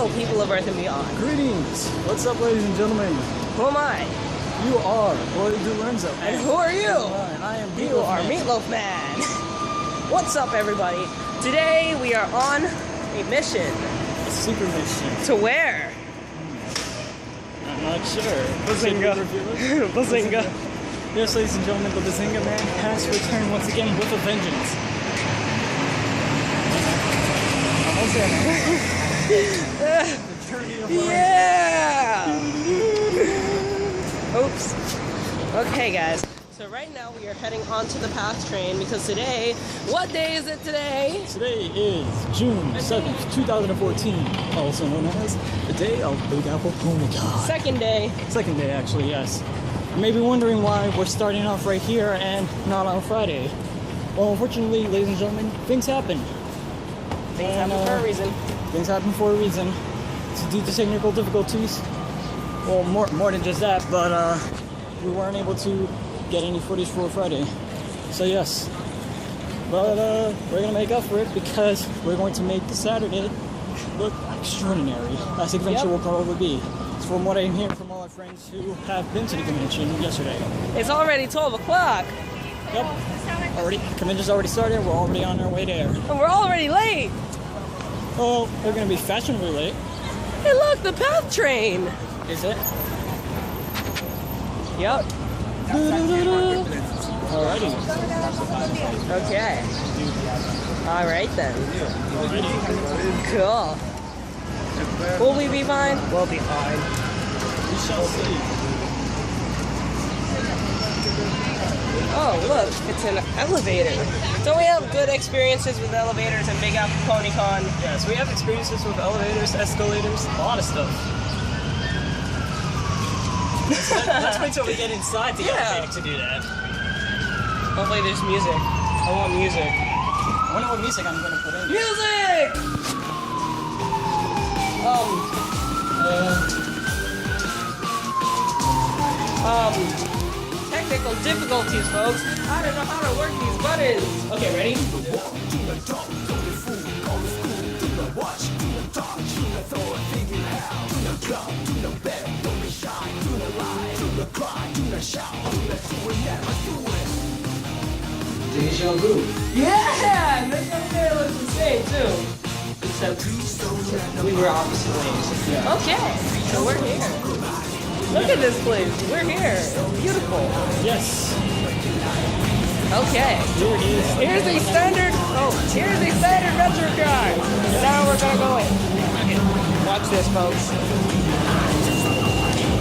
Hello, people of Earth and beyond. Greetings! What's up, ladies and gentlemen? Who am I? You are Ray Lorenzo. And who are you? I am You are Meatloaf Man. What's up, everybody? Today we are on a mission. A secret mission. To where? I'm not sure. Bazinga. Bazinga. Yes, ladies and gentlemen, the Bazinga Man has returned once again with a vengeance. Almost there, man. The journey of life. Yeah! Oops. Okay, guys. So right now we are heading onto the PATH train because today, what day is it today? Today is June 7th, 2014, also known as the day of Big Apple Ponycon. Second day. Second day, actually, yes. You may be wondering why we're starting off right here and not on Friday. Well, unfortunately, ladies and gentlemen, things happen. Things happen for a reason. Things happen for a reason. It's due to technical difficulties. Well, more than just that, but we weren't able to get any footage for Friday. So yes, but we're gonna make up for it because we're going to make the Saturday look extraordinary, as adventure will probably be. It's from what I'm hearing from all our friends who have been to the convention yesterday. It's already 12 o'clock. Yep, convention's already started. We're already on our way there. And we're already late. Oh, we're gonna be fashionably late. Hey, look, the PATH train. Is it? Yep. Alrighty. Okay. Alright then. Cool. Will we be fine? We'll be fine. We shall see. Oh, look, it's an elevator. Don't we have good experiences with elevators and Big Apple Ponycon? Yes, we have experiences with elevators, escalators, a lot of stuff. Let's wait till we get inside to get a chance to do that. Hopefully there's music. I want music. I wonder what music I'm gonna put in. Music! Technical difficulties, folks. I don't know how to work these buttons. Okay, ready? Deja vu. Yeah! This over there looks the same, too. Except we were opposite ways. Yeah. Okay, so we're here. Look at this place. We're here. It's beautiful. Yes. Okay. Here it is. Here's the standard. Here's the standard retro car. Now we're gonna go in. Watch this, folks.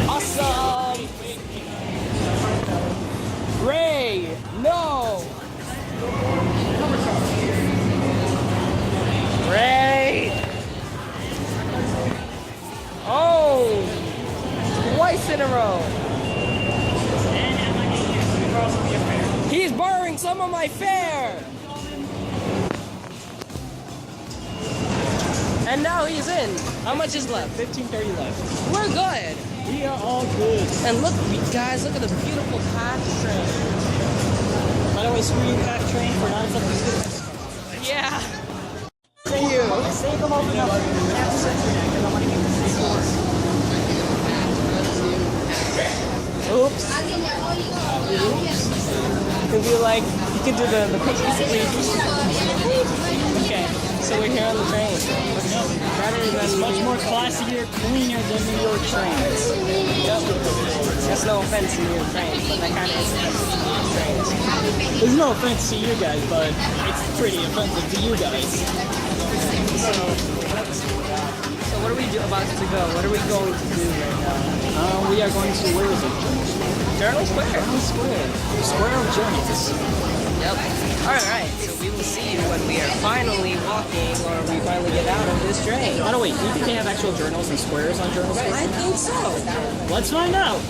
Awesome. Ray, no. Ray. Oh. Twice in a row. He's borrowing some of my fare. And now he's in. How much is left? 15:30 left. We're good. We are all good. And look, guys, look at the beautiful PATH train. By the way, screw you, PATH train, for not accepting students. Yeah. See you. Save them all for nothing. Oops. Could you like, you could do the cookies, please. Okay, so we're here on the train. It's much more classier, cleaner than New York trains. Yep. That's no offense to New York trains, but that kind of is offensive to New York trains. There's no offense to you guys, but it's pretty offensive to you guys. So what are we about to go? What are we going to do right now? We are going to, where is it? Journal Square. Square of Journeys. Yep. Alright, so we will see you when we are finally walking or we finally get out of this train. By the way, do you think they have actual journals and squares on Journal Square? I think so. Let's find out.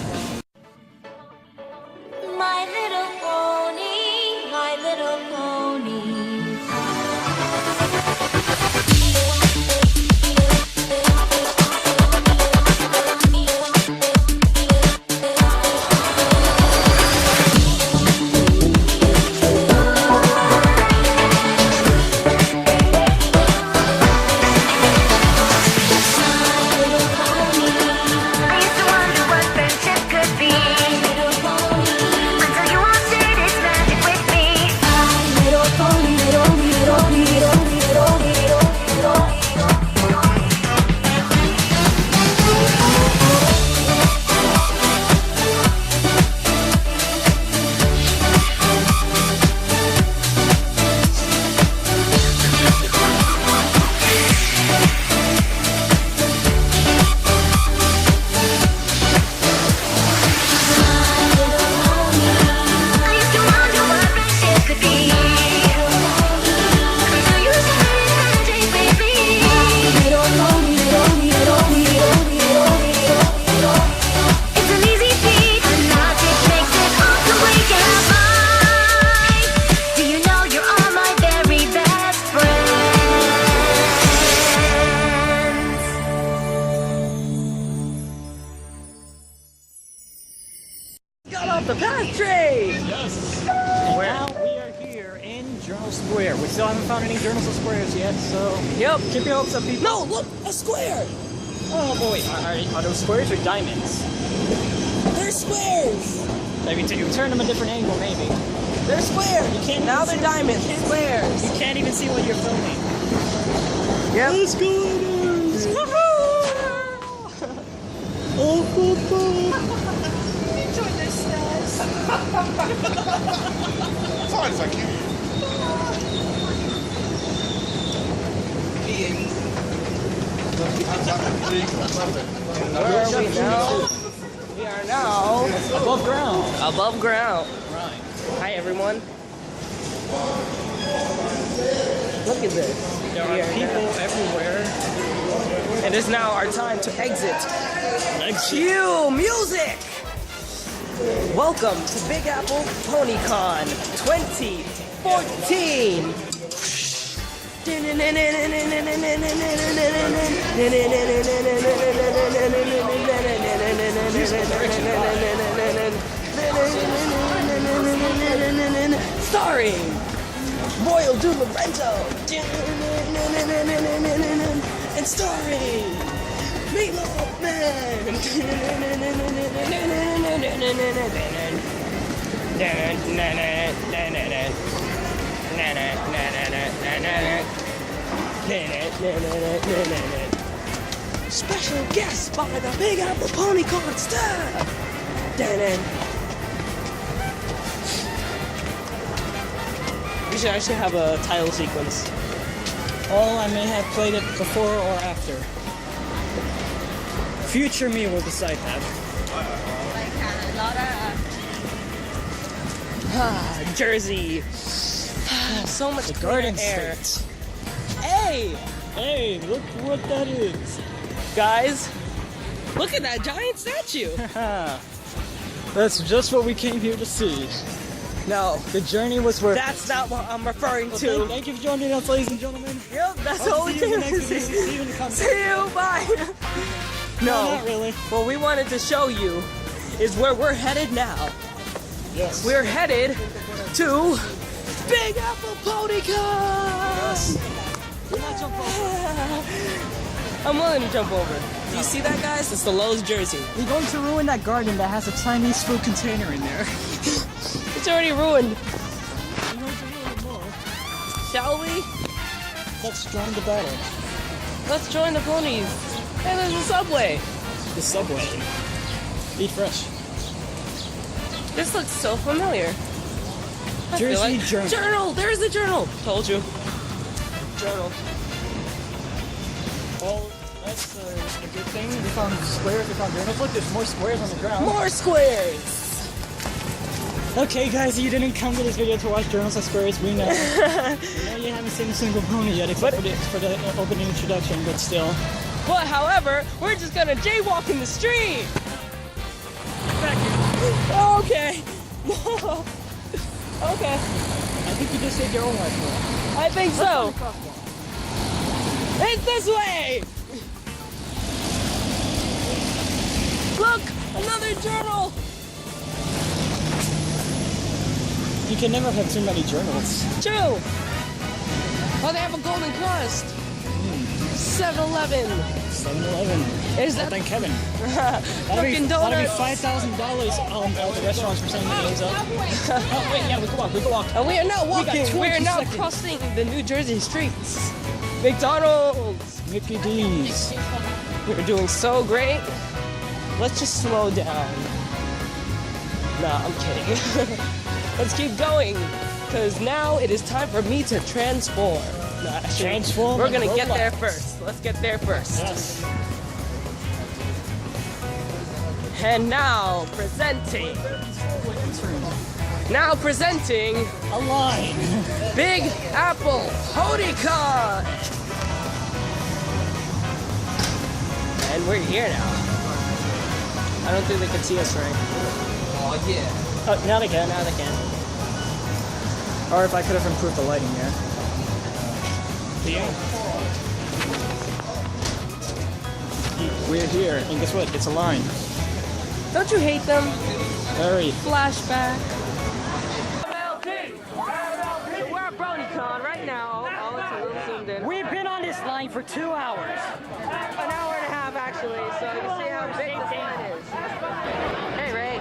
My little pony, my little pony. still haven't found any journals of squares yet, so Yep. keep your hopes up, people. No, look, a square. Oh boy, are those squares or diamonds? They're squares. Maybe you turn them a different angle, maybe. They're squares. You can't now even they're see- diamonds. Squares. You can't even see what you're filming. Yep. Let's go, dudes! Oh, Enjoy this, guys. As hard as I can. Where are we now? We are now above ground. above ground. Right. Hi, everyone. Look at this. There We are people now- everywhere. It is now our time to exit. Exit. Cue music! Welcome to Big Apple Ponycon 2014! Starring Royal Ray Lorenzo! And starring Meatloaf Man! Special guest by the Big Apple Ponycon staff! We should actually have a title sequence. Or I may have played it before or after. Future me will decide that. Jersey. So much The clear Garden air. State. Hey, Hey, look what that is. guys, look at that giant statue. That's just what we came here to see. No, The journey was worth it. that's not what I'm referring Well, to. thank you for joining us, ladies and gentlemen. Yep, that's I'll all we see you in the came to next video. see. See you in the comments. See you, bye. No, No, not really. what we wanted to show you is where we're headed now. Yes. We're headed to Big Apple Ponycon. Do not jump over. I'm willing to jump over. Do you see that, guys? It's the Lowe's Jersey. We're going to ruin that garden that has a Chinese food container in there. It's already ruined. We're going to ruin it more. Shall we? Let's join the battle. Let's join the ponies. Hey, there's a subway. The subway. Eat fresh. This looks so familiar. I feel Jersey like- Journal. Journal. There's the journal. Told you. Journal. Well, that's a good thing. We found squares, we found journals. Look, there's more squares on the ground. More squares. Okay, guys, you didn't come to this video to watch journals and squares. We know. We know you haven't seen a single pony yet, except for the opening introduction, but still. But however, we're just gonna jaywalk in the street. Back here. Okay. Okay. I think you just saved your own life, bro. I think so. It's this way. Look, another journal. You can never have too many journals. True. Oh, they have a golden crust. 7-Eleven. 7-Eleven. Is that Thank Kevin. Dunkin' That'll be Donuts? $5,000 all the restaurants for saying the names up. Oh, wait, yeah, we can walk. And we are now walking. 20 We are now seconds. crossing the New Jersey streets. McDonald's. Mickey D's. We're doing so great. Let's just slow down. Nah, I'm kidding. Let's keep going, because now it is time for me to transform. Nah, actually, Transform we're and gonna get there relax. first. Let's get there first. Yes. And now presenting. Now presenting A line. Big Apple Ponycon. And we're here now. I don't think they can see us right. Oh, yeah. Oh, now they can. Now they can. Or if I could have improved the lighting there. We're here, and guess what? It's a line. Don't you hate them? Very. Flashback. So we're at Ponycon right now. for 2 hours. An hour and a half, actually, so you see how big this line is. Hey, Ray.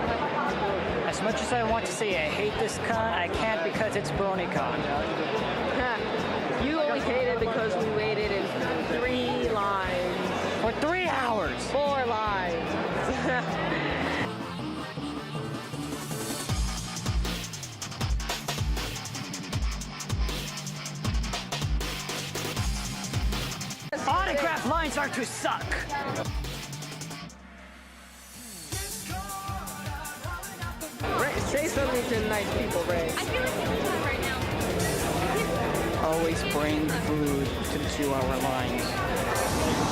As much as I want to say I hate this con, I can't because it's Ponycon. You only hate it because we waited in 3 lines. For 3 hours! 4 lines. Autograph lines are to suck! Ray, say something to nice people, Ray. I feel like it's fun right now. Always bring food to the 2-hour lines.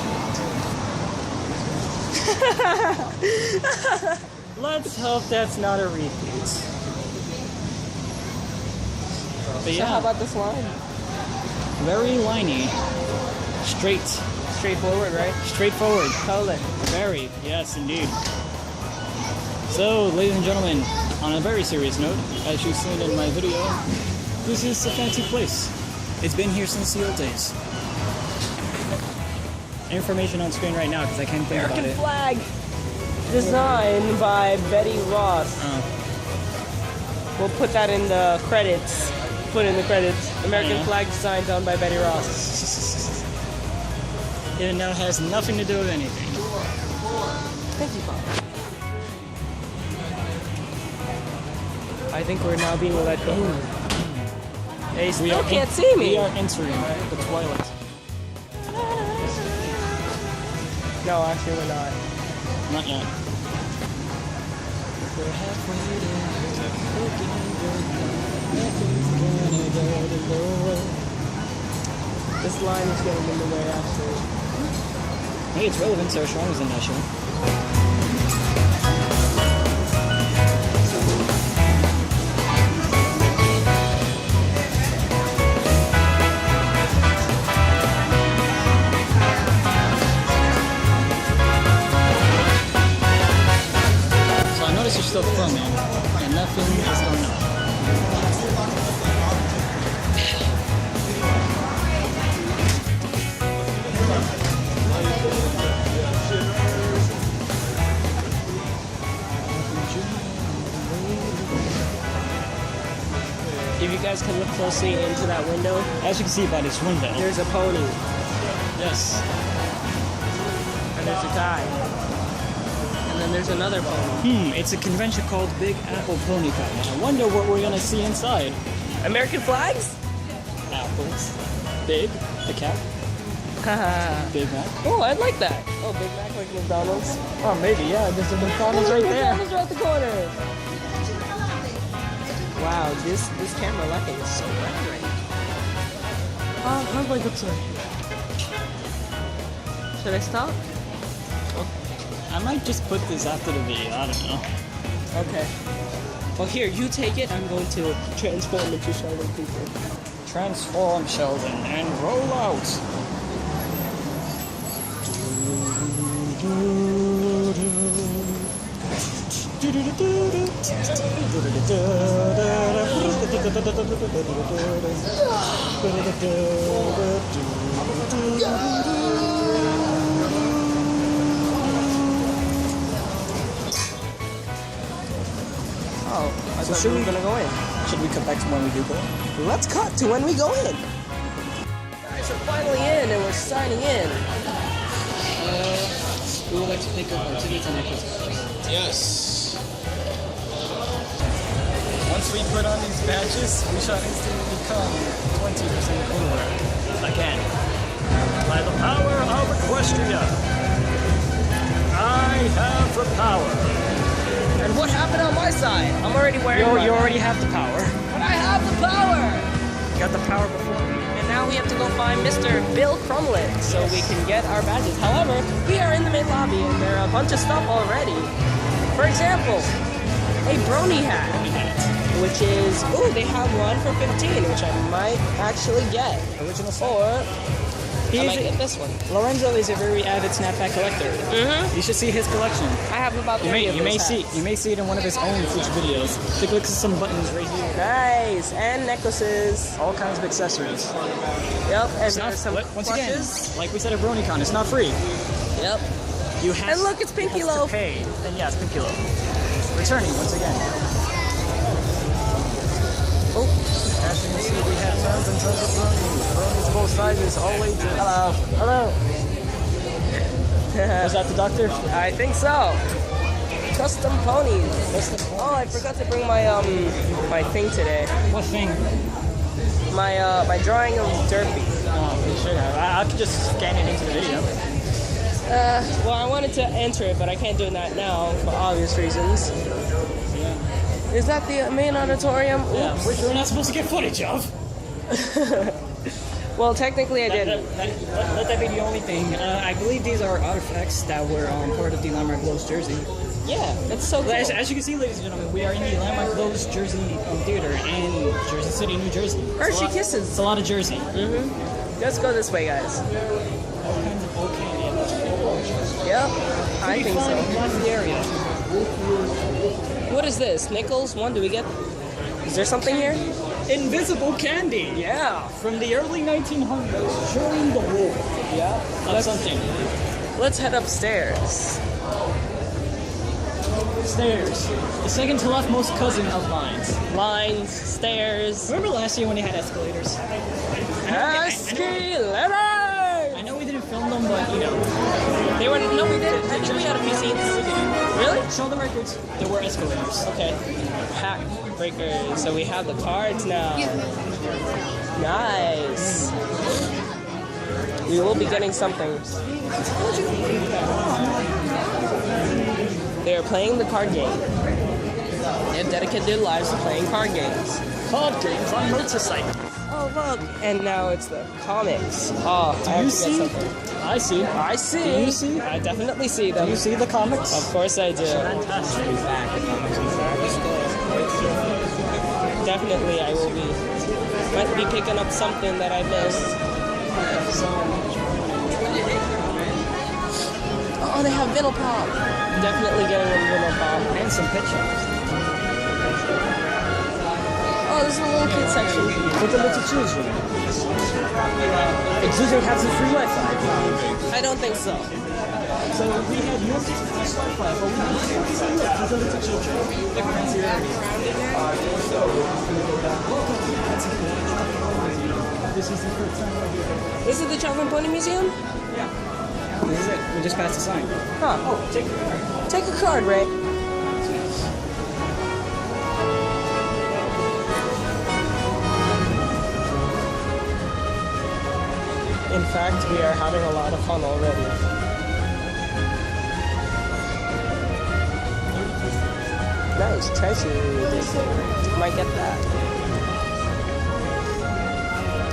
Let's hope that's not a repeat. But So yeah, how about this line? very liney. Straight. Straightforward, right? Straightforward. Totally. Very, yes indeed. So, ladies and gentlemen, on a very serious note, as you've seen in my video, this is a fancy place. It's been here since the old days. Information on screen right now because I can't think about American it. flag! Designed by Betty Ross. We'll put that in the credits. Put in the credits. American Yeah. flag design done by Betty Ross. Even though it has nothing to do with anything. Thank you, Bob. I think we're now being let go. They still can't see me. We are entering the twilight. No, actually we're not. Not yet. We're halfway there. This line is getting in the way, actually. Hey, it's relevant to our songs in that show. So I noticed you're still filming, and nothing is going on. If you guys can look closely into that window, As you can see by this window. there's a pony Yes. and there's a guy. And then there's another pony. It's a convention called Big Apple Ponycon. I wonder what we're gonna see inside. American flags? Apples. Big, the cat. Big Mac. Oh, I like that. Oh, Big Mac like McDonald's. Oh, maybe, yeah. There's a McDonald's Oh, right there. McDonald's right at the corner. Wow, this camera lighting is so bright right now. How's my good sir? Should I stop? I might just put this after the video. I don't know. Okay. Well, here, you take it. I'm going to transform into Sheldon Cooper. Transform, Sheldon, and roll out. Oh, I thought we were gonna go in. Should we cut back to when we do go? Let's cut to when we go in. Guys are finally in and we're signing in. We would like to pick up our tickets and equines. Yes. Once we put on these badges, we shall instantly become 20% cooler. Again. By the power of Equestria. I have the power. And what happened on my side? I'm already wearing You already have the power. But I have the power! You got the power before me. And now we have to go find Mr. Bill Crumlin so we can get our badges. However, we are in the main lobby and there are a bunch of stuff already. For example, a brony hat, which is, ooh, they have one for 15, which I might actually get. Original Or I might get this one. Lorenzo is a very avid snapback collector. You should see his collection. I have about 3 of You may those hats. see it in one of his own future videos. Take a look at some buttons right here. Nice, and necklaces. All kinds of accessories. Yep, and It's not, there's some once again, clutches. like we said at Ponycon, it's not free. Yep. You have And look, it's Pinky you have Loaf. to pay. And yeah, it's Pinky Loaf. Returning once again. Oh, As you can see, we have tons and tons of bronies. Bronies of both sizes, all ages. Hello. Hello. Was that the doctor? I think so. Custom ponies. Oh, I forgot to bring my my thing today. What thing? My drawing of Derpy. Oh, you should have. I could just scan it into the video. Well, I wanted to enter it, but I can't do that now for obvious reasons. Yeah. Is that the main auditorium? Yeah, Oops. which we're not supposed to get footage of. Well, technically I didn't. Let that be the only thing. I believe these are artifacts that were part of the Landmark Glows jersey. Yeah, it's so cool. As you can see, ladies and gentlemen, we are in the Landmark Glows Jersey Theater in Jersey City, New Jersey. Hershey Kisses. It's a lot of Jersey. Let's go this way, guys. All kinds of okay. Yep, I think so. That's the area. What is this? Nichols? One? Do we get? Is there something here? Invisible candy. Yeah. From the early 1900s. Showing the wolf. Yeah. Of something. Let's head upstairs. Stairs. The second to leftmost cousin of lines. Lines, stairs. Remember last year when they had escalators? Escalator! I know we didn't film them, but you know. They were no, we didn't. I think we had a few scenes. No, we didn't. Really? Show the records. There were escalators. Okay. Pack breakers. So we have the cards now. Nice. We will be getting something. They are playing the card game. They have dedicated their lives to playing card games. Card games on motorcycles. Oh look! And now it's the comics. Oh, I have to get something. I see. I see. Do you see? I definitely see Do them. you see the comics? Of course I do. Fantastic. Definitely I will be. Might be picking up something that I missed. Oh, they have Vinyl Pop. Definitely getting a Vinyl Pop. And some pet shops. Oh, this is a little kid section. With the little children. Existing has a free Wi-Fi. I don't think so. So we had no Wi-Fi, but we have these are little children. They're fancy already. This is the first time right here. This is the Chocolate Pony Museum? Yeah. This is it. We just passed the sign. Huh. Oh, take a card. Take a card, Ray. In fact, we are having a lot of fun already. Nice treasure. Might get that.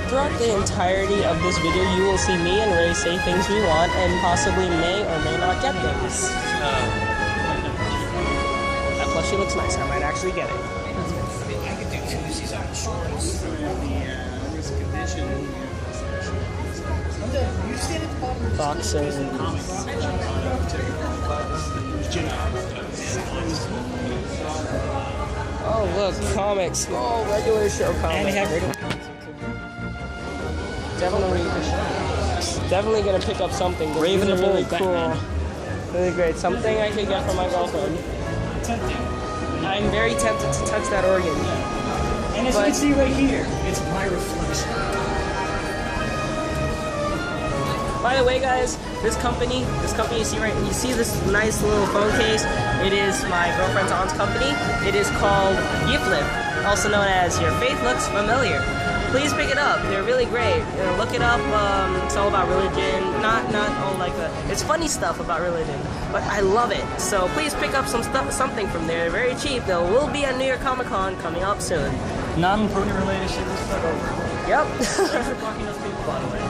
Throughout the entirety of this video, you will see me and Ray say things we want and possibly may or may not get things. That plushie looks nice. I might actually get it. I could do Tuesdays on shorts. Boxes. Oh look, comics. Oh, regular show comics. And we have regular comics too. Definitely gonna pick up something. Raven These are the really Bull, cool. Batman. Really great. Something I could get for my girlfriend. Tempting. I'm very tempted to touch that organ. And as you can see right here, it's my reflection. By the way, guys, this company you see this nice little phone case. It is my girlfriend's aunt's company. It is called Giftlift, also known as Your Faith Looks Familiar. Please pick it up. They're really great. Look it up. It's all about religion. Not all like it's funny stuff about religion, but I love it. So please pick up something from there. They're very cheap. There will be a New York Comic Con coming up soon. Non-pony related shit is put over. Yep. Thanks for blocking those people, by the way.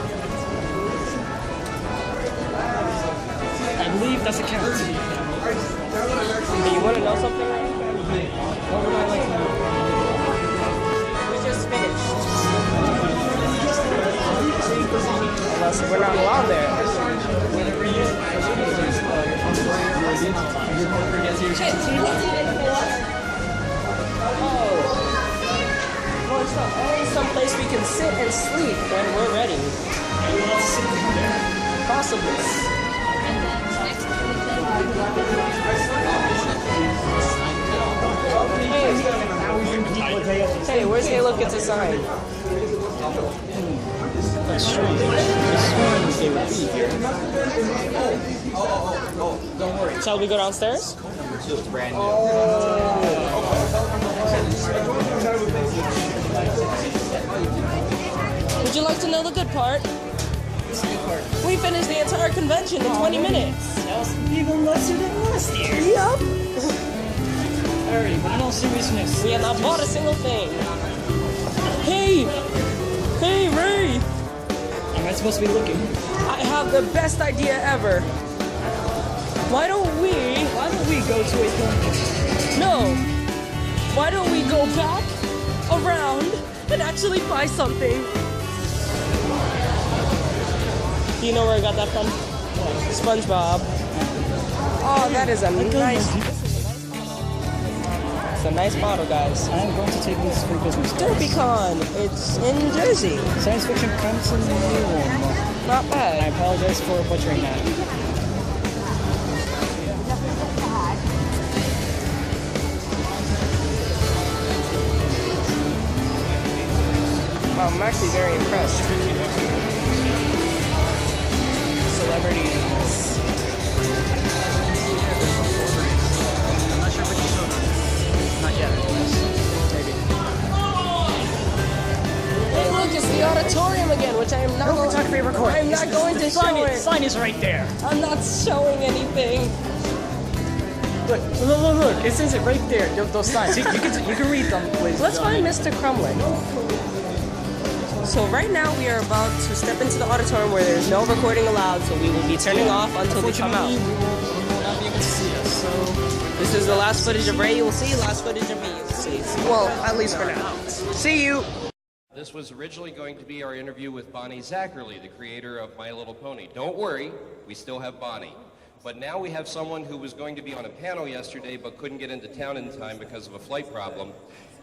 I believe that's a count. Do you want to know something? What would I like to know? We just finished. us, we're not allowed there. Oh. Well, it's not only someplace we can sit and sleep when we're ready. Possibly. Hey, where's Halo gets a sign? That's strange. They would be here. Don't worry. Shall we go downstairs? It's brand new. Would you like to know the good part? We finished the entire convention in 20 minutes. That was even lesser than last year. Yup. Alright, but in all seriousness, We have not bought a single thing. Hey! Hey, Ray! am I supposed to be looking? I have the best idea ever. Why don't we... Go to a film? No. Why don't we go back, around, and actually buy something? Do you know where I got that from? SpongeBob. Oh, that is a nice... It's a nice bottle, guys. I'm going to take these for business. Derbycon. It's in Jersey. Science fiction Crimson Warm. Not I bad. apologize for butchering that. Wow, I'm actually very impressed. Celebrities. I'm not sure which soda. Not yet. Maybe. Hey, look, it's the auditorium again, which I am not. No photography recording. I'm not going to show it. Sign is right there. I'm not showing anything. Look. It says it right there. Those signs. You can read them, please. Let's find Mr. Crumlin. So right now we are about to step into the auditorium where there's no recording allowed, so we will be turning off until we come out. We will not be able to see us, so... This is the last footage of Ray you will see, last footage of me you will see. Well, at least for now. See you! This was originally going to be our interview with Bonnie Zackerly, the creator of My Little Pony. Don't worry, we still have Bonnie. But now we have someone who was going to be on a panel yesterday but couldn't get into town in time because of a flight problem.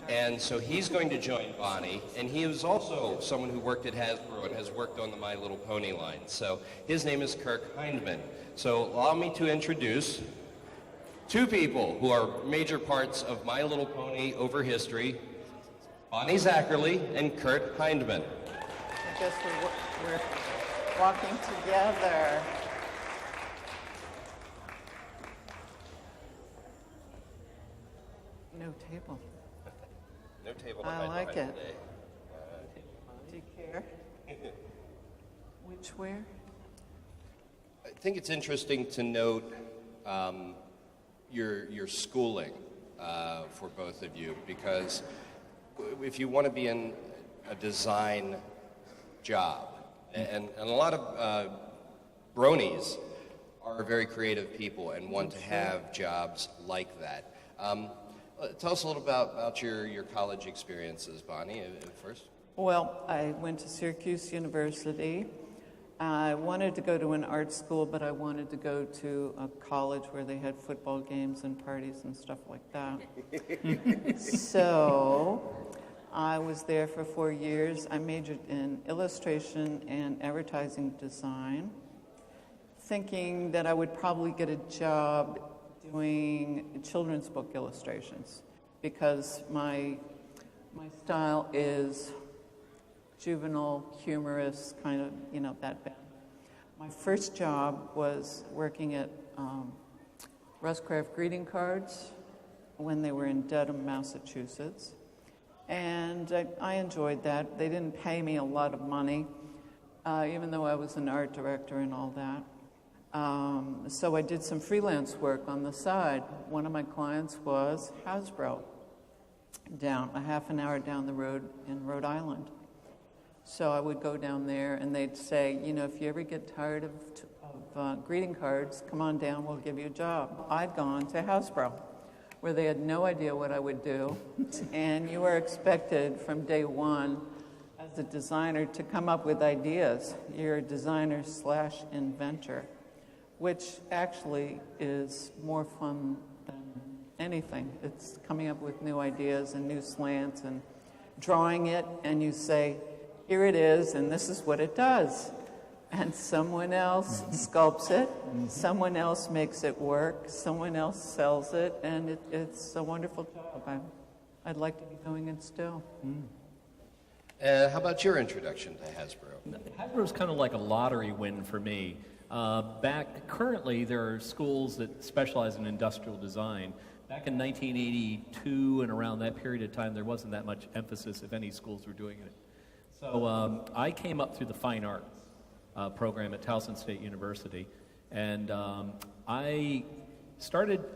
And so he's going to join Bonnie, and he is also someone who worked at Hasbro and has worked on the My Little Pony line. So his name is Kirk Hindman. So allow me to introduce two people who are major parts of My Little Pony over history, Bonnie Zackerly and Kurt Hindman. I guess we're walking together. No table. No table to I hide like behind it. today. Do you care? Which where? I think it's interesting to note your schooling for both of you, because if you want to be in a design job, and a lot of bronies are very creative people and want to have jobs like that. Tell us a little about your college experiences, Bonnie, first. Well, I went to Syracuse University. I wanted to go to an art school, but I wanted to go to a college where they had football games and parties and stuff like that. So I was there for 4 years. I majored in illustration and advertising design, thinking that I would probably get a job doing children's book illustrations, because my style is juvenile, humorous, kind of, that bad. My first job was working at Rustcraft greeting cards when they were in Dedham, Massachusetts. And I enjoyed that. They didn't pay me a lot of money, even though I was an art director and all that. So I did some freelance work on the side. One of my clients was Hasbro, down a half an hour down the road in Rhode Island. So I would go down there and they'd say, if you ever get tired of greeting cards, come on down, we'll give you a job. I'd gone to Hasbro, where they had no idea what I would do, and you were expected from day one as as a designer to come up with ideas. You're a designer / inventor, which actually is more fun than anything. It's coming up with new ideas and new slants and drawing it, and you say, here it is, and this is what it does. And someone else sculpts it, someone else makes it work, someone else sells it, and it's a wonderful job. I'd like to be doing it still. How about your introduction to Hasbro? Hasbro's kind of like a lottery win for me. Currently, there are schools that specialize in industrial design. Back in 1982 and around that period of time, there wasn't that much emphasis if any schools were doing it. So I came up through the fine arts program at Towson State University, and I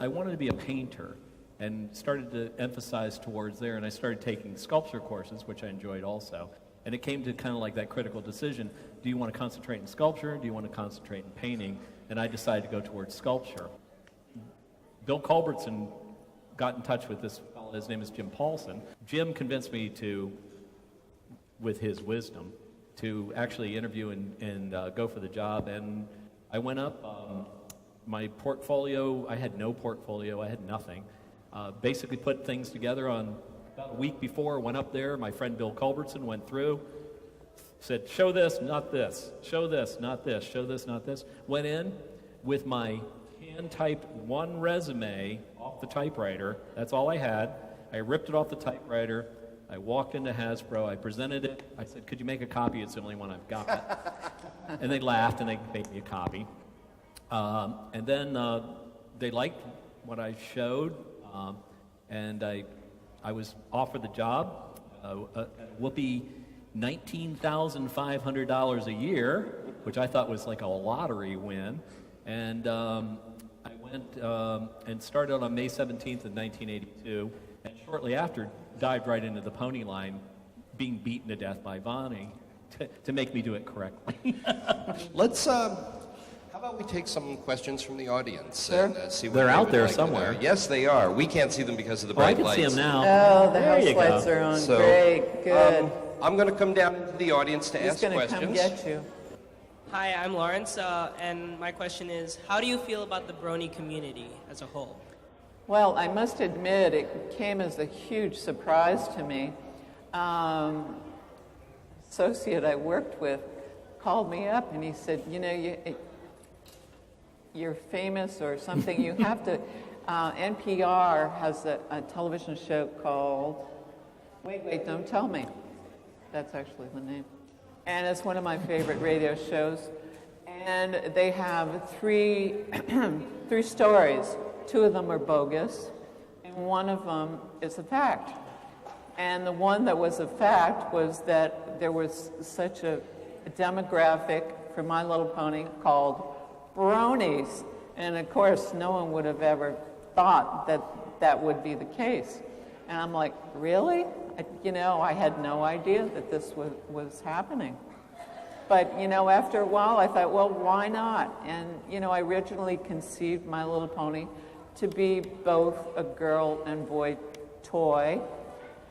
wanted to be a painter and started to emphasize towards there, and I started taking sculpture courses, which I enjoyed also. And it came to kind of like that critical decision: do you want to concentrate in sculpture? Do you want to concentrate in painting? And I decided to go towards sculpture. Bill Culbertson got in touch with this fellow, his name is Jim Paulson. Jim convinced me to, with his wisdom, to actually interview and go for the job. And I went up. My portfolio, I had no portfolio, I had nothing. Basically put things together on about a week before, went up there. My friend Bill Culbertson went through, said, show this, not this, show this, not this, show this, not this. Went in with my hand-typed one resume off the typewriter. That's all I had. I ripped it off the typewriter. I walked into Hasbro. I presented it. I said, could you make a copy? It's the only one I've got. And they laughed, and they made me a copy. And then they liked what I showed, and I was offered the job, a whoopee $19,500 a year, which I thought was like a lottery win. And I went and started on May 17th of 1982, and shortly after dived right into the pony line, being beaten to death by Bonnie to make me do it correctly. Let's, how about we take some questions from the audience? Sure. And see what They're they out would there like to somewhere. know. Yes, they are. We can't see them because of the Oh, I bright can lights. see them now. Oh, the There house you lights go. are on. So, Great, good. I'm going to come down into the audience to Who's ask going to questions. come get you? Hi, I'm Lawrence, and my question is, how do you feel about the brony community as a whole? Well, I must admit, it came as a huge surprise to me. Associate I worked with called me up and he said, you know, you're famous or something. You have to, NPR has a television show called, wait, don't tell me. That's actually the name. And it's one of my favorite radio shows. And they have three stories. Two of them are bogus, and one of them is a fact. And the one that was a fact was that there was such a demographic for My Little Pony called bronies. And of course, no one would have ever thought that that would be the case. And I'm like, really? I had no idea that this was happening. But, after a while, I thought, well, why not? And, I originally conceived My Little Pony to be both a girl and boy toy.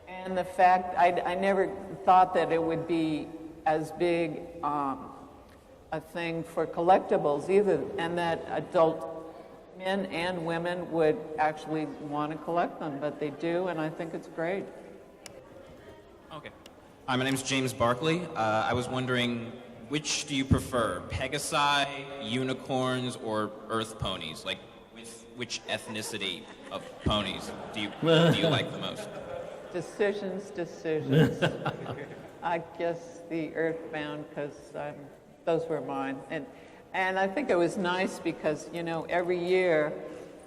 And the fact, I never thought that it would be as big a thing for collectibles either, and that adult men and women would actually want to collect them, but they do, and I think it's great. Okay. Hi, my name is James Barkley. I was wondering, which do you prefer, Pegasi, unicorns, or earth ponies? Like, which ethnicity of ponies do you like the most? Decisions. I guess the earthbound, because those were mine. And I think it was nice because, every year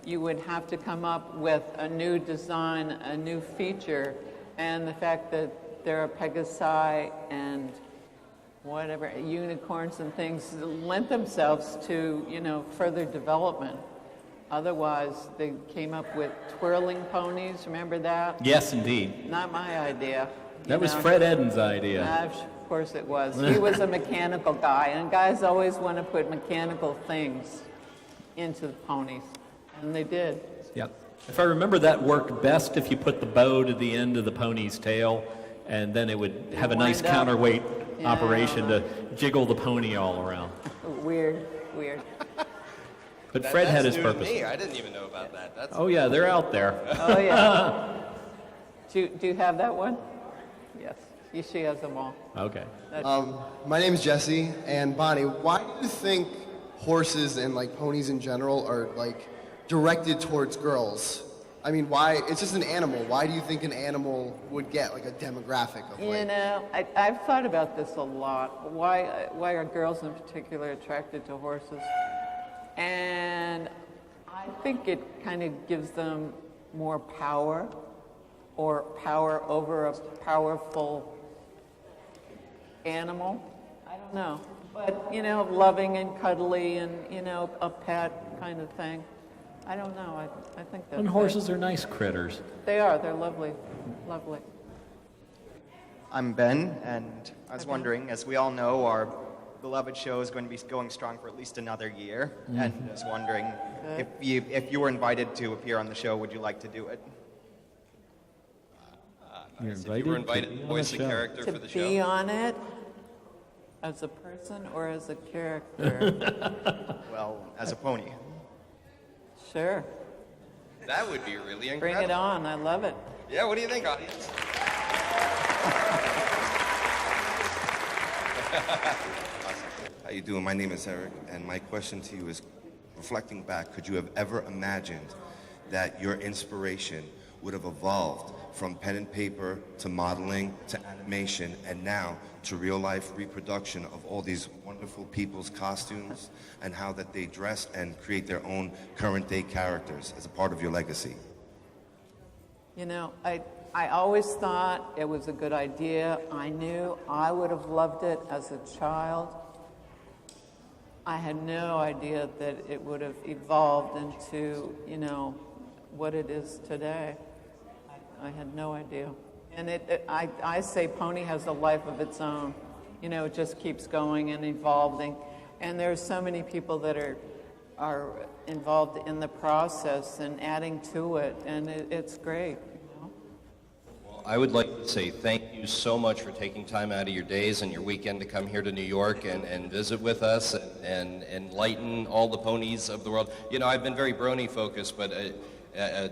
you would have to come up with a new design, a new feature, and the fact that there are Pegasi and whatever, unicorns and things lent themselves to, further development. Otherwise, they came up with twirling ponies. Remember that? Yes, indeed. Not my idea. That was Fred Eden's idea. Of course it was. He was a mechanical guy, and guys always want to put mechanical things into the ponies, and they did. Yep. If I remember, that worked best if you put the bow to the end of the pony's tail. and then it would have a nice wind up. counterweight Yeah. operation to jiggle the pony all around. Weird. But Fred had his That's new to purpose. me. I didn't even know about that. That's Oh yeah, they're out there. Oh, yeah. Do you have that one? Yes. She has them all. Okay. My name is Jesse, and Bonnie, why do you think horses and like ponies in general are like directed towards girls? I mean, why? It's just an animal. Why do you think an animal would get like a demographic of like? You know, I've thought about this a lot. Why are girls in particular attracted to horses? And I think it kind of gives them more power, or power over a powerful animal. I don't know. But, you know, loving and cuddly and, you know, a pet kind of thing. I don't know. I think that's And horses are nice critters. They are. They're lovely. Lovely. I'm Ben, and I was wondering, as we all know, our beloved show is going to be going strong for at least another year, and I was wondering if you were invited to appear on the show, would you like to do it? If you were invited to voice a character for the To be show. on it as a person or as a character? Well, as a pony. Sure. That would be really incredible. Bring it on. I love it. Yeah, what do you think, audience? How you doing? My name is Eric, and my question to you is, reflecting back, could you have ever imagined that your inspiration would have evolved from pen and paper to modeling to animation and now to real-life reproduction of all these wonderful people's costumes and how that they dress and create their own current-day characters as a part of your legacy? You know, I always thought it was a good idea. I knew I would have loved it as a child. I had no idea that it would have evolved into, you know, what it is today. I had no idea. And I say pony has a life of its own. You know, it just keeps going and evolving. And there's so many people that are involved in the process and adding to it, and it's great. I would like to say thank you so much for taking time out of your days and your weekend to come here to New York and visit with us and enlighten all the ponies of the world. You know, I've been very brony focused, but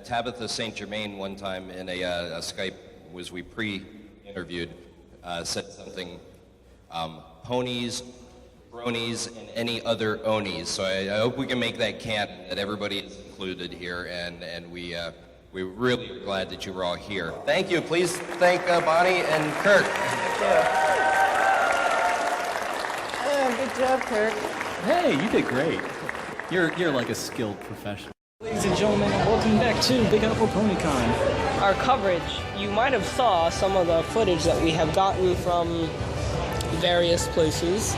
Tabitha St. Germain one time in a Skype, was we pre-interviewed, said something, ponies, bronies, and any other onies. So I hope we can make that canon, that everybody is included here, and we're really glad that you were all here. Thank you. Please thank Bonnie and Kirk. Good job, Kirk. Hey, you did great. You're like a skilled professional. Ladies and gentlemen, welcome back to Big Apple Ponycon. Our coverage, you might have saw some of the footage that we have gotten from various places.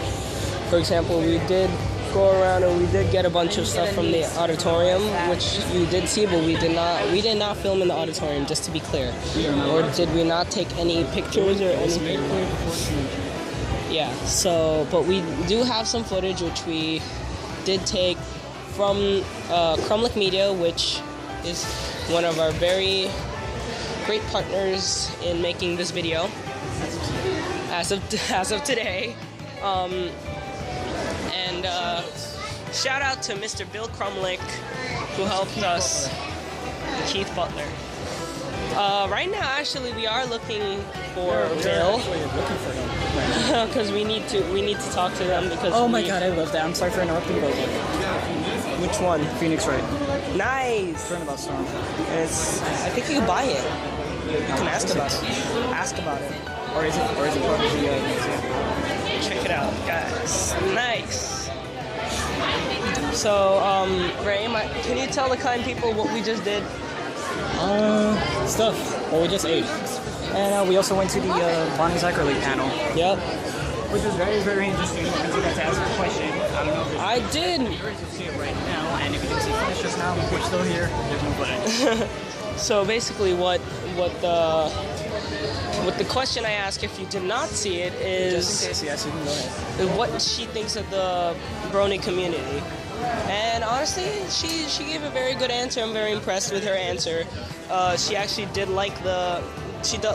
For example, we did go around and we did get a bunch of stuff from the auditorium, which you did see, but we did not film in the auditorium, just to be clear. Or did we not take any pictures or anything? Yeah, so, but we do have some footage which we did take from Crumlick Media, which is one of our very great partners in making this video as of today. And shout out to Mr. Bill Crumlick, who helped us, Keith Butler. Right now, actually, we are looking for Bill, because we need to talk to them because. Oh my God, I love that. I'm sorry for interrupting both of you. Which one? Phoenix Wright. Nice. Turnabout Storm. I think you can buy it. You can ask about it. Ask about it. Or is it part of the museum? Check it out, guys. Nice. So, Ray, can you tell the kind people what we just did? Stuff. Well, we just ate. And we also went to the Bonnie Zachary panel. Yep. Which was very, very interesting because you got to ask a question. I don't know if I did. Yours is here right now, and if you didn't see footage just now, we're still here. There's no footage. So basically, what the question I ask, if you did not see it, is Just in case, yes, you can go ahead. What she thinks of the brony community. And honestly, she gave a very good answer. I'm very impressed with her answer. She actually did like the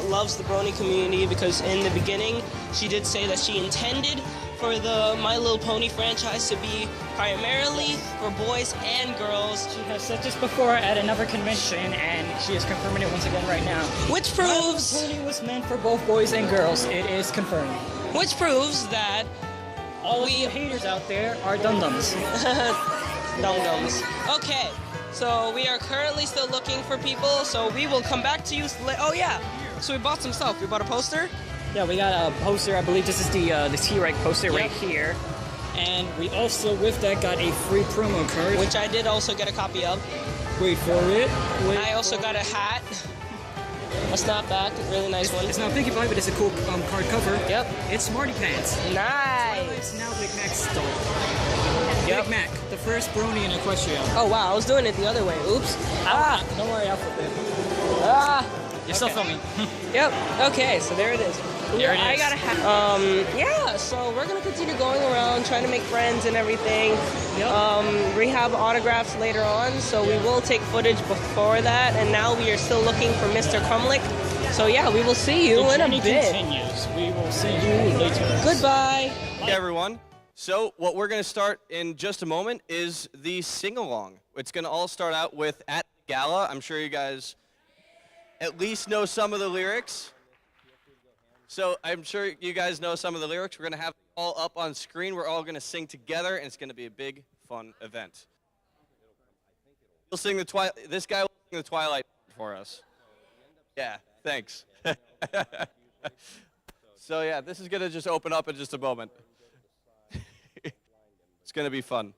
loves the brony community because in the beginning she did say that she intended for the My Little Pony franchise to be primarily for boys and girls. She has said this before at another convention, and she is confirming it once again right now. Which proves My Little Pony was meant for both boys and girls. It is confirmed. Which proves that all of you haters out there are dum-dums. Dum-dums. Okay, so we are currently still looking for people, so we will come back to you. Oh yeah, so we bought some stuff. We bought a poster. Yeah, we got a poster. I believe this is the T-Rex poster right here. And we also, with that, got a free promo card. Which I did also get a copy of. Wait for it. I also got a hat. A snapback, a really nice one. It's not Pinkie Pie, but it's a cool card cover. Yep. It's Smarty Pants. Nice. It's now Big Mac's doll. Yep. Big Mac, the first brony in Equestria. Oh wow, I was doing it the other way. Oops. Don't worry, I'll flip it. You're still filming. Yep. Okay, so there it is. There it is. I got a hat. Yeah, so we're gonna continue going around trying to make friends and everything. Yep. We have autographs later on, so we will take footage before that. And now we are still looking for Mr. Crumlick. So yeah, we will see you in a bit. Continues. We will see you later. Goodbye. Hey everyone. So what we're going to start in just a moment is the sing-along. It's going to all start out with At the Gala. I'm sure you guys at least know some of the lyrics. So I'm sure you guys know some of the lyrics. We're going to have them all up on screen. We're all going to sing together, and it's going to be a big, fun event. We'll sing this guy will sing the Twilight for us. Yeah, thanks. So yeah, this is going to just open up in just a moment. It's going to be fun.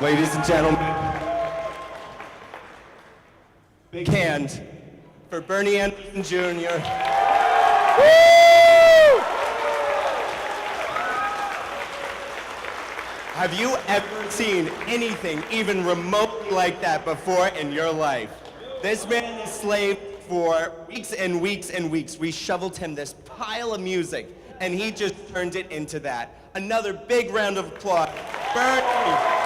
Ladies and gentlemen, big hand for Bernie Anderson Jr. Have you ever seen anything even remotely like that before in your life? This man is slaved for weeks and weeks and weeks. We shoveled him this pile of music, and he just turned it into that. Another big round of applause. Bernie!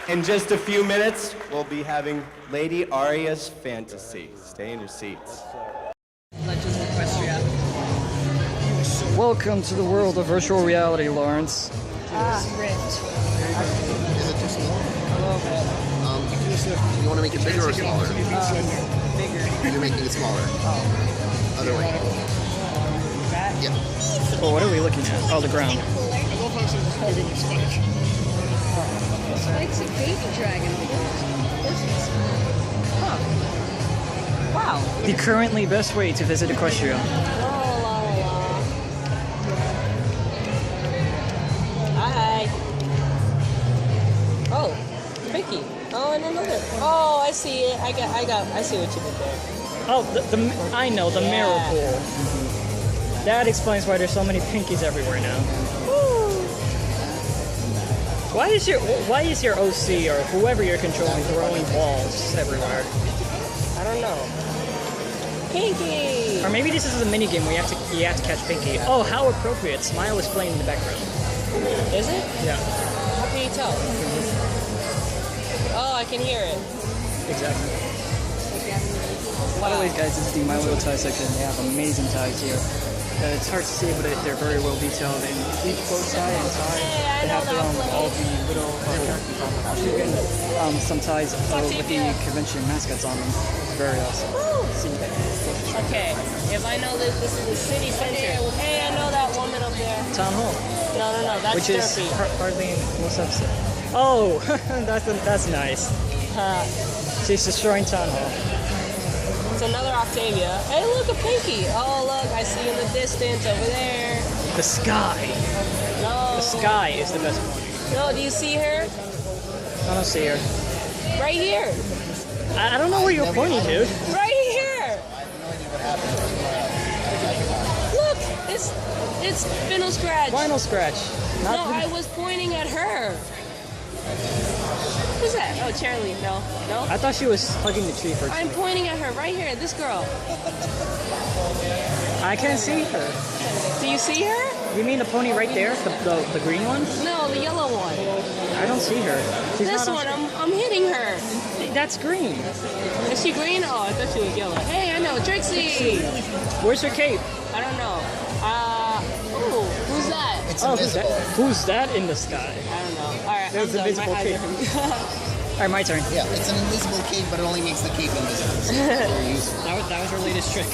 In just a few minutes, we'll be having Lady Aria's Fantasy. Stay in your seats. Welcome to the world of virtual reality, Lawrence. Rift. Is it too small? You want to make it bigger or smaller? Bigger. You're making it smaller. Oh. Other way. Yeah. Well, what are we looking at? Oh, the ground. It's a baby dragon. Huh. Wow. The currently best way to visit Equestria. Hi. Oh, Pinky. Oh, I didn't know that. Oh, I see it. I see what you did there. Oh, I know, the mirror pool. That explains why there's so many pinkies everywhere now. Why is your OC or whoever you're controlling throwing balls everywhere? I don't know. Pinky! Or maybe this is a mini game where you have to catch Pinky. Oh, how appropriate! Smile is playing in the background. Is it? Yeah. How can you tell? Oh, I can hear it. Exactly. By the way, guys, this is the My Little Tie section. They have amazing ties here. It's hard to see, but they're very well detailed. And each bow tie and tie, they have all the little some ties with the convention mascots on them. It's very awesome. Okay, if I know this is the city center. Hey, I know that woman up there. Town Hall. No, that's which is Derpy. hardly in most episodes. Oh, that's nice. She's destroying Town Hall. It's another Octavia. Hey, look, a Pinky. Oh, look, I see in the distance over there. The sky. No. The sky is the best one. No, do you see her? I don't see her. Right here. I don't know where you're pointing, dude. Right here. Look, it's Vinyl Scratch. Vinyl Scratch. No, I was pointing at her. Who's that? Oh, Charlie. No. I thought she was hugging the tree first. I'm pointing at her right here. This girl. I can't see her. Do you see her? You mean the pony right there? The green one? No, the yellow one. I don't see her. She's this one, I'm hitting her. That's green. Is she green? Oh, I thought she was yellow. Hey, I know, Trixie. Where's her cape? I don't know. Ooh, who's that? Who's that in the sky? I don't know. All right, there's an invisible cape. All right, my turn. Yeah, it's an invisible cape, but it only makes the cape invisible. So very useful. That was your latest trick.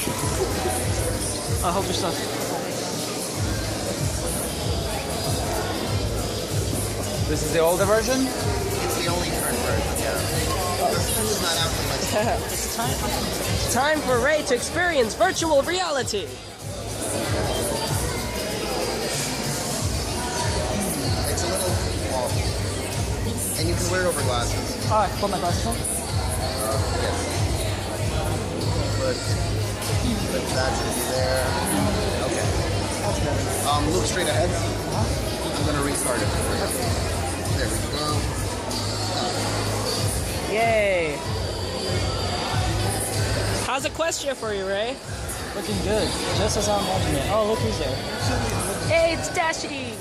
I'll hold your stuff. This is the older version? It's the only current version, yeah. This is not out too much. It's time for Ray to experience virtual reality. It's a little awful. And you can wear it over glasses. Alright, put my glasses on. Yes. But that should be there. Okay. Look straight ahead. I'm gonna restart it for you. There we go. Yay! How's Equestria for you, Ray? Looking good, just as I'm watching it. Oh, look who's there. Hey, it's Dashi!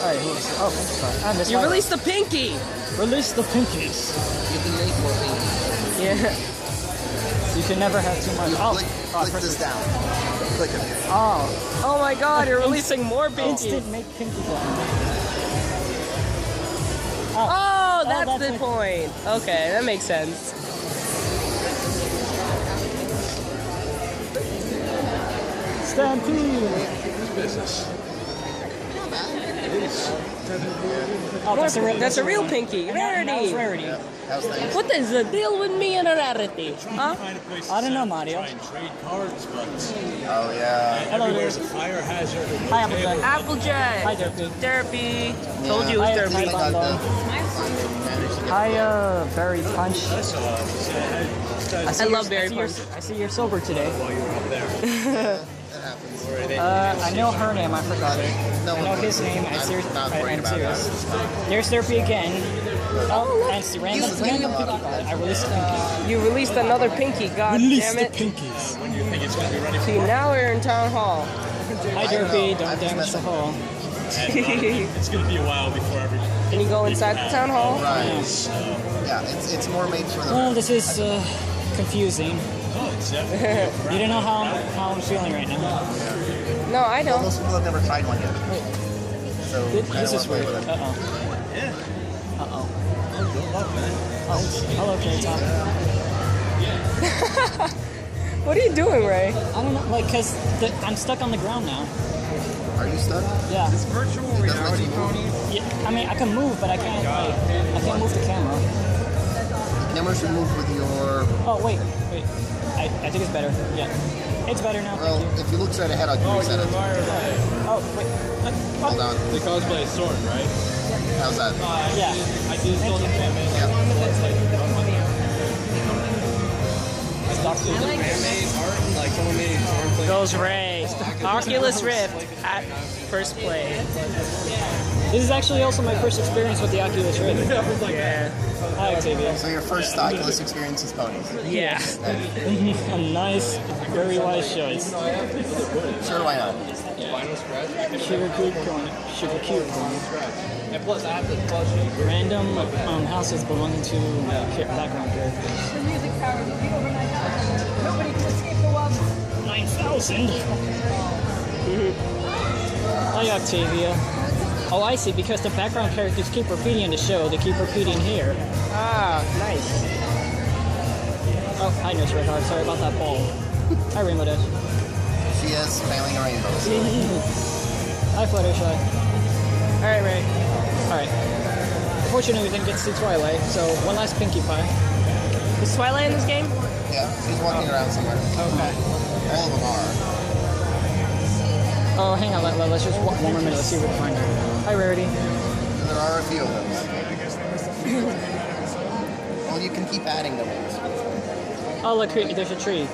Alright, who is it? Oh, Pinkie. You released the Pinky! Release the Pinkies. You can make more pinkies. Yeah. You can never have too much. Click this down. Click it. Oh my god, you're releasing more Pinkies. Instant make Pinky button. Oh, that's the point. Okay, that makes sense. Stampede! Business. Oh, That's a real Pinky. Rarity. That was Rarity. How's things? What is the deal with me and a rarity? Huh? I don't know, Mario. Trade cards, but Oh yeah. Hello, everywhere's a dude. fire hazard. Hi, Applejack. Applejack. Hi, Derpy. Derpy. Told you it Hi, was Derpy. Hi, Bonbon. Hi, Berry Punch. I love Berry Punch. I see you're sober today. While you were up there. I know her name, I forgot it. I know his name, I'm serious. There's Derpy again. Oh, and it's random Pinkie Pie. I released a Pinkie. You released another Pinkie, god damn it. Pinkies. When do you think it's going to be ready for See, now we're in Town Hall. Hi, Derpy. Don't damage the hall. It's going to be a while before everything. Can you go inside the Town Hall? Right. Yeah, it's more made for the. Well, this is confusing. Oh, it's definitely. You don't know how I'm feeling right now. No, I Well, don't. most people have never tried one yet. So This is weird. Uh-oh. Yeah. Uh-oh. Good luck, man. Oh, hello, K-Top. What are you doing, Ray? I don't know, like, because I'm stuck on the ground now. Are you stuck? Yeah. Is this virtual reality pony? Yeah, I mean, I can move, but I can't, like, I can't move the camera. Camera should move with your. Oh, wait. I think it's better. Yeah. It's better now. Well, if you look straight ahead, I'll reset it. Oh, wait. Hold on. The cosplay is Sword, right? How's that? Yeah. I did still the fan base. Goes Ray. Oculus Rift at first play. This is actually also my first experience with the Oculus Rift. Yeah. Hi, Octavia. So your first Oculus experience is ponies. Yeah. A nice, very wise choice. Sure, why not? Sugar cube corn. Sugar cube corn. And plus, I have the plushie. Random houses belonging to background characters. The music tower will be over 9,000. Nobody can escape the wild. 9,000? Hi, Octavia. Oh, I see, because the background characters keep repeating in the show, they keep repeating here. Ah, nice. Oh, hi, Nurse Red Heart. Sorry about that ball. Hi, Rainbow Dash. She is failing a rainbow. Hi, Fluttershy. Alright, Ray. Alright. Unfortunately, we didn't get to see Twilight, so one last Pinkie Pie. Is Twilight in this game? Yeah, she's walking around somewhere. Okay. All of them are. Oh, hang on, let's just one more minute, let's see if we can find her. Hi, Rarity. And there are a few of them. Well, you can keep adding them. Oh, look, there's a tree.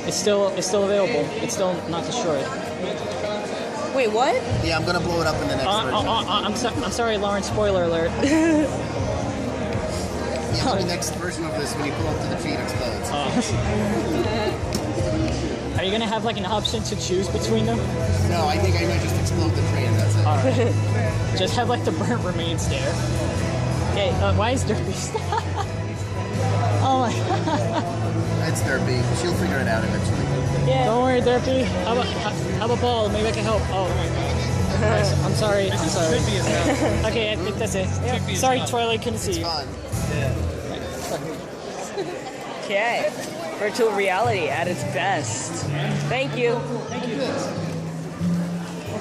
It's still available. It's still not destroyed. Wait, what? Yeah, I'm gonna blow it up in the next version. I'm sorry, Lauren. Spoiler alert. Yeah, the next version of this, when you pull up to the tree, it explodes. Are you gonna have like an option to choose between them? No, I think I might just explode the tree and that's it. All right. Just have like the burnt remains there. Okay. Why is Derpy? Oh my God. That's Derpy. She'll figure it out eventually. Yeah. Don't worry, Derpy. How about ball? Maybe I can help. Oh my God. I'm sorry. Okay, I think that's it. Sorry, Twilight couldn't see you. Okay. Virtual reality at its best. Thank you. Thank you.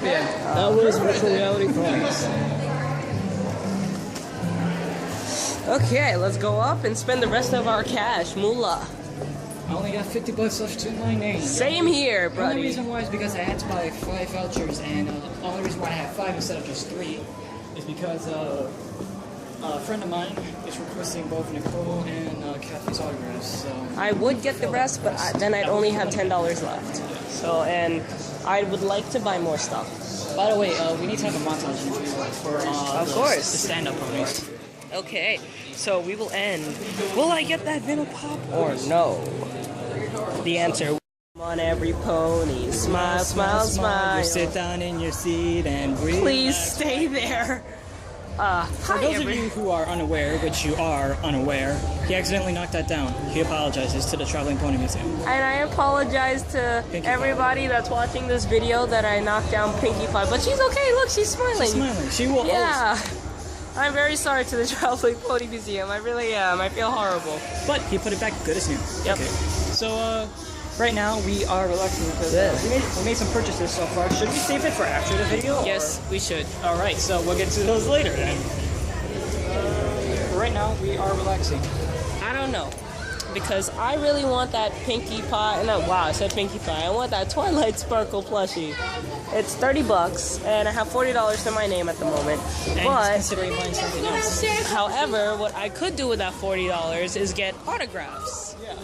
That was virtual reality ponies. Okay, let's go up and spend the rest of our cash, moolah. I only got $50 left to my name. Same here, The buddy. only reason why is because I had to buy 5 vouchers, and the only reason why I have 5 instead of just 3 is because a friend of mine is requesting both Nicole and Kathy's autographs. So I would get the rest, but then I'd only have $10 left. So, and I would like to buy more stuff. By the way, we need to have a montage for Of course. the stand-up ponies. Okay, so we will end. Will I get that vinyl pop or no? The answer. Come on, every pony. Smile, smile, smile. You sit down in your seat and breathe. Please stay there. For Hi, those of you who are unaware, which you are unaware, he accidentally knocked that down. He apologizes to the Traveling Pony Museum. And I apologize to everybody that's watching this video that I knocked down Pinkie Pie, but she's okay. Look, she's smiling. She's smiling. She will. Yeah. I'm very sorry to the Traveling Pony Museum. I really am. I feel horrible. But he put it back good as new. Yep. Okay. So, right now we are relaxing because we made some purchases so far. Should we save it for after the video? Yes, we should. All right. So we'll get to those later then. Right now we are relaxing. I don't know. Because I really want that Pinkie Pie, no, wow, I said Pinkie Pie. I want that Twilight Sparkle plushie. It's $30, and I have $40 to my name at the moment. And but considering buying something else. However, what I could do with that $40 is get autographs. Yeah.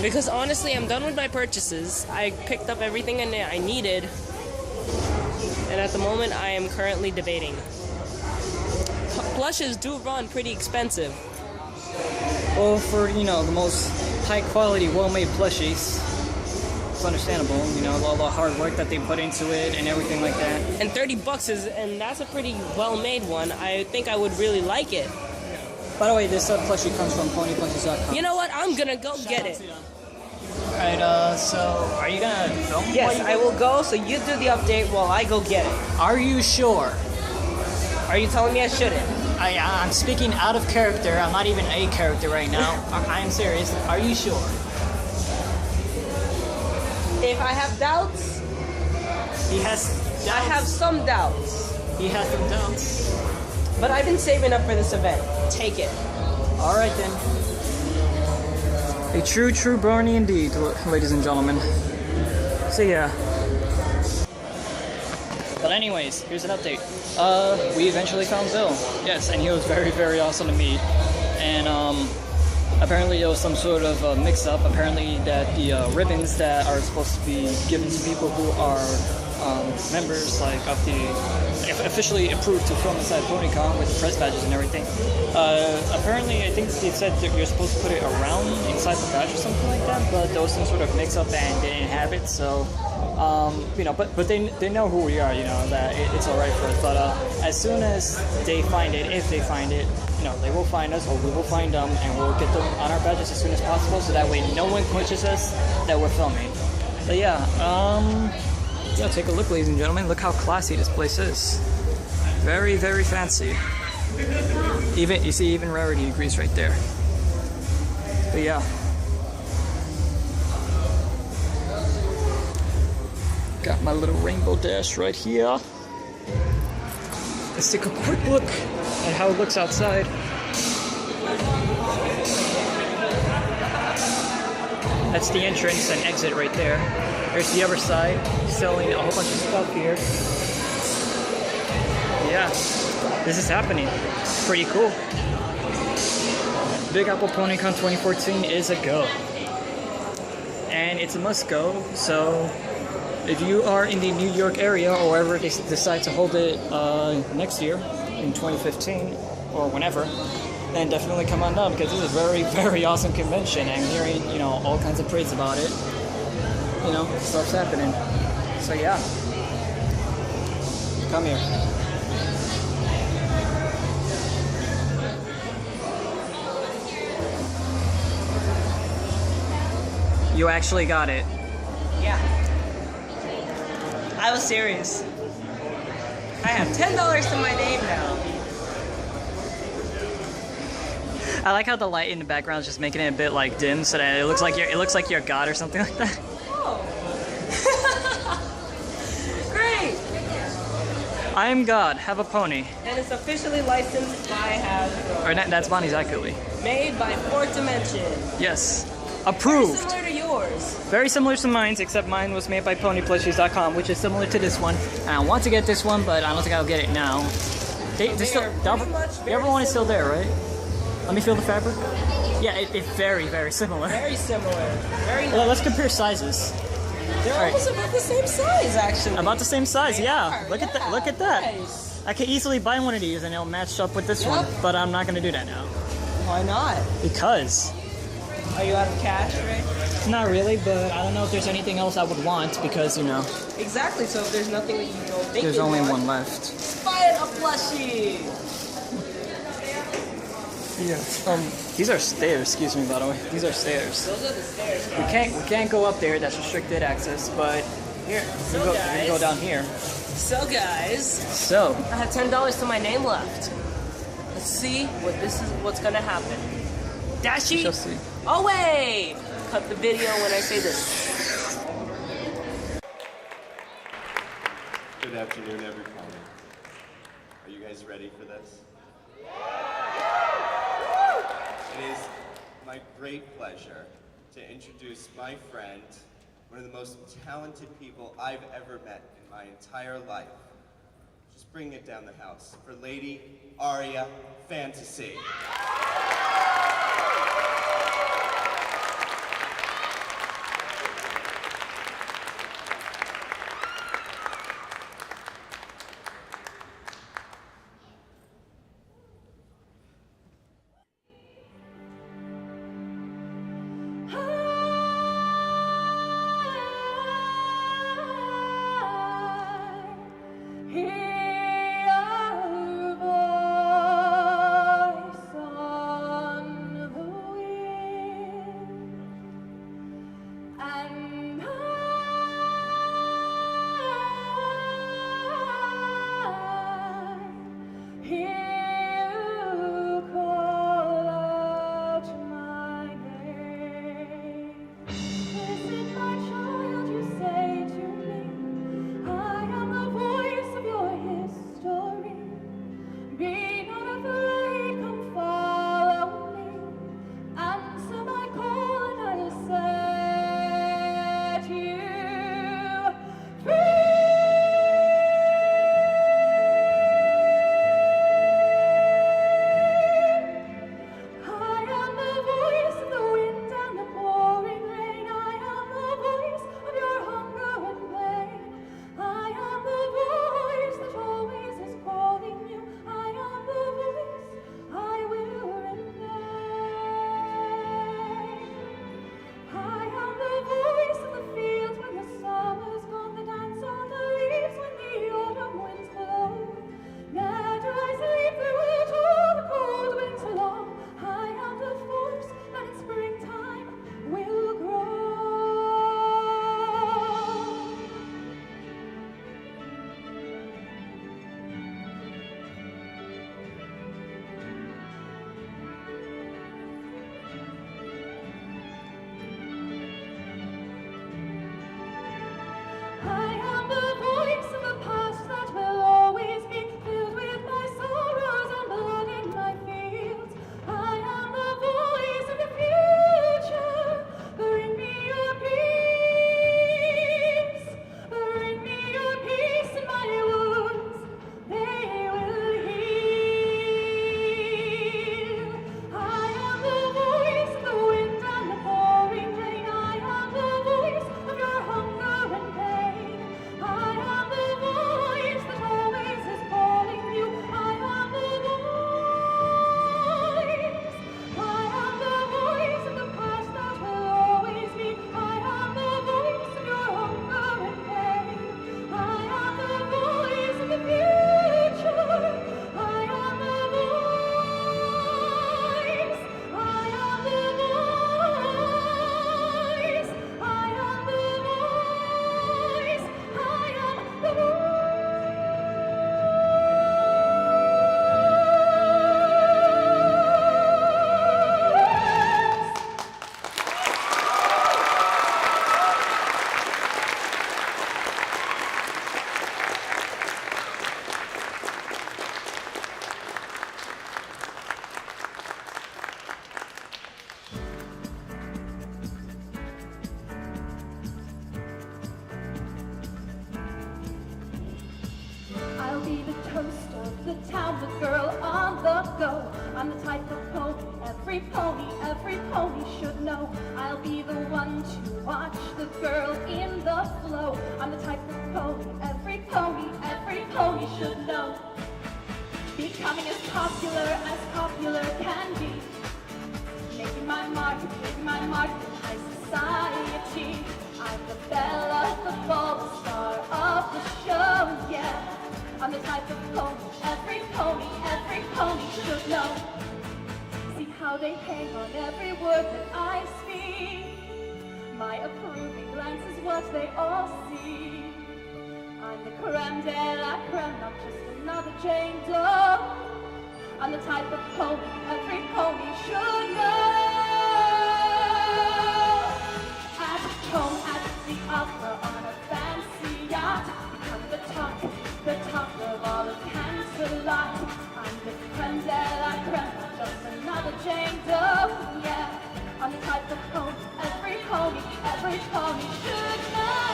Because honestly, I'm done with my purchases. I picked up everything I needed, and at the moment, I am currently debating. Plushes do run pretty expensive. Well, for, you know, the most high-quality, well-made plushies, it's understandable, you know, all the hard work that they put into it and everything like that. And $30 and that's a pretty well-made one. I think I would really like it. By the way, this plushie comes from ponyplushies.com. You know what? I'm gonna go get it. Alright, so, are you gonna film? Yes, I will go, so you do the update while I go get it. Are you sure? Are you telling me I shouldn't? I'm speaking out of character. I'm not even a character right now. I am serious. Are you sure? If I have doubts, he has doubts. I have some doubts. He has some doubts. But I've been saving up for this event. Take it. All right then. A true brony indeed, ladies and gentlemen. So yeah. But anyways, here's an update. We eventually found Bill. Yes, and he was very, very awesome to meet. And apparently there was some sort of mix-up. Apparently that the ribbons that are supposed to be given to people who are members, like of the officially approved to film inside Ponycon with the press badges and everything. Apparently, I think they said that you're supposed to put it around inside the badge or something like that. But there was some sort of mix-up and they didn't have it, so. You know, but they know who we are, you know, that it's alright for us. But as soon as they find it, if they find it, you know, they will find us or we will find them and we'll get them on our badges as soon as possible so that way no one pushes us that we're filming. But yeah, take a look, ladies and gentlemen. Look how classy this place is. Very, very fancy. Even, you see, even Rarity agrees right there. But yeah. Got my little rainbow dash right here. Let's take a quick look at how it looks outside. That's the entrance and exit right there. There's the other side, selling a whole bunch of stuff here. Yeah, this is happening. Pretty cool. Big Apple Ponycon 2014 is a go. And it's a must go, so if you are in the New York area or wherever they decide to hold it next year, in 2015 or whenever, then definitely come on down because this is a very, very awesome convention. I'm hearing, you know, all kinds of praise about it. You know, stuff's happening. So yeah, come here. You actually got it. Yeah. I was serious. I have $10 to my name now. I like how the light in the background is just making it a bit like dim, so that it looks like you're God or something like that. Oh. Great. I am God. Have a pony. And it's officially licensed by Hasbro. Or that's Bonnie's actually. Made by Fourth Dimension. Yes. Approved. Very similar to yours. Very similar to mine, except mine was made by ponyplushies.com, which is similar to this one. And I want to get this one, but I don't think I'll get it now. The other one is still there, right? Let me feel the fabric. Yeah, it's very, very similar. Very similar. Very nice. Well, let's compare sizes. They're almost about the same size, actually. About the same size, yeah. Look at that. Look at that. Nice. I could easily buy one of these and it'll match up with this one, but I'm not going to do that now. Why not? Because. Are you out of cash, right? Not really, but I don't know if there's anything else I would want because, you know. Exactly, so if there's nothing that you don't think there's you only want, one left. buy it a plushie! Yeah. These are stairs, excuse me, by the way. These are stairs. Those are the stairs. We can't go up there, that's restricted access, but here, we can go down here. So guys, I have $10 to my name left. Let's see what's gonna happen. Dashi away! Cut the video when I say this. Good afternoon, everybody. Are you guys ready for this? It is my great pleasure to introduce my friend, one of the most talented people I've ever met in my entire life. Just bring it down the house for Lady Aria Fantasy. Jane Doe. every pony should know.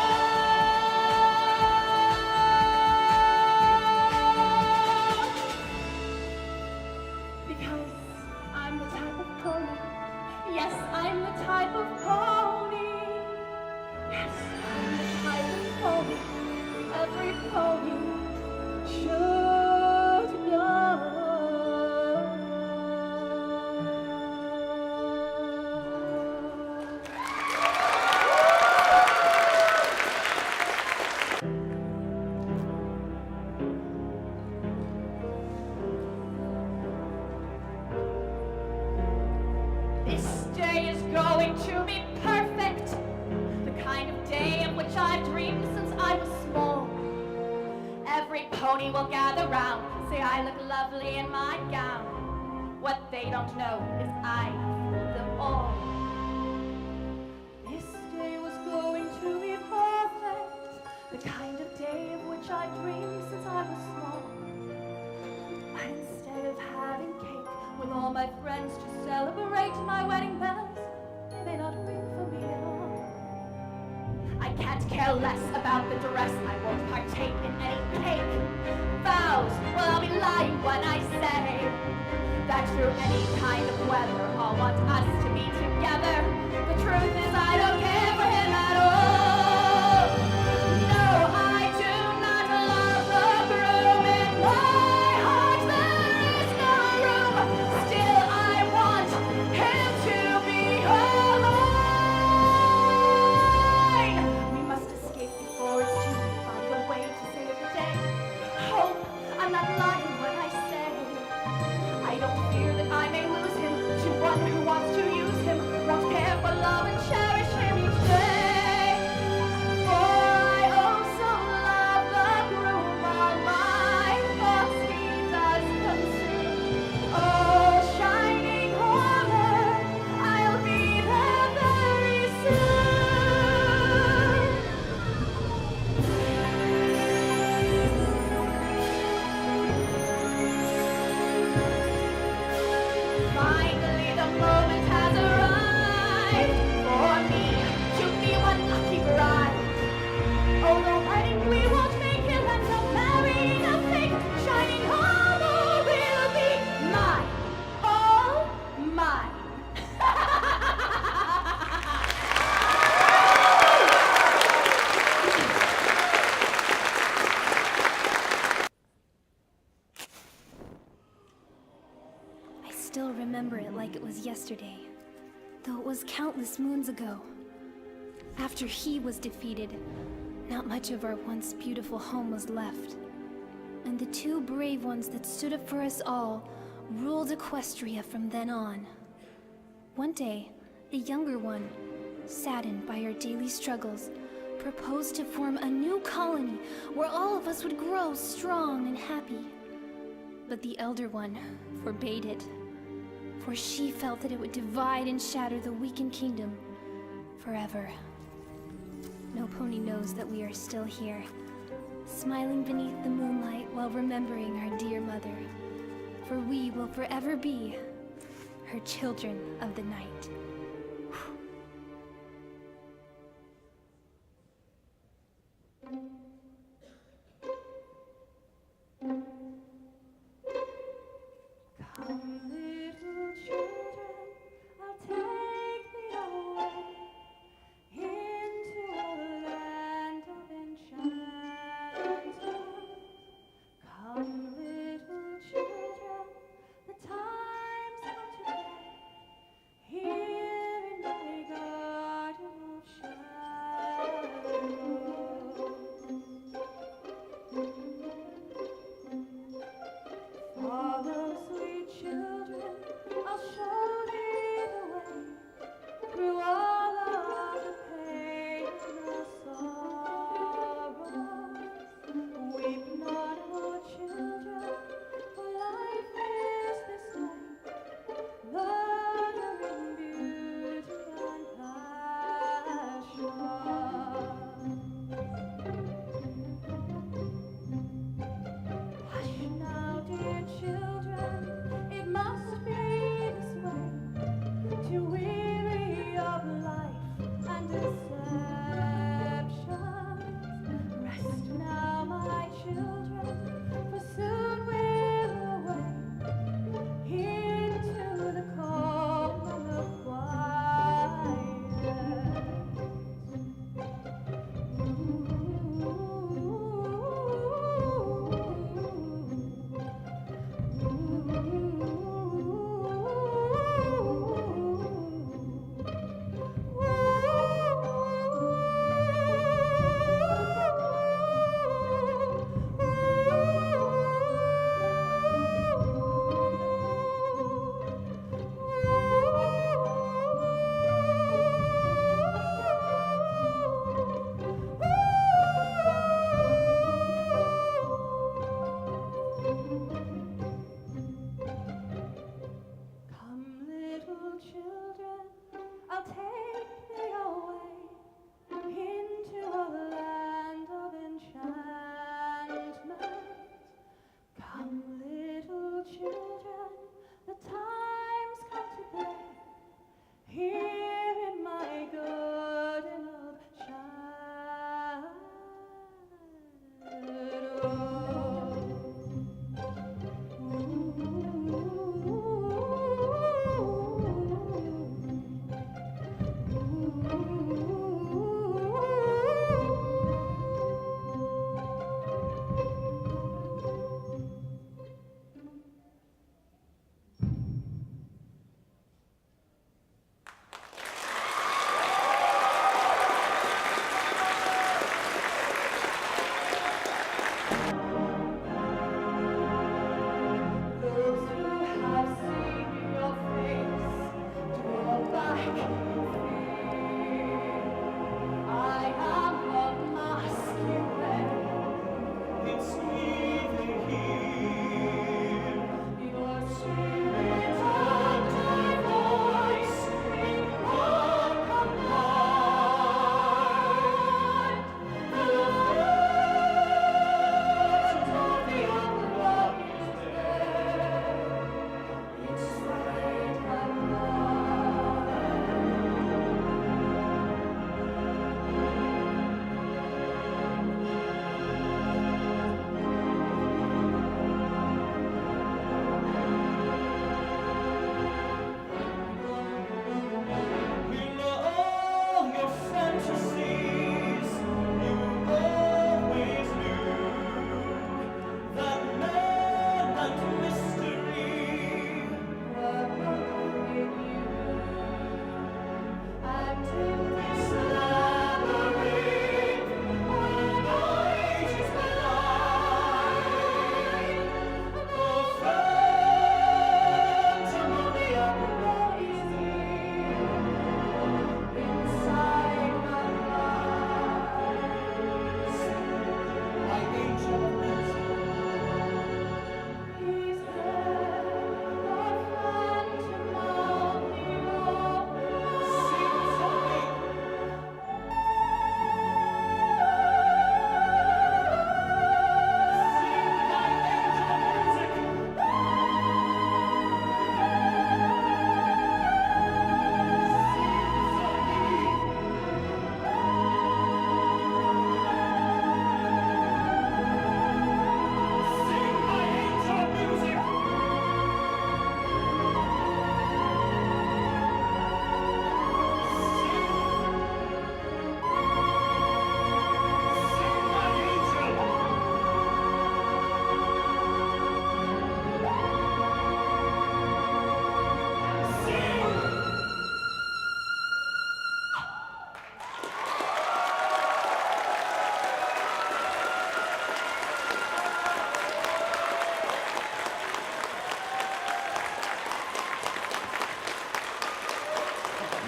Because I'm the type of pony. Yes, I'm the type of pony. Yes, I'm the type of pony. Every pony should know. This day is going to be perfect. The kind of day of which I've dreamed since I was small. Every pony will gather round, say I look lovely in my gown. What they don't know is I fooled them all. This day was going to be perfect. The kind of day of which I dreamed since I was small. But instead of having cake with all my friends to celebrate my wedding bells, they may not ring for me at all. I can't care less about the dress, I won't partake in any cake. Vows, well I'll be lying when I say that through any kind of weather I'll want us to be together. The truth is I don't care for him at all. No, I do not love the groom. In my heart there is no room. Still I want him to be mine. We must escape before it's too late. Find a way to save the day. Hope I'm not lying when I say I don't fear that I may lose him to one who wants to use him, won't care for love and cherish him each day. For I also love the groom, all my thoughts he does consume. Oh, shining armor, I'll be there very soon. Finally, the moment has arrived for me to be one lucky bride. Oh, the wedding we won't make it, and the marrying a fake. Shining armor will be mine, all mine. I still remember it like it was yesterday, though it was countless moons ago. After he was defeated, not much of our once beautiful home was left. And the two brave ones that stood up for us all ruled Equestria from then on. One day, the younger one, saddened by our daily struggles, proposed to form a new colony where all of us would grow strong and happy. But the elder one forbade it, for she felt that it would divide and shatter the weakened kingdom forever. No pony knows that we are still here, smiling beneath the moonlight while remembering our dear mother, for we will forever be her children of the night. Come, little children, I'll take thee away into a land of enchantment. Come, little children, the time's come to play. Here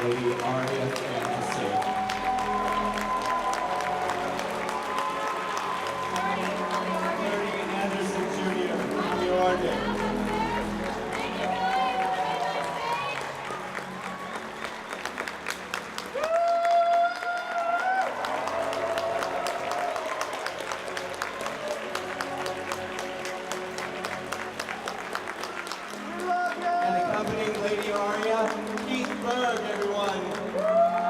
Lady Aria Fantasy. Harry Anderson Jr. New Order. And accompanying Lady Aria, Keith Berg, everyone.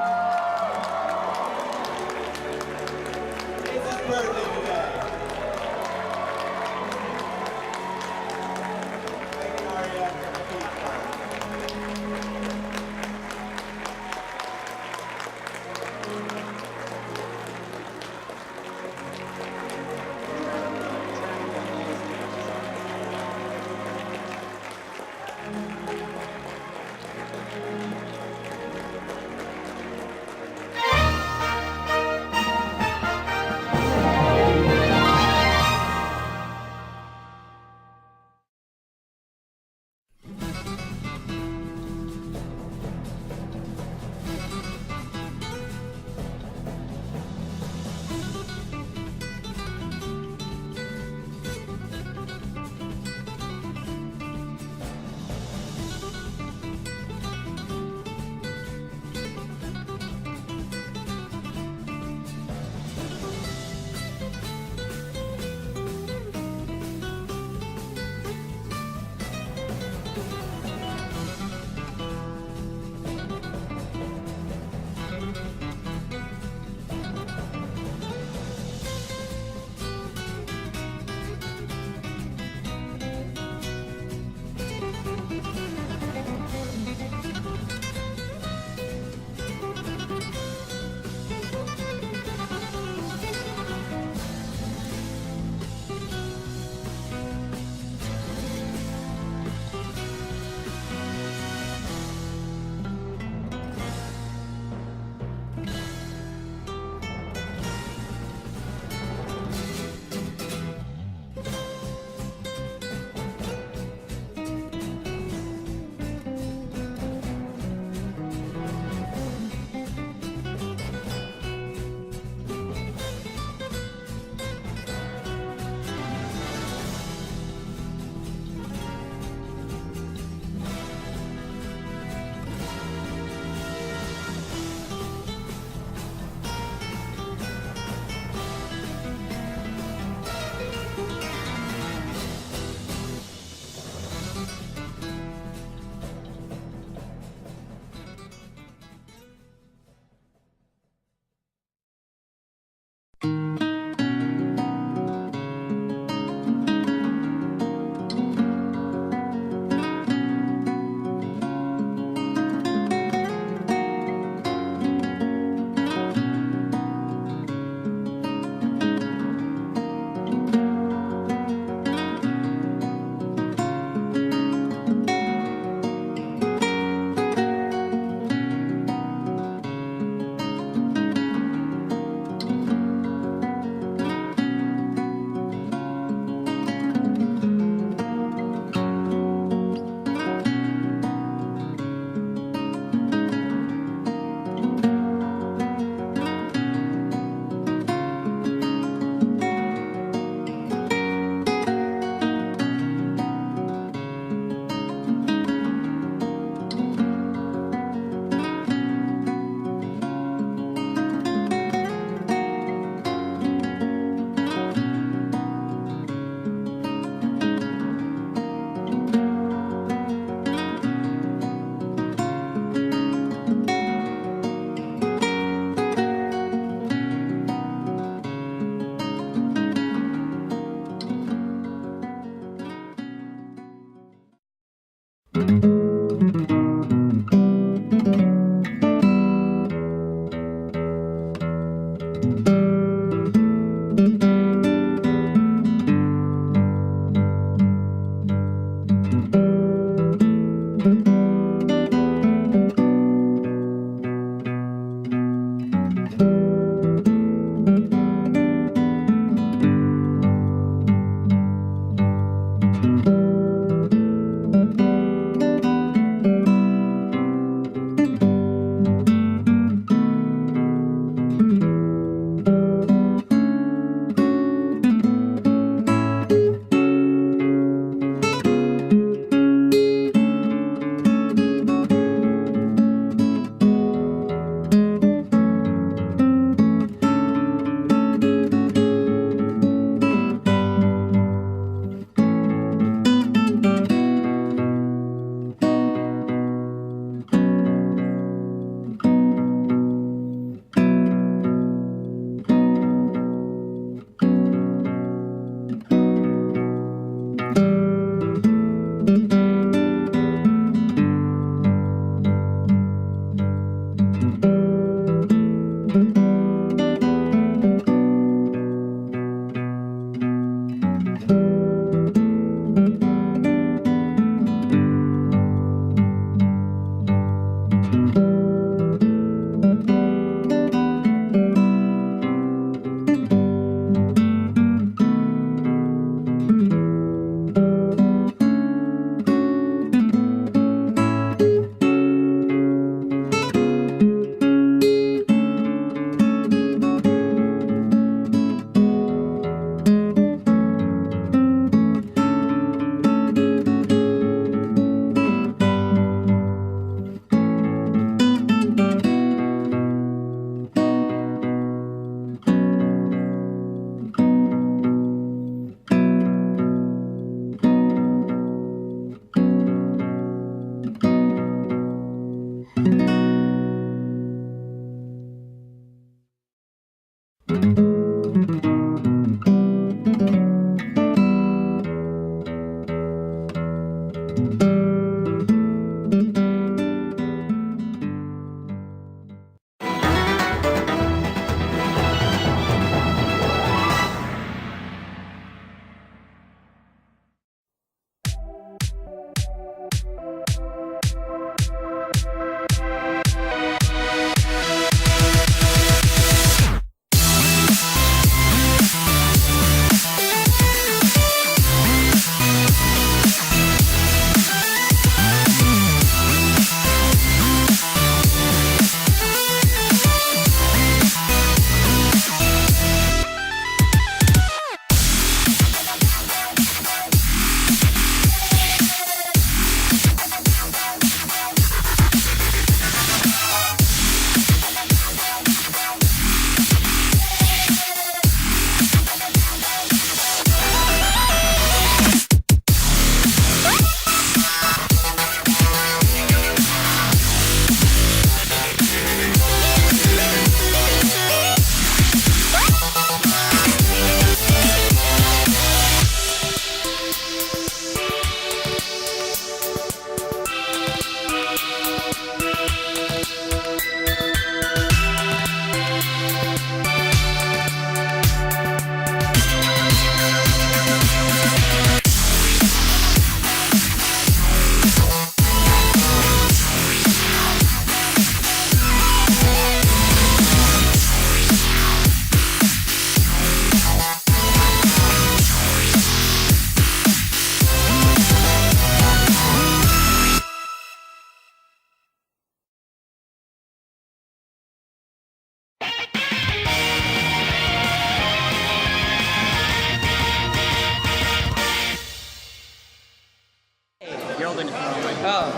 You're holding it the wrong way. Oh.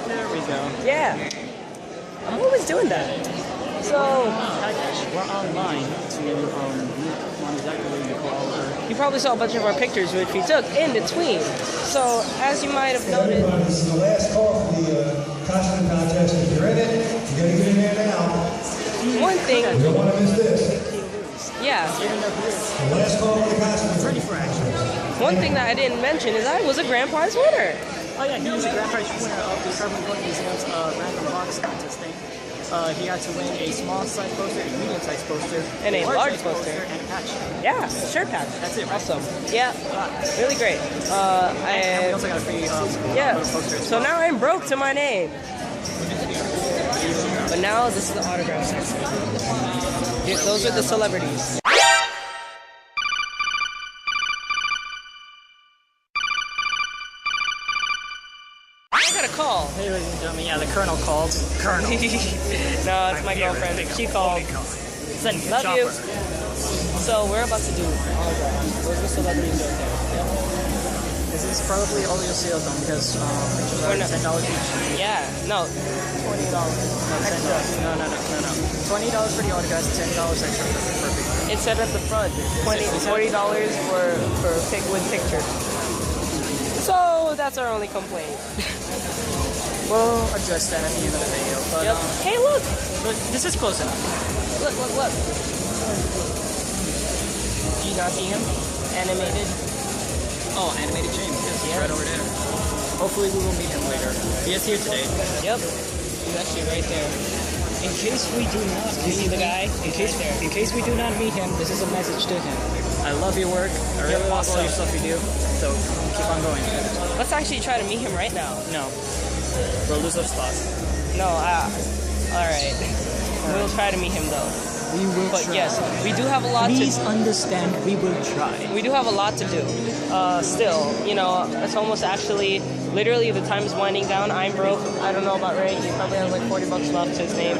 There we go. Yeah. I'm always doing that. So, we're online to meet Nicole Oliver. you probably saw a bunch of our pictures which we took in between. So, as you might have noted, this is the last call for the costume contest. If you're in it, you gotta get in there now. one thing. You don't want to miss this. Yeah. The last call for the costume contest. One thing that I didn't mention is I was a grand prize winner. Oh yeah, he was a grand prize winner of the Carbon Point Museum's random box contest thing. He had to win a small size poster, a medium size poster, and a large poster, and a patch. Yeah, shirt patch. That's it, right? Awesome. Yeah, really great. And we also got a free poster. So now I'm broke to my name. But now this is the autograph section. Those are the celebrities. I got a call. Hey, ladies and gentlemen, yeah, the Colonel called. Colonel. No, it's my girlfriend. She called. Love you. So we're about to do autographs. Those are celebrities right there. This is probably all you'll see of them because pictures are $10 each. Yeah, no, $20. No. $20 for the autographs, $10 extra for a picture. It said at the front, $40 for with picture. So that's our only complaint. We'll address that at the end of the video. But, yep. Hey, look! This is close enough. Look. Do you not see him? Animated? Oh, animated James. Yes, he's right over there. Hopefully we will meet him later. He is here today. Yep. He's actually right there. In case we do not you see the guy? In case we do not meet him, this is a message to him. I love your work. I really love all your stuff you do. So keep on going. Let's actually try to meet him right now. No. We'll lose our spot. No, alright. We'll try to meet him though. We will try. But yes, we do have a lot Please understand, we will try. We do have a lot to do. Still, you know, it's almost actually, literally the time is winding down. I'm broke. I don't know about Ray. He probably has like $40 left to his name.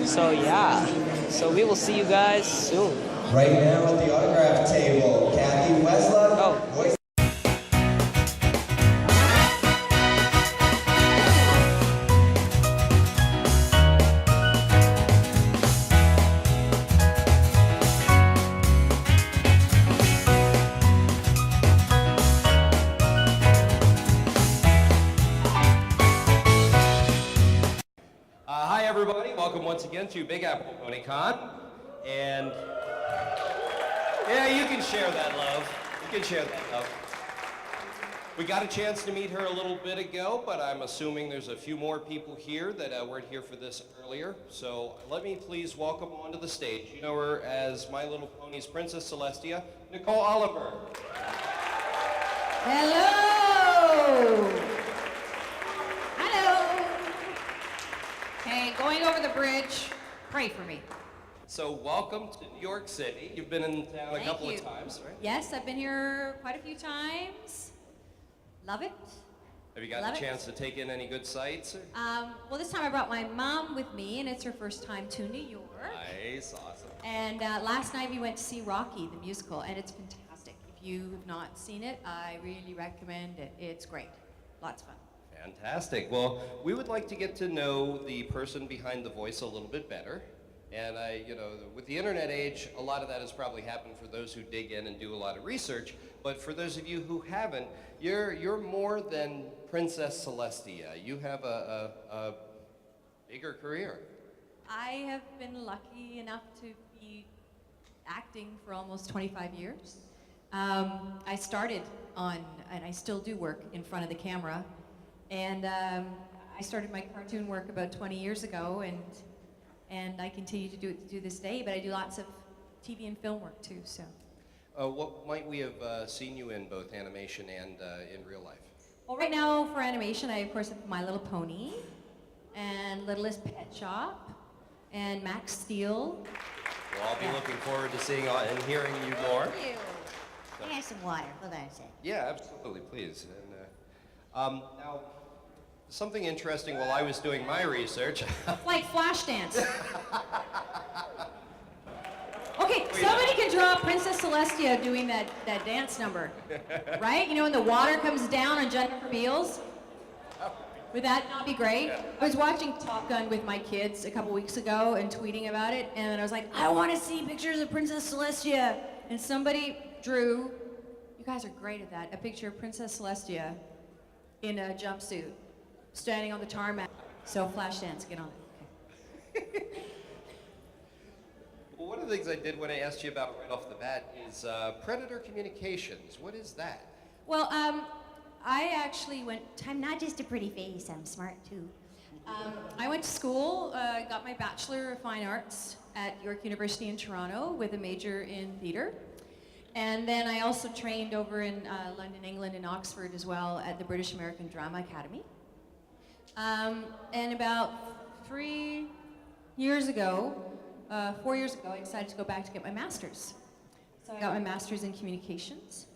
So yeah. So we will see you guys soon. Right now at the autograph table, Kathy Westlock. Oh. Hi everybody, welcome once again again to Big Apple Ponycon. And yeah, you can share that love. You can share that love. We got a chance to meet her a little bit ago, but I'm assuming there's a few more people here that weren't here for this earlier. So let me please welcome onto the stage. You know her as My Little Pony's Princess Celestia, Nicole Oliver. Hello! Hello! Hey, going over the bridge, pray for me. So welcome to New York City. You've been in town a couple of times, right? Yes, I've been here quite a few times. Love it. Have you gotten a chance to take in any good sights? Or? Well, this time I brought my mom with me, and it's her first time to New York. Nice, awesome. And last night we went to see Rocky, the musical, and it's fantastic. If you have not seen it, I really recommend it. It's great. Lots of fun. Fantastic. Well, we would like to get to know the person behind the voice a little bit better. And with the internet age, a lot of that has probably happened for those who dig in and do a lot of research. But for those of you who haven't, you're more than Princess Celestia. You have a bigger career. I have been lucky enough to be acting for almost 25 years. I started and I still do work in front of the camera. And I started my cartoon work about 20 years ago, and I continue to do it to this day, but I do lots of TV and film work too, so. What might we have seen you in, both animation and in real life? Well, right now for animation, I of course have My Little Pony, and Littlest Pet Shop, and Max Steel. Well, I'll be looking forward to seeing and hearing you more. Thank you. Can I have some water? Hold on a sec. Yeah, absolutely, please. And now, something interesting while I was doing my research. Like Flashdance. Okay, somebody can draw Princess Celestia doing that dance number, right? You know, when the water comes down on Jennifer Beals? Would that not be great? I was watching Top Gun with my kids a couple weeks ago and tweeting about it, and I was like, I want to see pictures of Princess Celestia. And somebody drew, you guys are great at that, a picture of Princess Celestia in a jumpsuit, standing on the tarmac. So Flashdance, get on it. Well, one of the things I did when I asked you about right off the bat is predator communications. What is that? Well, I actually I'm not just a pretty face, I'm smart too. I went to school, got my Bachelor of Fine Arts at York University in Toronto with a major in theatre. And then I also trained over in London, England, and Oxford as well at the British American Drama Academy. And about 4 years ago, I decided to go back to get my master's. So I got my master's in communications.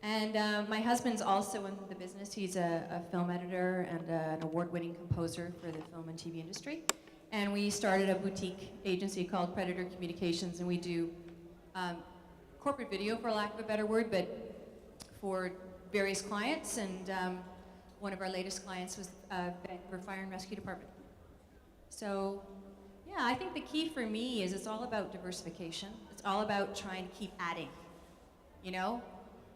And my husband's also in the business. He's a film editor and an award-winning composer for the film and TV industry. And we started a boutique agency called Predator Communications, and we do corporate video, for lack of a better word, but for various clients. And one of our latest clients was Vancouver Fire and Rescue Department. So, yeah, I think the key for me is it's all about diversification. It's all about trying to keep adding, you know?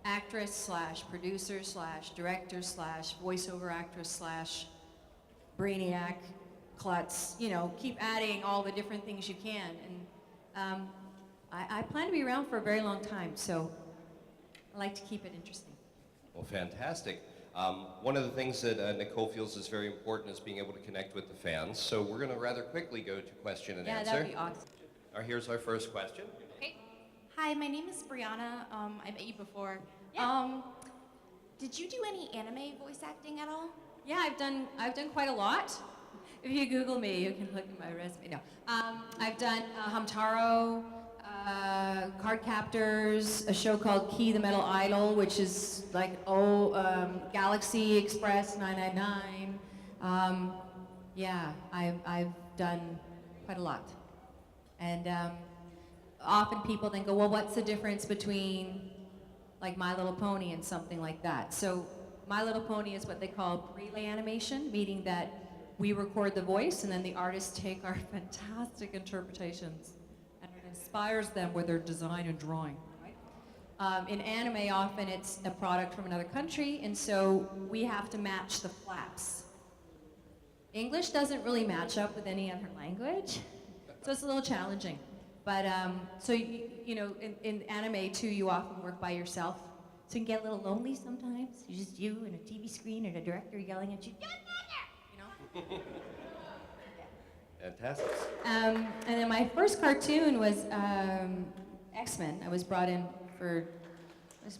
Actress slash producer slash director slash voiceover actress slash brainiac, klutz, you know, keep adding all the different things you can. And I plan to be around for a very long time, so I like to keep it interesting. Well, fantastic. One of the things that Nicole feels is very important is being able to connect with the fans. So we're going to rather quickly go to question and answer. Yeah, that'd be awesome. Here's our first question. Okay. Hi, my name is Brianna. I met you before. Yeah. Did you do any anime voice acting at all? Yeah, I've done quite a lot. If you Google me, you can look at my resume. No, I've done Hamtaro, Card Captors, a show called Key the Metal Idol, which is like Galaxy Express 999. Yeah, I've done quite a lot. And often people then go, well, what's the difference between like My Little Pony and something like that? So My Little Pony is what they call prelay animation, meaning that we record the voice and then the artists take our fantastic interpretations and it inspires them with their design and drawing. Right? In anime, often it's a product from another country, and so we have to match the flaps. English doesn't really match up with any other language. So it's a little challenging. But, so, you know, in anime, too, you often work by yourself. So you can get a little lonely sometimes. It's just you and a TV screen and a director yelling at you, you know? Fantastic. And then my first cartoon was X-Men. I was brought in for,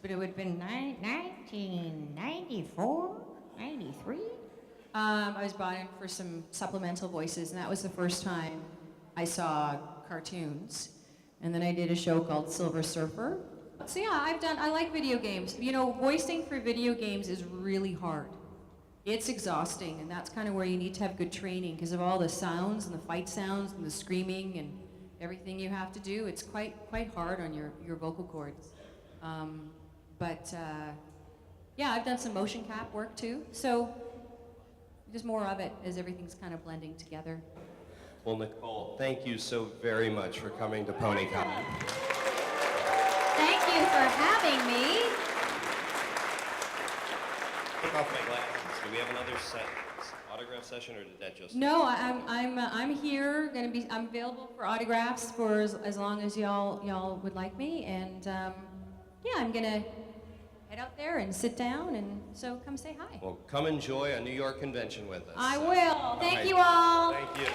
but it would have been 1994, 93. I was brought in for some supplemental voices, and that was the first time I saw cartoons. And then I did a show called Silver Surfer. So yeah, I like video games. You know, voicing for video games is really hard. It's exhausting, and that's kind of where you need to have good training because of all the sounds and the fight sounds and the screaming and everything you have to do. It's quite hard on your vocal cords. Yeah, I've done some motion cap work too. So there's more of it as everything's kind of blending together. Well, Nicole, thank you so very much for coming to Ponycon. Thank you for having me. Took off my glasses. Do we have another autograph session, or did that just? No, I'm here. I'm available for autographs for as long as y'all would like me, and yeah, I'm gonna head out there and sit down, and so come say hi. Well, come enjoy a New York convention with us. I will. Thank you all. Thank you.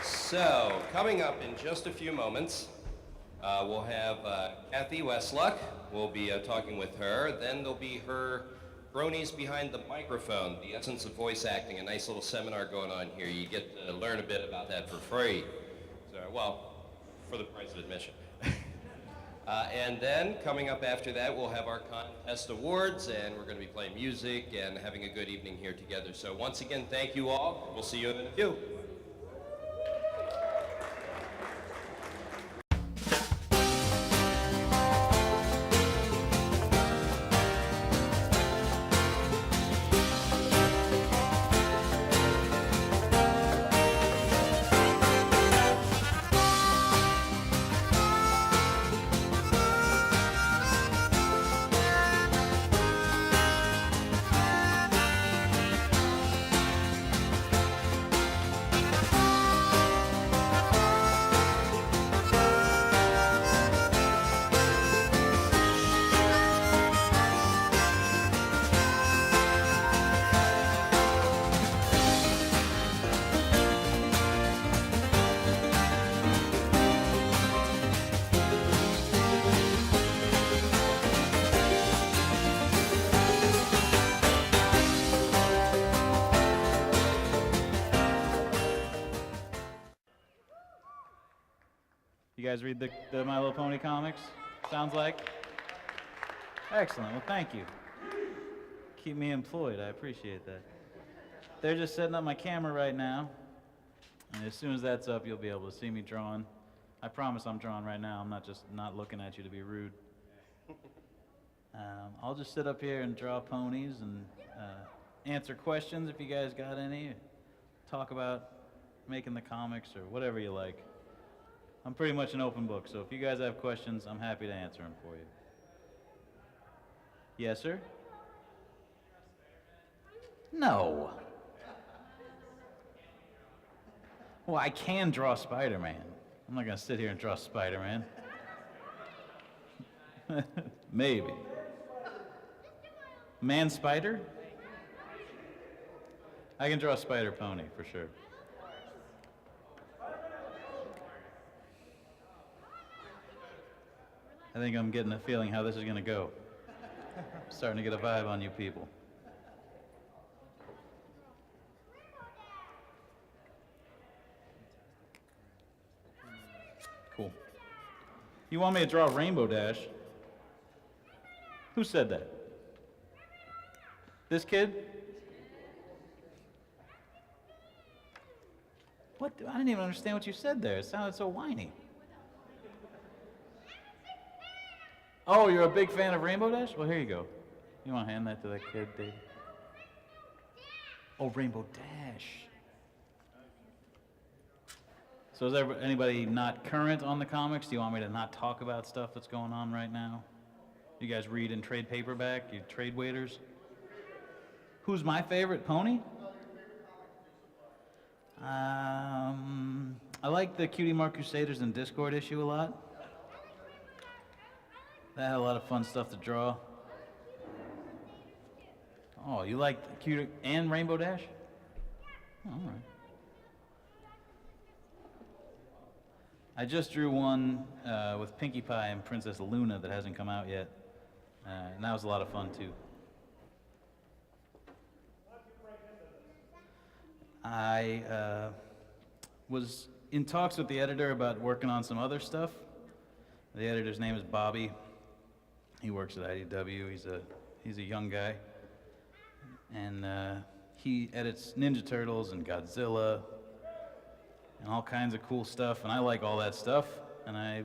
So, coming up in just a few moments, we'll have Kathy Westlock. We'll be talking with her. Then there'll be her bronies behind the microphone, the essence of voice acting, a nice little seminar going on here. You get to learn a bit about that for free. So, well, for the price of admission. And then, coming up after that, we'll have our contest awards, and we're going to be playing music and having a good evening here together. So once again, thank you all. We'll see you in a few. You guys read the My Little Pony comics? Sounds like? Excellent. Well, thank you. Keep me employed. I appreciate that. They're just setting up my camera right now. And as soon as that's up, you'll be able to see me drawing. I promise I'm drawing right now. I'm not just not looking at you to be rude. I'll just sit up here and draw ponies and answer questions if you guys got any. Talk about making the comics or whatever you like. I'm pretty much an open book, so if you guys have questions, I'm happy to answer them for you. Yes, sir? No. Well, I can draw Spider-Man. I'm not going to sit here and draw Spider-Man. Maybe. Man-Spider? I can draw a Spider-Pony, for sure. I think I'm getting a feeling how this is going to go. Starting to get a vibe on you people. Cool. You want me to draw Rainbow Dash? Who said that? This kid? What? I didn't even understand what you said there. It sounded so whiny. Oh, you're a big fan of Rainbow Dash? Well, here you go. You want to hand that to that kid, Dave? Oh, Rainbow Dash. So is there anybody not current on the comics? Do you want me to not talk about stuff that's going on right now? You guys read and trade paperback? You trade waiters? Who's my favorite pony? I like the Cutie Mark Crusaders and Discord issue a lot. That had a lot of fun stuff to draw. Oh, you like Cutie and Rainbow Dash? Oh, all right. I just drew one with Pinkie Pie and Princess Luna that hasn't come out yet. And that was a lot of fun too. I was in talks with the editor about working on some other stuff. The editor's name is Bobby. He works at IDW. He's a young guy. And he edits Ninja Turtles and Godzilla and all kinds of cool stuff, and I like all that stuff. And I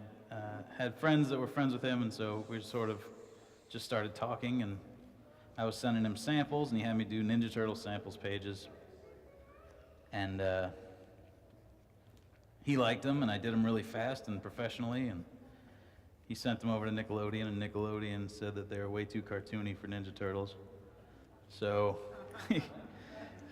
had friends that were friends with him, and so we sort of just started talking, and I was sending him samples, and he had me do Ninja Turtle samples pages. And he liked them, and I did them really fast and professionally, and he sent them over to Nickelodeon, and Nickelodeon said that they were way too cartoony for Ninja Turtles. So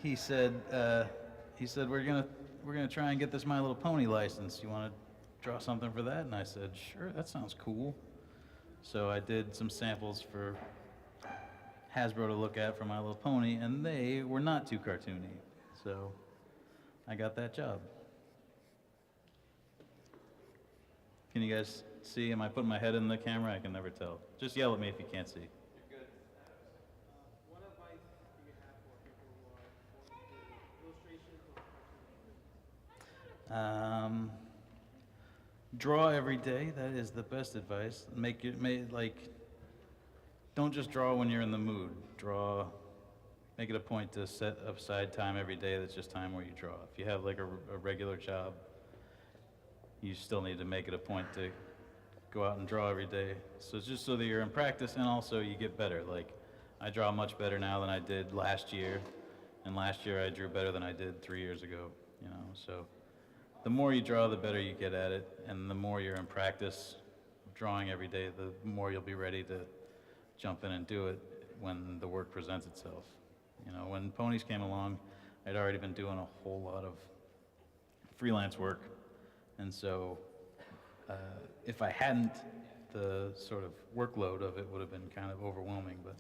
he said we're gonna try and get this My Little Pony license. You want to draw something for that? And I said, sure, that sounds cool. So I did some samples for Hasbro to look at for My Little Pony, and they were not too cartoony. So I got that job. Can you guys see? Am I putting my head in the camera? I can never tell. Just yell at me if you can't see. Draw every day. That is the best advice. Don't just draw when you're in the mood. Make it a point to set aside time every day that's just time where you draw. If you have like a regular job, you still need to make it a point to go out and draw every day. So it's just so that you're in practice, and also you get better. Like, I draw much better now than I did last year, and last year I drew better than I did 3 years ago, you know, so the more you draw, the better you get at it, and the more you're in practice of drawing every day, the more you'll be ready to jump in and do it when the work presents itself. You know, when ponies came along, I'd already been doing a whole lot of freelance work, and so if I hadn't, the sort of workload of it would have been kind of overwhelming, but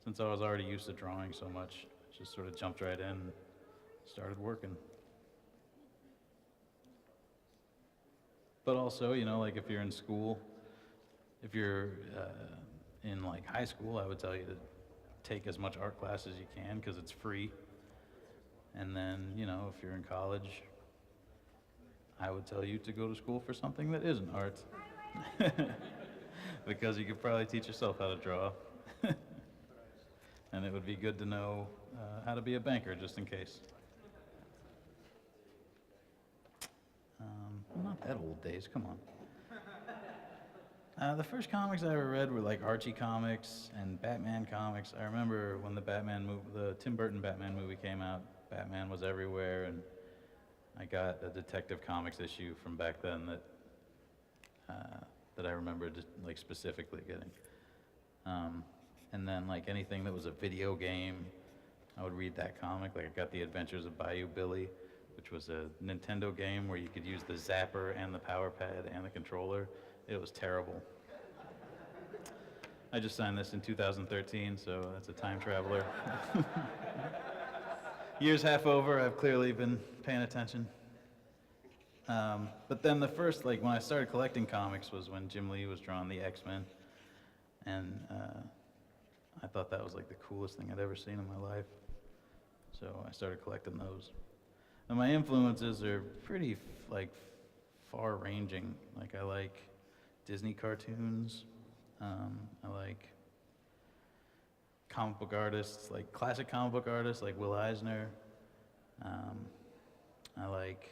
since I was already used to drawing so much, I just sort of jumped right in and started working. But also, you know, like if you're in school, if you're in like high school, I would tell you to take as much art class as you can because it's free. And then, you know, if you're in college, I would tell you to go to school for something that isn't art. Because you could probably teach yourself how to draw. And it would be good to know how to be a banker just in case. Not that old days, come on. The first comics I ever read were like Archie comics and Batman comics. I remember when the Tim Burton Batman movie came out, Batman was everywhere, and I got a Detective Comics issue from back then that I remember just like specifically getting. And then like anything that was a video game, I would read that comic. Like I got The Adventures of Bayou Billy, which was a Nintendo game where you could use the zapper and the power pad and the controller. It was terrible. I just signed this in 2013, so that's a time traveler. Year's half over, I've clearly been paying attention. But then the first, like when I started collecting comics was when Jim Lee was drawing the X-Men. And I thought that was like the coolest thing I'd ever seen in my life. So I started collecting those. And my influences are pretty like far-ranging. Like I like Disney cartoons. I like comic book artists, like classic comic book artists like Will Eisner. I like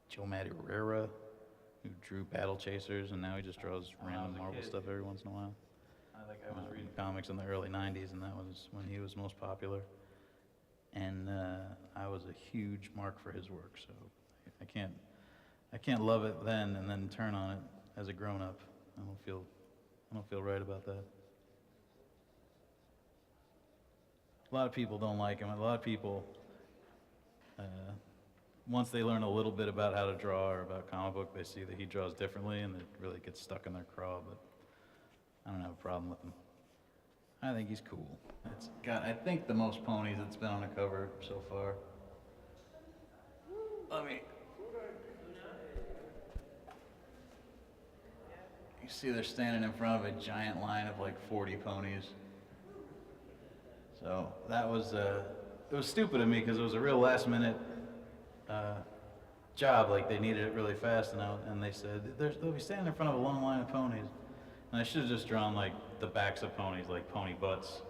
Joe Madureira, who drew Battle Chasers, and now he just draws random Marvel stuff every once in a while. I was reading comics in the early 90s, and that was when he was most popular. And I was a huge mark for his work, so I can't love it then and then turn on it as a grown-up. I don't feel right about that. A lot of people don't like him. A lot of people, once they learn a little bit about how to draw or about comic book, they see that he draws differently and it really gets stuck in their craw, but I don't have a problem with him. I think he's cool. It's got, I think, the most ponies that's been on a cover so far. You see they're standing in front of a giant line of like 40 ponies. So that was, it was stupid of me because it was a real last minute job, like they needed it really fast, and they said, they'll be standing in front of a long line of ponies. And I should have just drawn like the backs of ponies, like pony butts.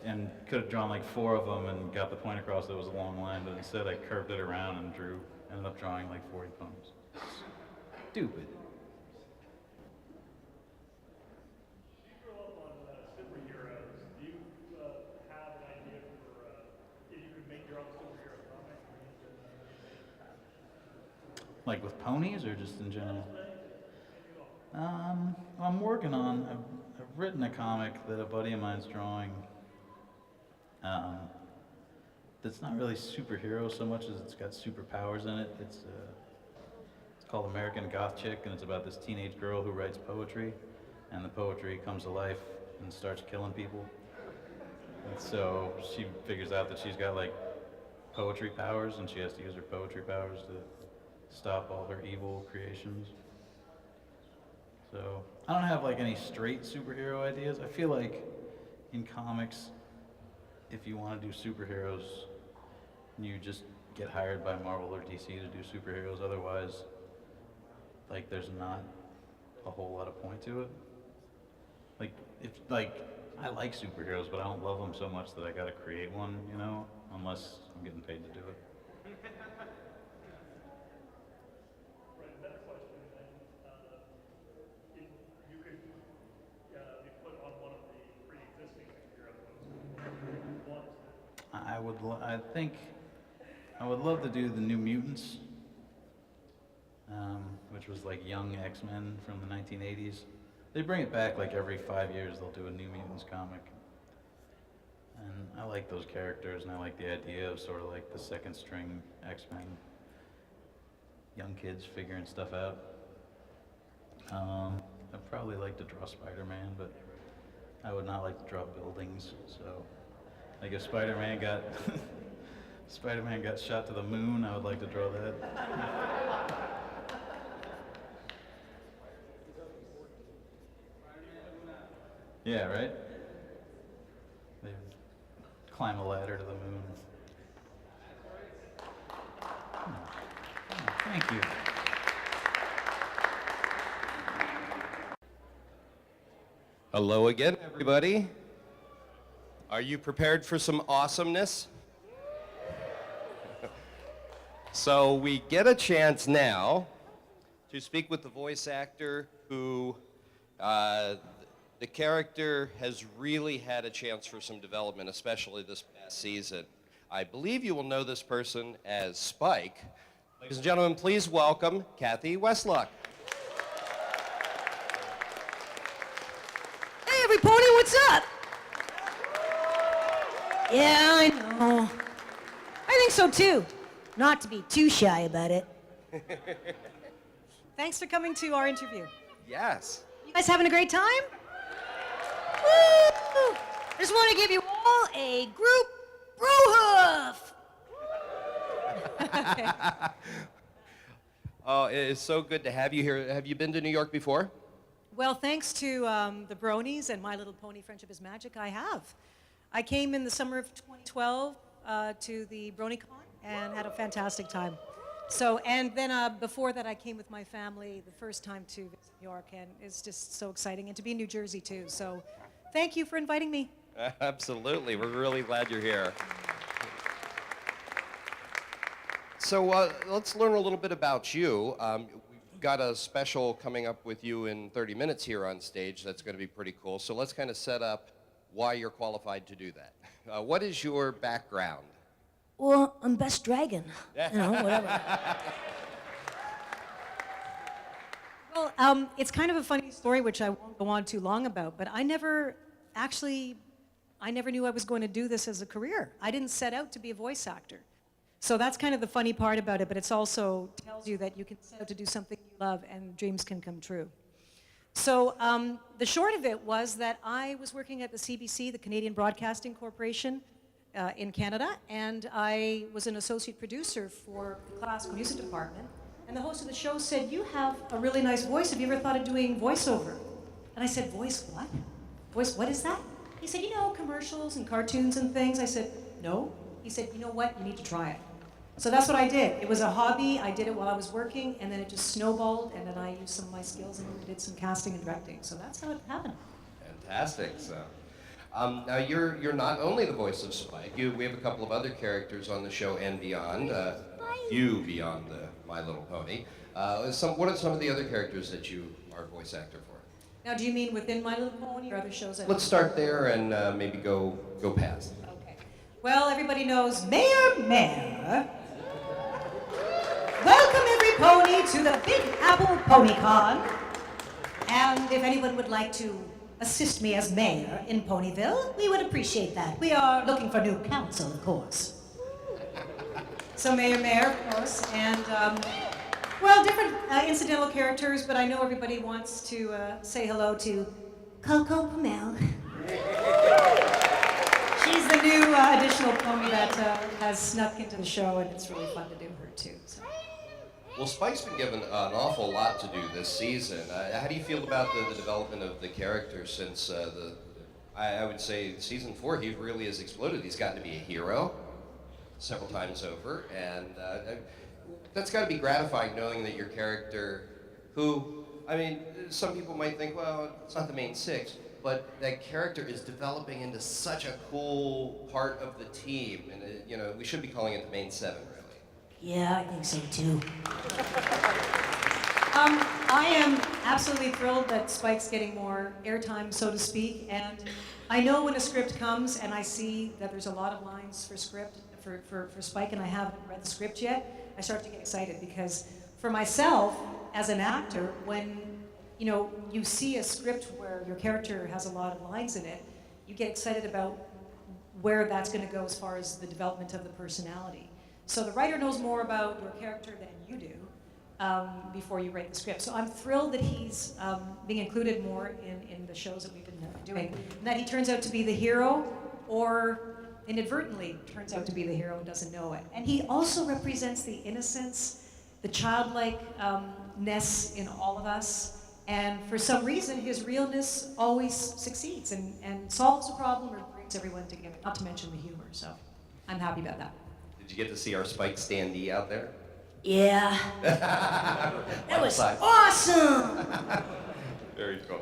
And could have drawn like 4 of them and got the point across that it was a long line, but instead I curved it around and ended up drawing like 40 ponies. Stupid. Like with ponies or just in general? I'm working on, I've written a comic that a buddy of mine's drawing that's not really superhero so much as it's got superpowers in it. It's called American Goth Chick, and it's about this teenage girl who writes poetry, and the poetry comes to life and starts killing people. And so she figures out that she's got like poetry powers, and she has to use her poetry powers to stop all her evil creations. So I don't have like any straight superhero ideas. I feel like in comics, if you want to do superheroes, you just get hired by Marvel or DC to do superheroes. Otherwise, like there's not a whole lot of point to it. Like I like superheroes, but I don't love them so much that I gotta create one, you know, unless I'm getting paid to do it. I would love to do the New Mutants, which was like young X-Men from the 1980s. They bring it back like every 5 years, they'll do a New Mutants comic. And I like those characters, and I like the idea of sort of like the second string X-Men, young kids figuring stuff out. I'd probably like to draw Spider-Man, but I would not like to draw buildings, so like if Spider-Man got shot to the moon, I would like to draw that. Yeah, right? They climb a ladder to the moon. Thank you. Hello again, everybody. Are you prepared for some awesomeness? So we get a chance now to speak with the voice actor who the character has really had a chance for some development, especially this past season. I believe you will know this person as Spike. Ladies and gentlemen, please welcome Kathy Westlock. Hey, everypony, what's up? Yeah, I know. I think so too. Not to be too shy about it. Thanks for coming to our interview. Yes. You guys having a great time? Woo! Just want to give you all a group bro-hoof. Okay. Oh, it is so good to have you here. Have you been to New York before? Well, thanks to the Bronies and My Little Pony Friendship is Magic, I have. I came in the summer of 2012 to the Ponycon and had a fantastic time. So, and then before that, I came with my family the first time to visit New York, and it's just so exciting, and to be in New Jersey too. So, thank you for inviting me. Absolutely, we're really glad you're here. So let's learn a little bit about you. We've got a special coming up with you in 30 minutes here on stage that's going to be pretty cool. So let's kind of set up why you're qualified to do that. What is your background? Well, I'm best dragon. You know, whatever. Well, it's kind of a funny story, which I won't go on too long about, but I never actually I never knew I was going to do this as a career. I didn't set out to be a voice actor. So that's kind of the funny part about it, but it's also tells you that you can set out to do something you love and dreams can come true. So the short of it was that I was working at the CBC, the Canadian Broadcasting Corporation, in Canada, and I was an associate producer for the classical music department. And the host of the show said, "You have a really nice voice. Have you ever thought of doing voiceover?" And I said, "Voice what? Voice what is that?" He said, "You know, commercials and cartoons and things." I said, "No." He said, "You know what? You need to try it." So that's what I did. It was a hobby. I did it while I was working, and then it just snowballed, and then I used some of my skills and did some casting and directing. So that's how it happened. Fantastic. So, now you're not only the voice of Spike. We have a couple of other characters on the show and beyond. You beyond the My Little Pony. What are some of the other characters that you are a voice actor for? Now, do you mean within My Little Pony or other shows? Let's start there and maybe go past. Okay. Well, everybody knows Mayor. Welcome, every pony, to the Big Apple Ponycon. And if anyone would like to assist me as mayor in Ponyville, we would appreciate that. We are looking for new council, of course. So Mayor, of course, and well, different incidental characters, but I know everybody wants to say hello to Coco Pamel. She's the new additional pony that has snuck into the show, and it's really fun to do her too. So. Well, Spike's been given an awful lot to do this season. How do you feel about the development of the character since I would say season 4, he really has exploded. He's gotten to be a hero several times over, and that's got to be gratifying knowing that your character, who, I mean, some people might think, well, it's not the main 6, but that character is developing into such a cool part of the team, and you know, we should be calling it the main 7, really. Yeah, I think so too. I am absolutely thrilled that Spike's getting more airtime, so to speak, and I know when a script comes and I see that there's a lot of lines for script for Spike and I haven't read the script yet, I start to get excited because for myself, as an actor, when you see a script where your character has a lot of lines in it, you get excited about where that's going to go as far as the development of the personality. So the writer knows more about your character than you do before you write the script. So I'm thrilled that he's being included more in the shows that we've been doing, and that he turns out to be the hero or inadvertently turns out to be the hero and doesn't know it. And he also represents the innocence, the childlikeness in all of us. And for some reason, his realness always succeeds and solves the problem or brings everyone together, not to mention the humor. So I'm happy about that. Did you get to see our Spike standee out there? Yeah. That was awesome! Very cool.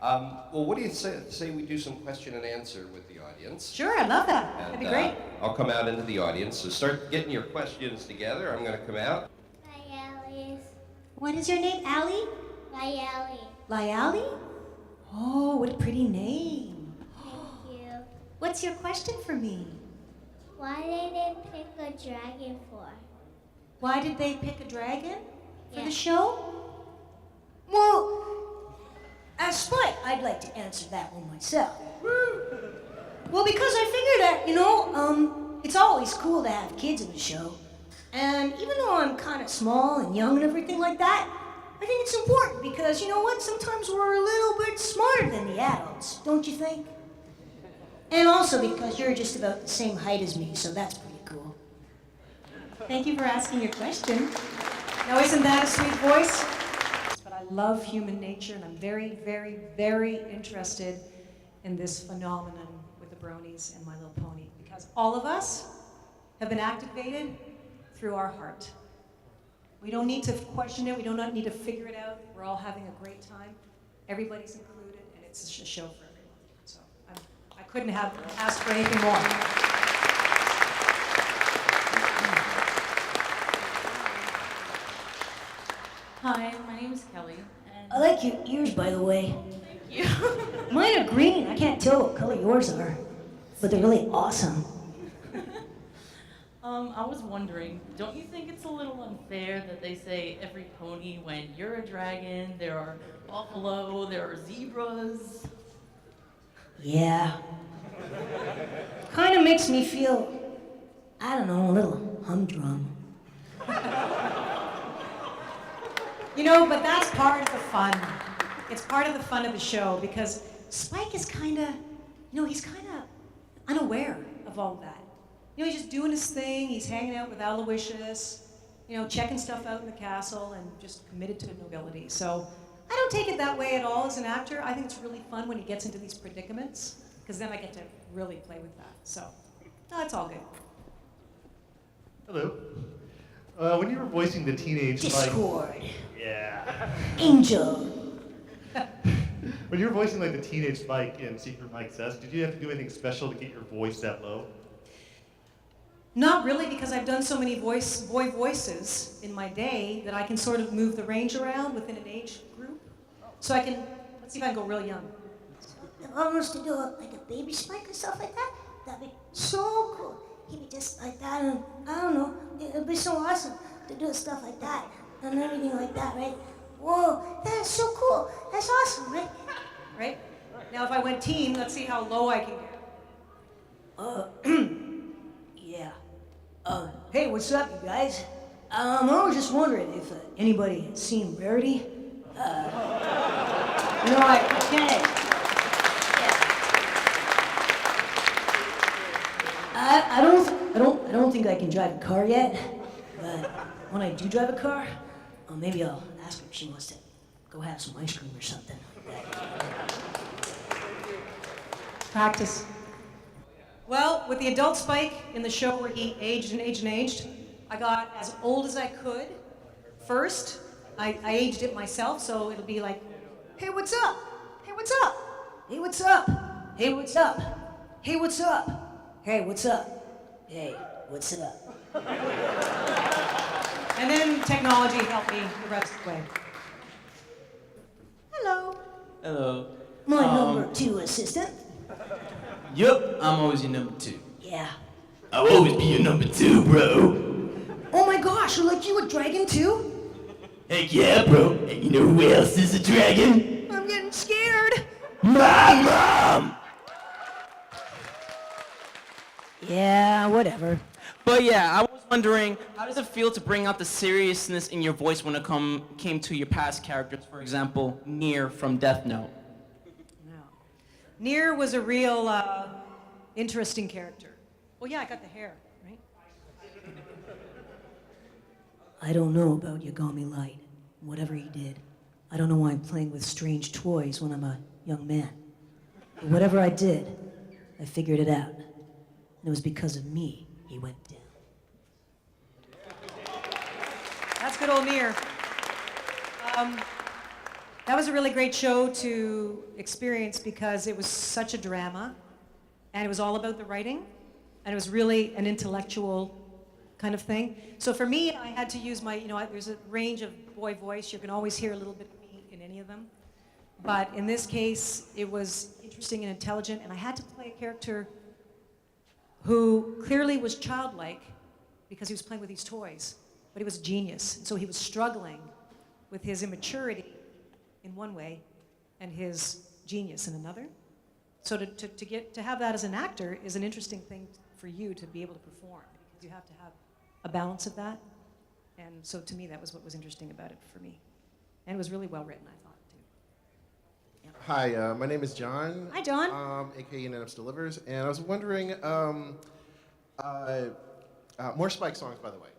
Well, what do you say we do some question and answer with the audience? Sure, I love that. And, that'd be great. I'll come out into the audience, so start getting your questions together. I'm going to come out. What is your name, Allie? Lyali? Oh, what a pretty name. Thank you. What's your question for me? Why did they pick a dragon for? Why did they pick a dragon for the show? Well, as Spike, I'd like to answer that one myself. Well, because I figure that, it's always cool to have kids in the show. And even though I'm kind of small and young and everything like that, I think it's important because, you know what, sometimes we're a little bit smarter than the adults, don't you think? And also because you're just about the same height as me, so that's pretty cool. Thank you for asking your question. Now, isn't that a sweet voice? But I love human nature, and I'm very, very, very interested in this phenomenon with the bronies and My Little Pony, because all of us have been activated through our heart. We don't need to question it. We do not need to figure it out. We're all having a great time. Everybody's included, and it's a show for everyone. So I couldn't have asked for anything more. Hi, my name is Kelly. And I like your ears, by the way. Thank you. Mine are green. I can't tell what color yours are, but they're really awesome. I was wondering, don't you think it's a little unfair that they say every pony when you're a dragon, there are buffalo, there are zebras? Yeah. Kind of makes me feel, I don't know, a little humdrum. You know, but that's part of the fun. It's part of the fun of the show because Spike is kind of, you know, he's kind of unaware of all of that. You know, he's just doing his thing. He's hanging out with Aloysius, you know, checking stuff out in the castle and just committed to nobility. So I don't take it that way at all as an actor. I think it's really fun when he gets into these predicaments because then I get to really play with that. So no, it's all good. Hello. When you were voicing the teenage Discord. Yeah. Angel. When you were voicing like the teenage Spike in Secret Mike Says, did you have to do anything special to get your voice that low? Not really, because I've done so many boy voices in my day that I can sort of move the range around within an age group. So I can, let's see if I can go real young. If I was to do like a baby Spike or stuff like that, that'd be so cool. He'd be just like that, and I don't know, it'd be so awesome to do stuff like that and everything like that, right? Whoa, that's so cool. That's awesome, right? Right? Now if I went teen, let's see how low I can get. Yeah. Hey, what's up, you guys? I was just wondering if anybody had seen Rarity. You know, I can't. I don't think I can drive a car yet. But when I do drive a car, maybe I'll ask her if she wants to go have some ice cream or something. Practice. Well, with the adult Spike in the show where he aged and aged and aged, I got as old as I could. First, I aged it myself, so it'll be like, hey, what's up? Hey, what's up? Hey, what's up? Hey, what's up? Hey, what's up? Hey, what's up? Hey, what's it up? And then technology helped me the rest of the way. Hello. Hello. My number 2 assistant. Yup, I'm always your number 2. Yeah. I'll always be your number 2, bro. Oh my gosh, you're like you a dragon too? Heck yeah, bro. And you know who else is a dragon? I'm getting scared. My mom! Yeah, whatever. But yeah, I was wondering, how does it feel to bring out the seriousness in your voice when it came to your past characters? For example, Nier from Death Note. Nier was a real interesting character. Well, yeah, I got the hair, right? I don't know about Yagami Light. Whatever he did. I don't know why I'm playing with strange toys when I'm a young man. But whatever I did, I figured it out. And it was because of me he went down. That's good old Nier. That was a really great show to experience because it was such a drama, and it was all about the writing, and it was really an intellectual kind of thing. So for me, I had to use my, there's a range of boy voice. You can always hear a little bit of me in any of them. But in this case, it was interesting and intelligent, and I had to play a character who clearly was childlike because he was playing with these toys, but he was a genius. And so he was struggling with his immaturity in one way and his genius in another. So to have that as an actor is an interesting thing for you to be able to perform because you have to have a balance of that. And so to me, that was what was interesting about it for me. And it was really well written, I thought, too. Yeah. Hi, my name is John. Hi, John. AKA Nanips Delivers. And I was wondering, more Spike songs, by the way.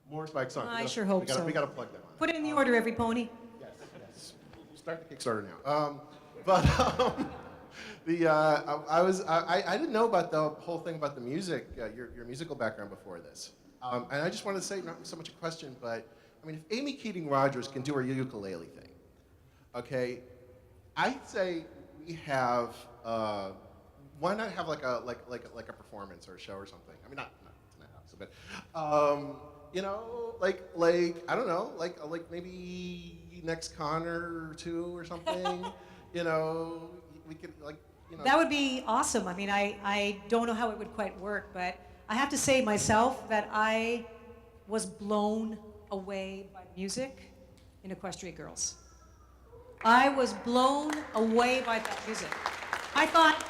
More Spike songs. I sure hope so. We got to plug them on. Put it in the order, every pony. Yes. Start the Kickstarter now. I didn't know about the whole thing about the music, your musical background before this. And I just wanted to say, not so much a question, but I mean, if Amy Keating-Rogers can do her ukulele thing, okay, I'd say we have, why not have like a performance or a show or something? I mean, not tonight, obviously, but like I don't know, like maybe next con or two or something. We could That would be awesome. I mean, I don't know how it would quite work, but I have to say myself that I was blown away by music in Equestria Girls. I was blown away by that music. I thought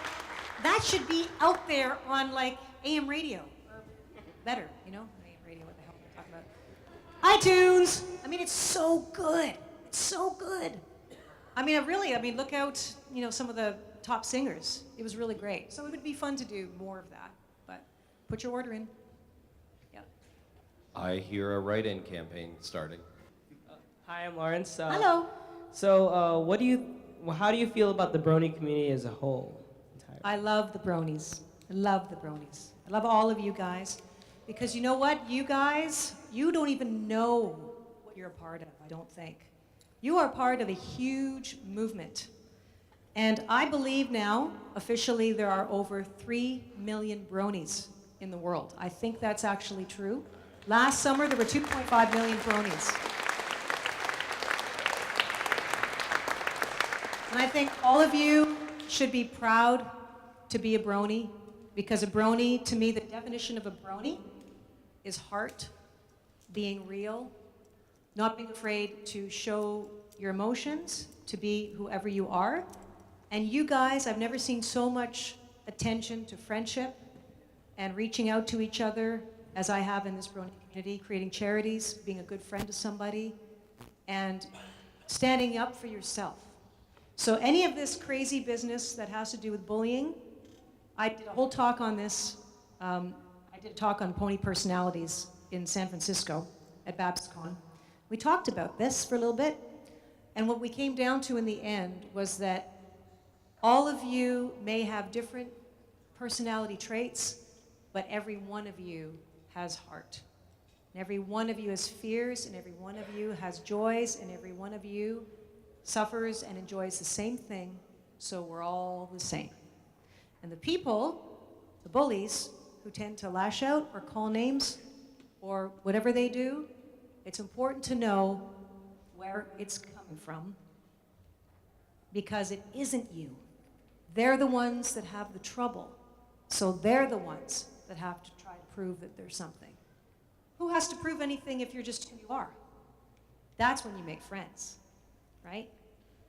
That should be out there on like AM radio, or better, you know? AM radio, what the hell am I talking about? iTunes! I mean, it's so good. It's so good. I mean, look out, you know, some of the top singers. It was really great. So it would be fun to do more of that, but put your order in. Yeah. I hear a write-in campaign starting. Hi, I'm Lawrence. Hello. So, how do you feel about the brony community as a whole? I love the bronies. I love the bronies. I love all of you guys. Because you know what? You guys, you don't even know what you're a part of, I don't think. You are part of a huge movement. And I believe now, officially, there are over 3 million bronies in the world. I think that's actually true. Last summer, there were 2.5 million bronies. And I think all of you should be proud to be a brony, because a brony, to me, the definition of a brony is heart, being real, not being afraid to show your emotions, to be whoever you are. And you guys, I've never seen so much attention to friendship and reaching out to each other as I have in this brony community, creating charities, being a good friend to somebody, and standing up for yourself. So any of this crazy business that has to do with bullying, I did a whole talk on this. I did a talk on pony personalities in San Francisco at BabsCon. We talked about this for a little bit, and what we came down to in the end was that all of you may have different personality traits, but every one of you has heart. And every one of you has fears, and every one of you has joys, and every one of you suffers and enjoys the same thing, so we're all the same. And the people, the bullies, who tend to lash out or call names or whatever they do, it's important to know where it's coming from, because it isn't you. They're the ones that have the trouble, so they're the ones that have to try to prove that there's something. Who has to prove anything if you're just who you are? That's when you make friends, right?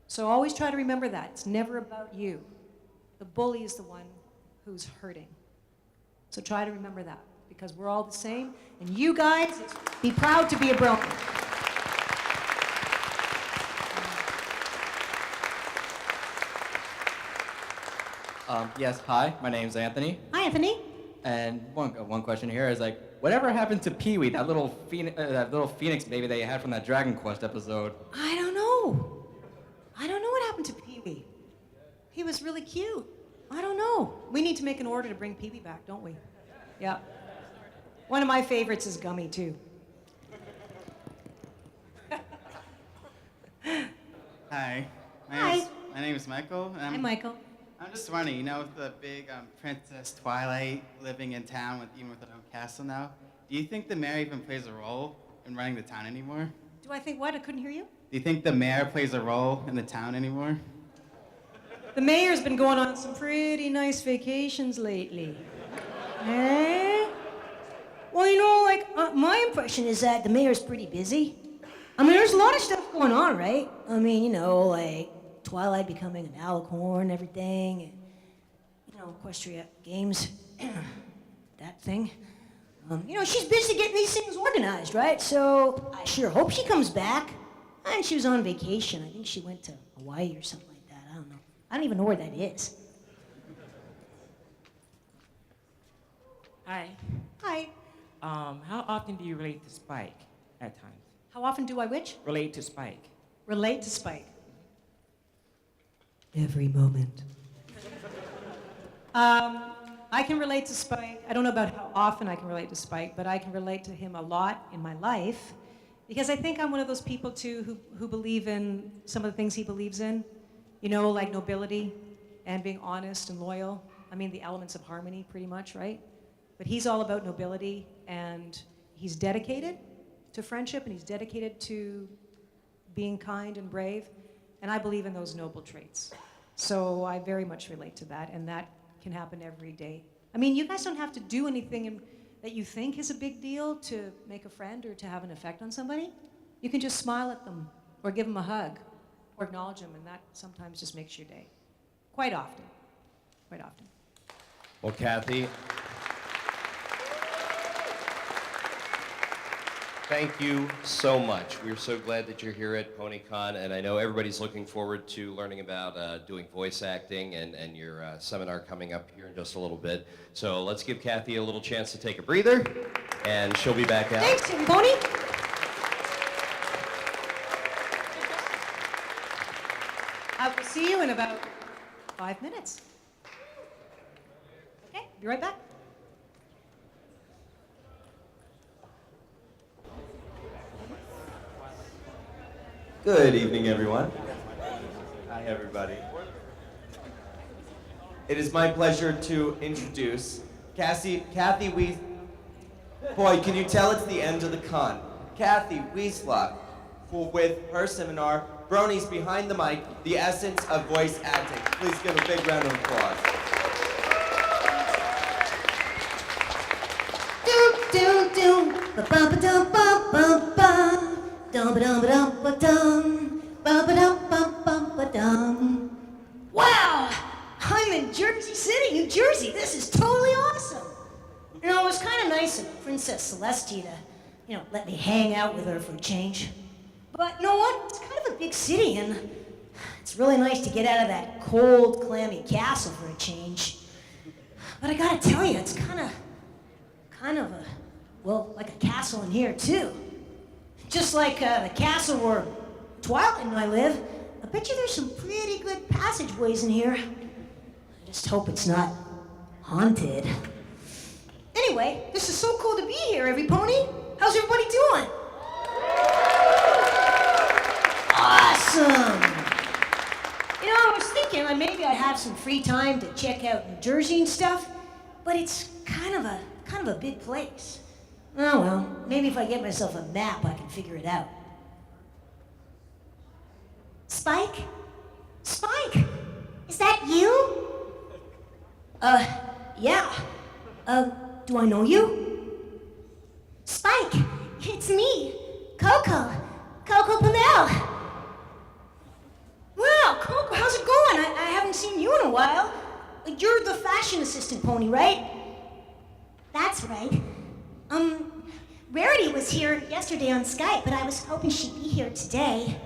So always try to remember that. It's never about you. The bully is the one who's hurting. So try to remember that, because we're all the same. And you guys, be proud to be a brony. Yes, hi, my name's Anthony. Hi, Anthony. And one question here is like, whatever happened to Pee-wee, that little phoenix baby that you had from that Dragon Quest episode? I don't know. I don't know what happened to Pee-wee. He was really cute. I don't know. We need to make an order to bring Pee-wee back, don't we? Yeah. One of my favorites is Gummy, too. Hi. Hi. My name is Michael. Hi, Michael. I'm just wondering, you know, with the big Princess Twilight living in town even with her own castle now, do you think the mayor even plays a role in running the town anymore? Do I think what? I couldn't hear you. Do you think the mayor plays a role in the town anymore? The mayor's been going on some pretty nice vacations lately. Eh? Well, you know, like, my impression is that the mayor's pretty busy. I mean, there's a lot of stuff going on, right? I mean, you know, like Twilight becoming an alicorn and everything, and, you know, Equestria Games, that thing. You know, she's busy getting these things organized, right? So I sure hope she comes back. And she was on vacation. I think she went to Hawaii or something like that. I don't know. I don't even know where that is. Hi. Hi. How often do you relate to Spike at times? How often do I which? Relate to Spike. Relate to Spike. Every moment. I can relate to Spike. I don't know about how often I can relate to Spike, but I can relate to him a lot in my life, because I think I'm one of those people too who believe in some of the things he believes in, you know, like nobility and being honest and loyal. I mean, the elements of harmony pretty much, right? But he's all about nobility, and he's dedicated to friendship, and he's dedicated to being kind and brave, and I believe in those noble traits. So I very much relate to that, and that can happen every day. I mean, you guys don't have to do anything that you think is a big deal to make a friend or to have an effect on somebody. You can just smile at them, or give them a hug, or acknowledge them, and that sometimes just makes your day. Quite often. Quite often. Well, Kathy, thank you so much. We're so glad that you're here at Ponycon, and I know everybody's looking forward to learning about doing voice acting and your seminar coming up here in just a little bit. So let's give Kathy a little chance to take a breather, and she'll be back out. Thanks, everybody. I will see you in about 5 minutes. Okay, be right back. Good evening, everyone. Hi, everybody. It is my pleasure to introduce Kathy Westlock. Boy, can you tell it's the end of the con? Kathy Westlock, with her seminar, Bronies Behind the Mic, The Essence of Voice Acting. Please give a big round of applause. Wow! I'm in Jersey City, New Jersey. This is totally awesome. You know, it was kind of nice of Princess Celestia to, let me hang out with her for a change. But you know what? It's kind of a big city, and it's really nice to get out of that cold, clammy castle for a change. But I gotta tell you, it's kind of like a castle in here, too. Just like the castle where Twilight and I live, I bet you there's some pretty good passageways in here. I just hope it's not haunted. Anyway, this is so cool to be here, everypony. How's everybody doing? Awesome! I was thinking maybe I'd have some free time to check out New Jersey and stuff, but it's kind of a big place. Oh well, maybe if I get myself a map, I can figure it out. Spike? Spike! Is that you? Yeah. Do I know you? Spike, it's me, Coco Pamel. Wow, Coco, how's it going? I haven't seen you in a while. You're the fashion assistant pony, right? That's right. Rarity was here yesterday on Skype, but I was hoping she'd be here today.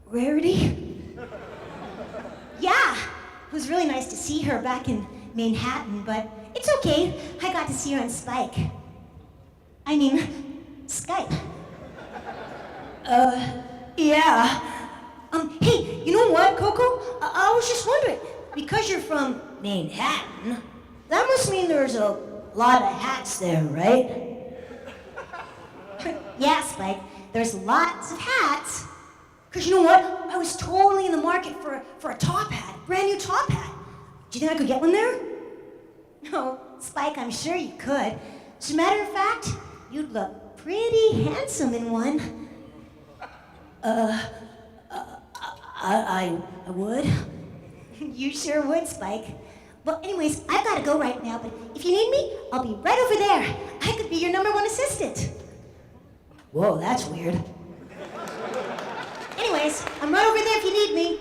Rarity? Yeah, it was really nice to see her back in Manhattan, but it's okay. I got to see her on Skype. Yeah. Hey, you know what, Coco? I was just wondering, because you're from Manhattan, that must mean there's a lot of hats there, right? Yeah, Spike, there's lots of hats. Because you know what? I was totally in the market for a top hat, brand new top hat. Do you think I could get one there? No, Spike, I'm sure you could. As a matter of fact, you'd look pretty handsome in one. I would. You sure would, Spike. Well, anyways, I've got to go right now, but if you need me, I'll be right over there. I could be your #1 assistant. Whoa, that's weird. Anyways, I'm right over there if you need me.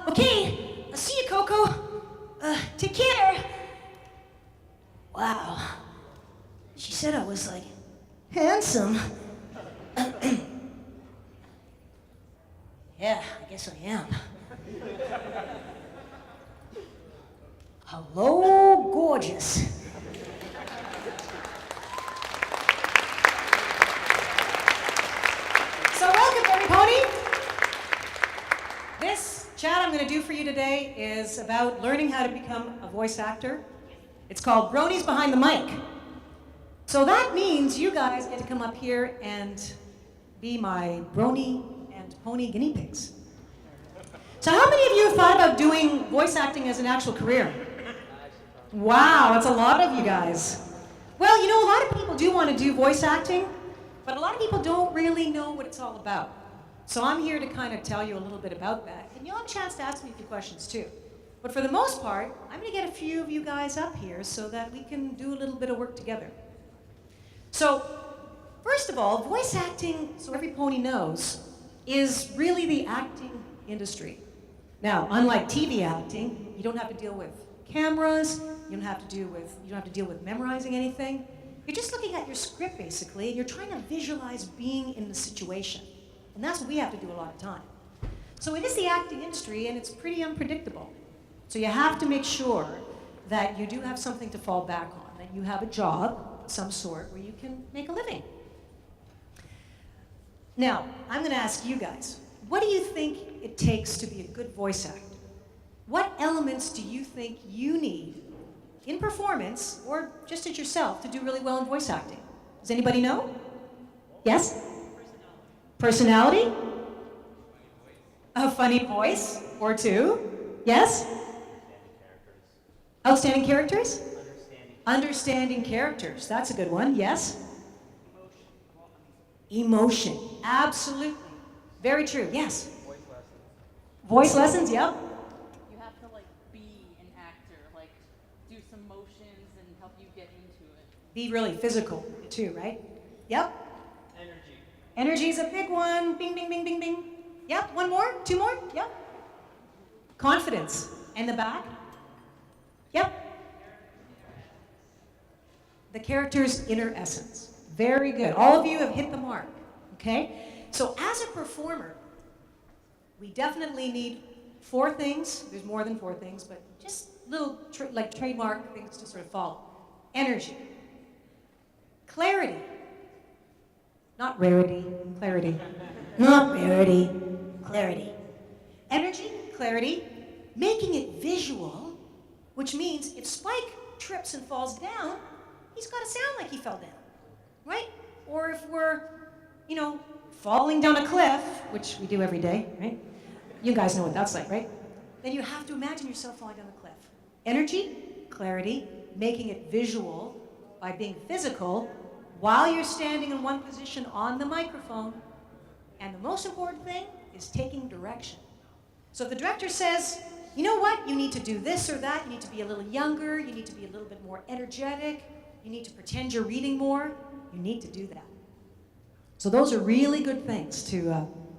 Okay. I'll see you, Coco. Take care. Wow. She said I was, handsome. Yeah, I guess I am. Hello, gorgeous. So welcome, everybody. This chat I'm going to do for you today is about learning how to become a voice actor. It's called Bronies Behind the Mic. So that means you guys get to come up here and be my brony and pony guinea pigs. So how many of you have thought about doing voice acting as an actual career? Wow, that's a lot of you guys. Well, a lot of people do want to do voice acting, but a lot of people don't really know what it's all about. So I'm here to kind of tell you a little bit about that. And you'll have a chance to ask me a few questions too. But for the most part, I'm going to get a few of you guys up here so that we can do a little bit of work together. So, first of all, voice acting, so every pony knows, is really the acting industry. Now, unlike TV acting, you don't have to deal with cameras, you don't have to deal with memorizing anything. You're just looking at your script basically, and you're trying to visualize being in the situation. And that's what we have to do a lot of time. So it is the acting industry, and it's pretty unpredictable. So you have to make sure that you do have something to fall back on, that you have a job of some sort where you can make a living. Now, I'm going to ask you guys, what do you think it takes to be a good voice actor? What elements do you think you need in performance, or just as yourself, to do really well in voice acting? Does anybody know? Yes? Personality? A funny voice or two? Yes? Outstanding characters? Understanding characters. That's a good one. Yes? Emotion. Absolutely. Very true. Yes? Voice lessons, yep. You have to like be an actor, like do some motions and help you get into it. Be really physical too, right? Yep. Energy's a big one. Bing, bing, bing, bing, bing. Yep, one more, two more, yep. Confidence. And the back? Yep. The character's inner essence. Very good. All of you have hit the mark, okay? So as a performer, we definitely need 4 things. There's more than 4 things, but just little like trademark things to sort of follow. Energy. Clarity. Not rarity, clarity. Not rarity, clarity. Energy, clarity, making it visual, which means if Spike trips and falls down, he's got to sound like he fell down, right? Or if we're, falling down a cliff, which we do every day, right? You guys know what that's like, right? Then you have to imagine yourself falling down the cliff. Energy, clarity, making it visual by being physical while you're standing in one position on the microphone. And the most important thing is taking direction. So if the director says, you know what, you need to do this or that, you need to be a little younger, you need to be a little bit more energetic, you need to pretend you're reading more, you need to do that. So those are really good things to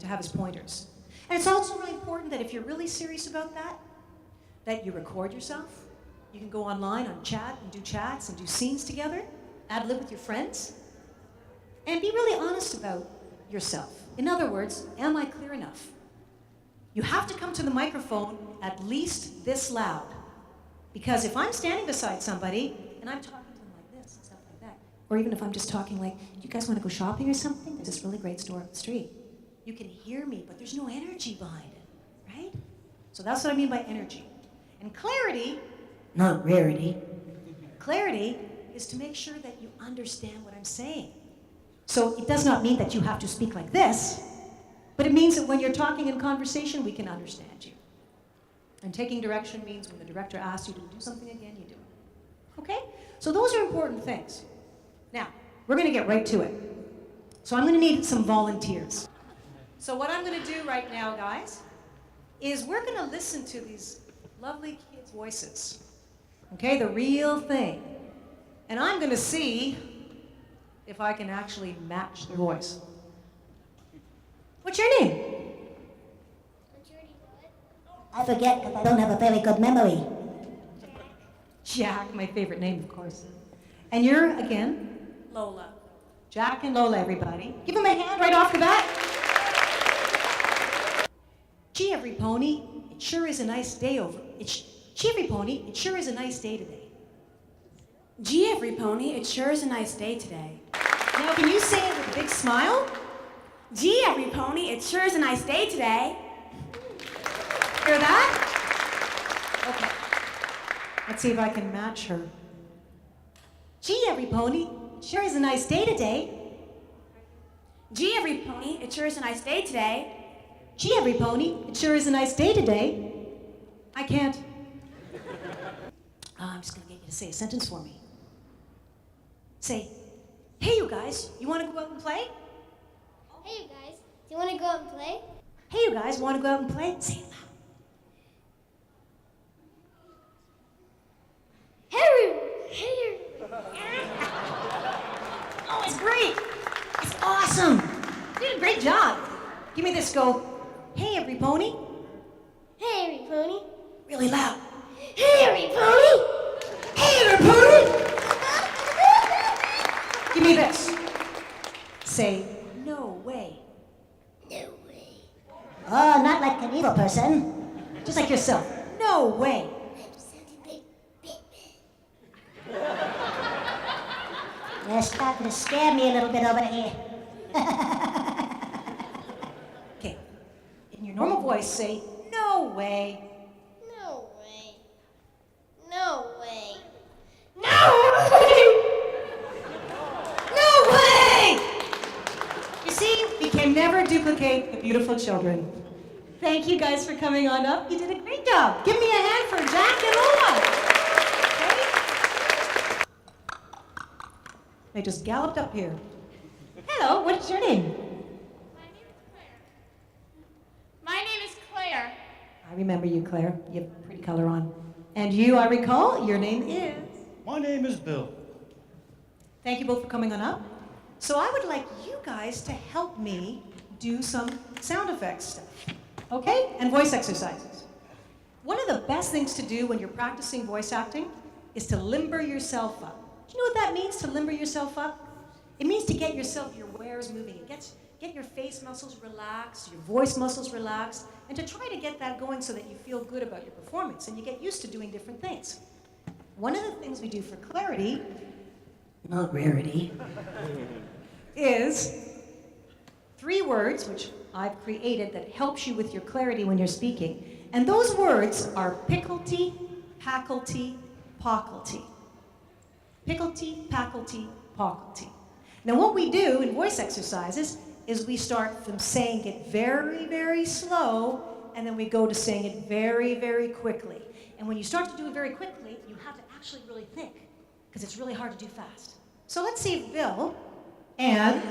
have as pointers. And it's also really important that if you're really serious about that you record yourself. You can go online on chat and do chats and do scenes together, ad-lib with your friends, and be really honest about yourself. In other words, am I clear enough? You have to come to the microphone at least this loud. Because if I'm standing beside somebody and I'm talking to them like this and stuff like that, or even if I'm just talking like, you guys want to go shopping or something? There's this really great store up the street. You can hear me, but there's no energy behind it, right? So that's what I mean by energy. And clarity, not rarity, clarity is to make sure that you understand what I'm saying. So it does not mean that you have to speak like this, but it means that when you're talking in conversation, we can understand you. And taking direction means when the director asks you to do something again, you do it. Okay? So those are important things. Now, we're going to get right to it. So I'm going to need some volunteers. So what I'm going to do right now, guys, is we're going to listen to these lovely kids' voices. Okay? The real thing. And I'm going to see if I can actually match their voice. What's your name? I forget because I don't have a very good memory. Jack, my favorite name, of course. And you're, again? Lola. Jack and Lola, everybody. Give them a hand right off the bat. Gee, every pony, it sure is a nice day over. Gee, every pony, it sure is a nice day today. Gee, every pony, it sure is a nice day today. Now, can you say it with a big smile? Gee, every pony, it sure is a nice day today. Hear that? Okay. Let's see if I can match her. Gee, every pony, it sure is a nice day today. Gee, every pony, it sure is a nice day today. Gee, every pony, it sure is a nice day today. I can't. I'm just going to get you to say a sentence for me. Say, hey, you guys, you want to go out and play? Hey, you guys, do you want to go out and play? Hey, you guys, want to go out and play? Say it loud. Hey. Oh, it's great. It's awesome. You did a great job. Give me this. Go, hey, every pony. Hey, everypony. Really loud. Hey, everypony. Hey, everypony. Give me this. Say, no way. No way. Oh, not like an evil person. Just like yourself. No way. You're starting to scare me a little bit over here. Okay. In your normal voice, say, no way. No way. No way. No way! No way! You see, we can never duplicate the beautiful children. Thank you guys for coming on up. You did a great job. Give me a hand for Jack and Lola. Okay? They just galloped up here. Hello, what's your name? My name is Claire. I remember you, Claire. You have pretty color on. And you, I recall, your name is? My name is Bill. Thank you both for coming on up. So I would like you guys to help me do some sound effects stuff. Okay? And voice exercises. One of the best things to do when you're practicing voice acting is to limber yourself up. Do you know what that means, to limber yourself up? It means to get yourself, your wares moving. It get your face muscles relaxed, your voice muscles relaxed, and to try to get that going so that you feel good about your performance and you get used to doing different things. One of the things we do for clarity, not rarity, is 3 words, which I've created that helps you with your clarity when you're speaking. And those words are picklety, packlety, pocklety. Picklety, packlety, pocklety. Now what we do in voice exercises is we start from saying it very, very slow, and then we go to saying it very, very quickly. And when you start to do it very quickly, you have to actually really think, because it's really hard to do fast. So let's see if Bill and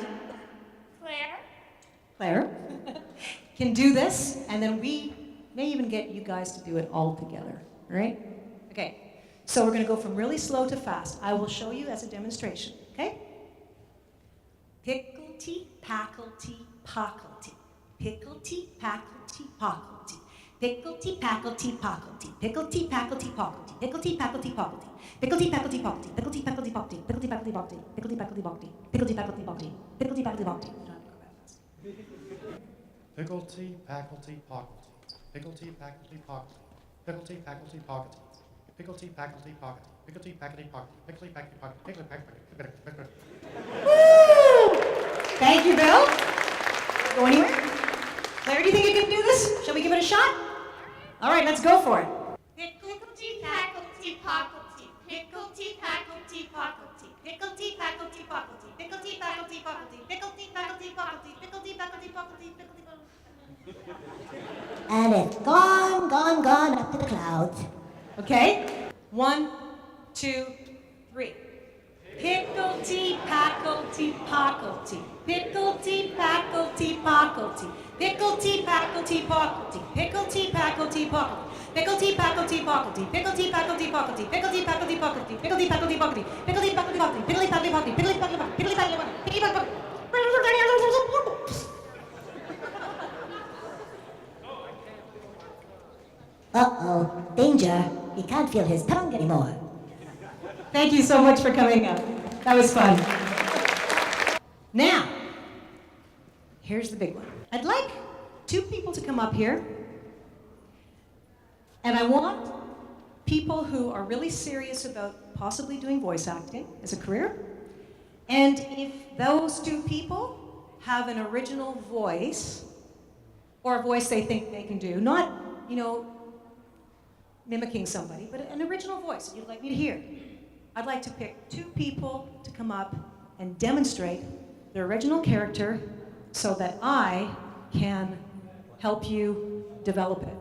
Claire can do this, and then we may even get you guys to do it all together, all right? Okay, so we're gonna go from really slow to fast. I will show you as a demonstration, okay? Picklety, packlety, pocklety. Picklety, packlety, pocklety. Picklety, packlety, pocklety. Picklety, packlety, pocklety. Picklety, packlety, pocklety. Picklety, packlety, pocklety. Picklety, packlety, pocklety. Picklety, packlety, pocklety. Picklety, packlety, pocklety. Picklety, packlety, pocklety. Picklety, packlety, pocklety. Picklety, packlety, pocklety. Picklety, packlety, pocklety. Picklety, packlety, pocklety. Picklety, packlety, pocklety. Picklety, packlety, pocklety. Picklety, packlety, pocklety. Picklety, packlety, pocklety. Woo! Thank you, Bill. Go anywhere? Claire, do you think you can do this? Shall we give it a shot? All right, let's go for it. Picklety, packlety, pocklety. Picklety, packlety, pocklety. Picklety, packlety, pocklety. Picklety, packlety, pocklety. Picklety, packlety, pocklety. Picklety, packlety, pocklety. And it's gone, gone, gone up to the clouds. Okay? 1, 2, 3. Picklety, packlety, pocklety. Picklety, packlety, pocklety. Picklety, packlety, pocklety. Picklety, packlety, pocklety. Picklety, packlety, pocklety. Picklety, packlety, pocklety. Picklety, packlety, pocklety. Picklety, packlety, pocklety. Picklety, packlety, pocklety. Picklety, packlety, pocklety. Picklety, packlety, pocklety. Picklety, packlety, pocklety. Picklety, packlety, pocklety. Uh-oh, danger. He can't feel his tongue anymore. Thank you so much for coming up. That was fun. Now, here's the big one. I'd like 2 people to come up here. And I want people who are really serious about possibly doing voice acting as a career. And if those 2 people have an original voice, or a voice they think they can do, not, you know, mimicking somebody, but an original voice that you'd like me to hear. I'd like to pick 2 people to come up and demonstrate their original character so that I can help you develop it.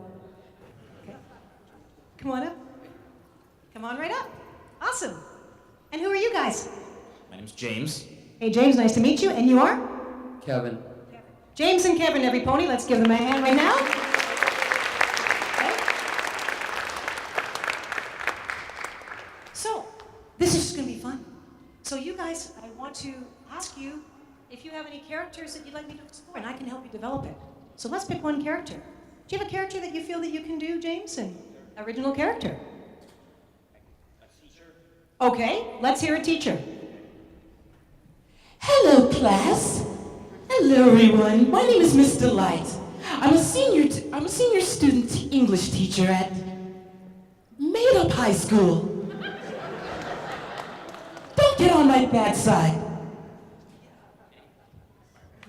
Okay? Come on up. Come on right up. Awesome. And who are you guys? My name's James. Hey James, nice to meet you. And you are? Kevin. James and Kevin, every pony. Let's give them a hand right now. So, this is just going to be fun. So you guys, I want to ask you if you have any characters that you'd like me to explore, and I can help you develop it. So let's pick one character. Do you have a character that you feel that you can do, James? An original character? Okay, let's hear a teacher. Hello, class. Hello, everyone. My name is Miss Delight. I'm a senior student English teacher at Made Up High School. Don't get on my bad side.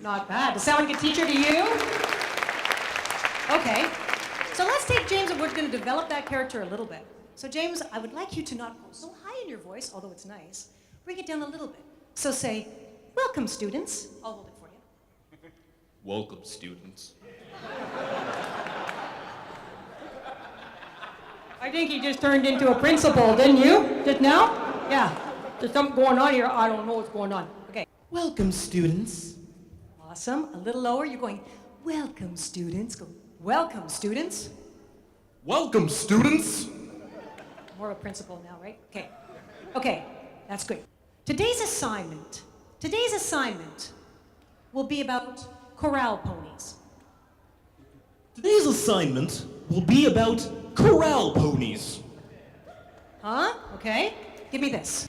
Not bad. Does sound like a teacher to you? Okay. So let's take James and we're going to develop that character a little bit. So James, I would like you to not go so high in your voice, although it's nice. Bring it down a little bit. So say, welcome, students. I'll hold it for you. Welcome, students. I think he just turned into a principal, didn't you? Just now? Yeah. There's something going on here. I don't know what's going on. Okay. Welcome, students. Awesome. A little lower. You're going, welcome, students. Go, welcome, students. Welcome, students. More of a principal now, right? Okay. Okay. That's good. Today's assignment will be about corral ponies. Today's assignment will be about corral ponies. Huh? Okay. Give me this.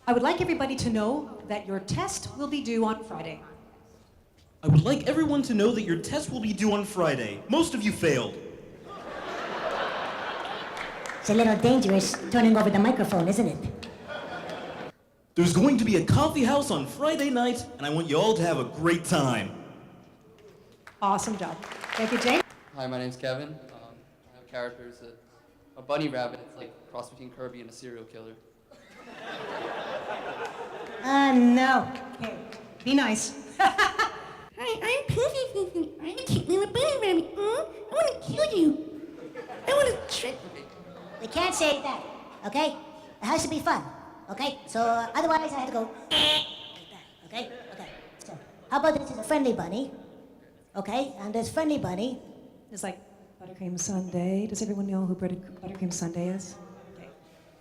I would like everybody to know that your test will be due on Friday. I would like everyone to know that your test will be due on Friday. Most of you failed. It's a little dangerous turning over the microphone, isn't it? There's going to be a coffee house on Friday night, and I want you all to have a great time. Awesome job. Thank you, James. Hi, my name's Kevin. I have characters that a bunny rabbit. It's like a cross between Kirby and a serial killer. No. Okay. Be nice. Hi, I'm Puffy. I'm a cute little bunny rabbit. I want to kill you. I want to trick. We can't say that, okay? It has to be fun, okay? So otherwise I have to go like that, okay? Okay. So how about this is a friendly bunny, okay? And this friendly bunny is like buttercream sundae. Does everyone know who buttercream sundae is? Okay.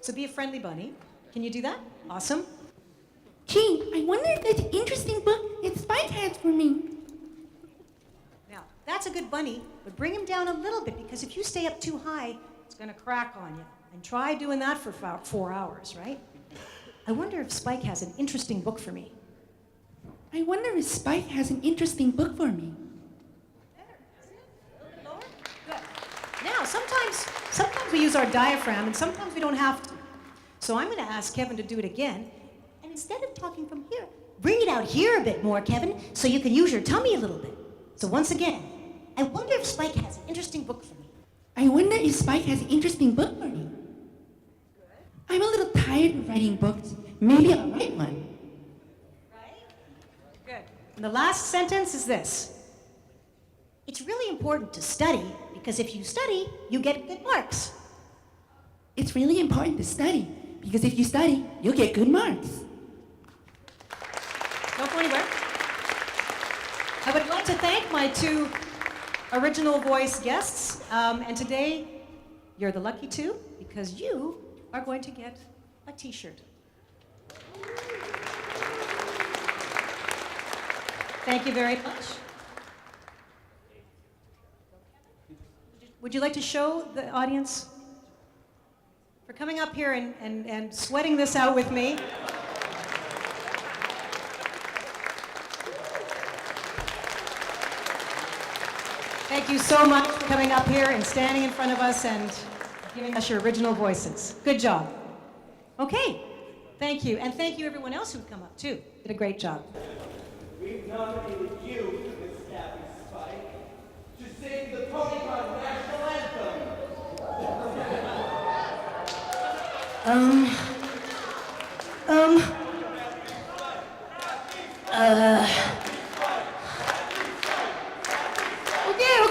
So be a friendly bunny. Can you do that? Awesome. Gee, I wonder if there's an interesting book that Spike has for me. Now, that's a good bunny, but bring him down a little bit because if you stay up too high, it's going to crack on you. And try doing that for 4 hours, right? I wonder if Spike has an interesting book for me. I wonder if Spike has an interesting book for me. Now, sometimes we use our diaphragm, and sometimes we don't have to. So I'm going to ask Kevin to do it again. And instead of talking from here, bring it out here a bit more, Kevin, so you can use your tummy a little bit. So once again, I wonder if Spike has an interesting book for me. I wonder if Spike has an interesting book for me. I'm a little tired of writing books. Maybe I'll write one. Good. And the last sentence is this. It's really important to study, because if you study, you get good marks. It's really important to study, because if you study, you'll get good marks. Don't go anywhere. I would like to thank my 2 original voice guests. And today, you're the lucky 2, because you are going to get a t-shirt. Thank you very much. Would you like to show the audience for coming up here and sweating this out with me? Thank you so much for coming up here and standing in front of us and giving us your original voices. Good job. Okay, thank you. And thank you everyone else who've come up too. Did a great job. We've nominated you, Miss Gabby Spike, to sing the Ponycon national anthem.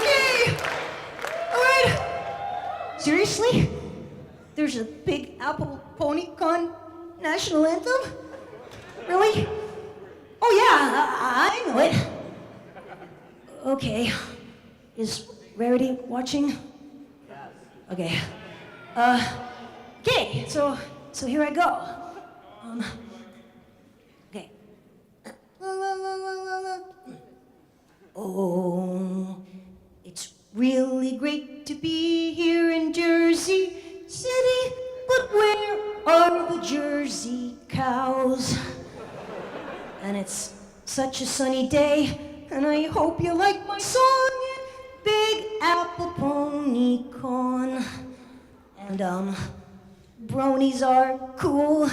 Okay. All right. Seriously? There's a Big Apple Ponycon national anthem? Really? Oh yeah, I know it. Okay. Is Rarity watching? Okay. Okay, so here I go. Okay. Oh, it's really great. cows. And it's such a sunny day, and I hope you like my song, Big Apple Pony Con. And bronies are cool,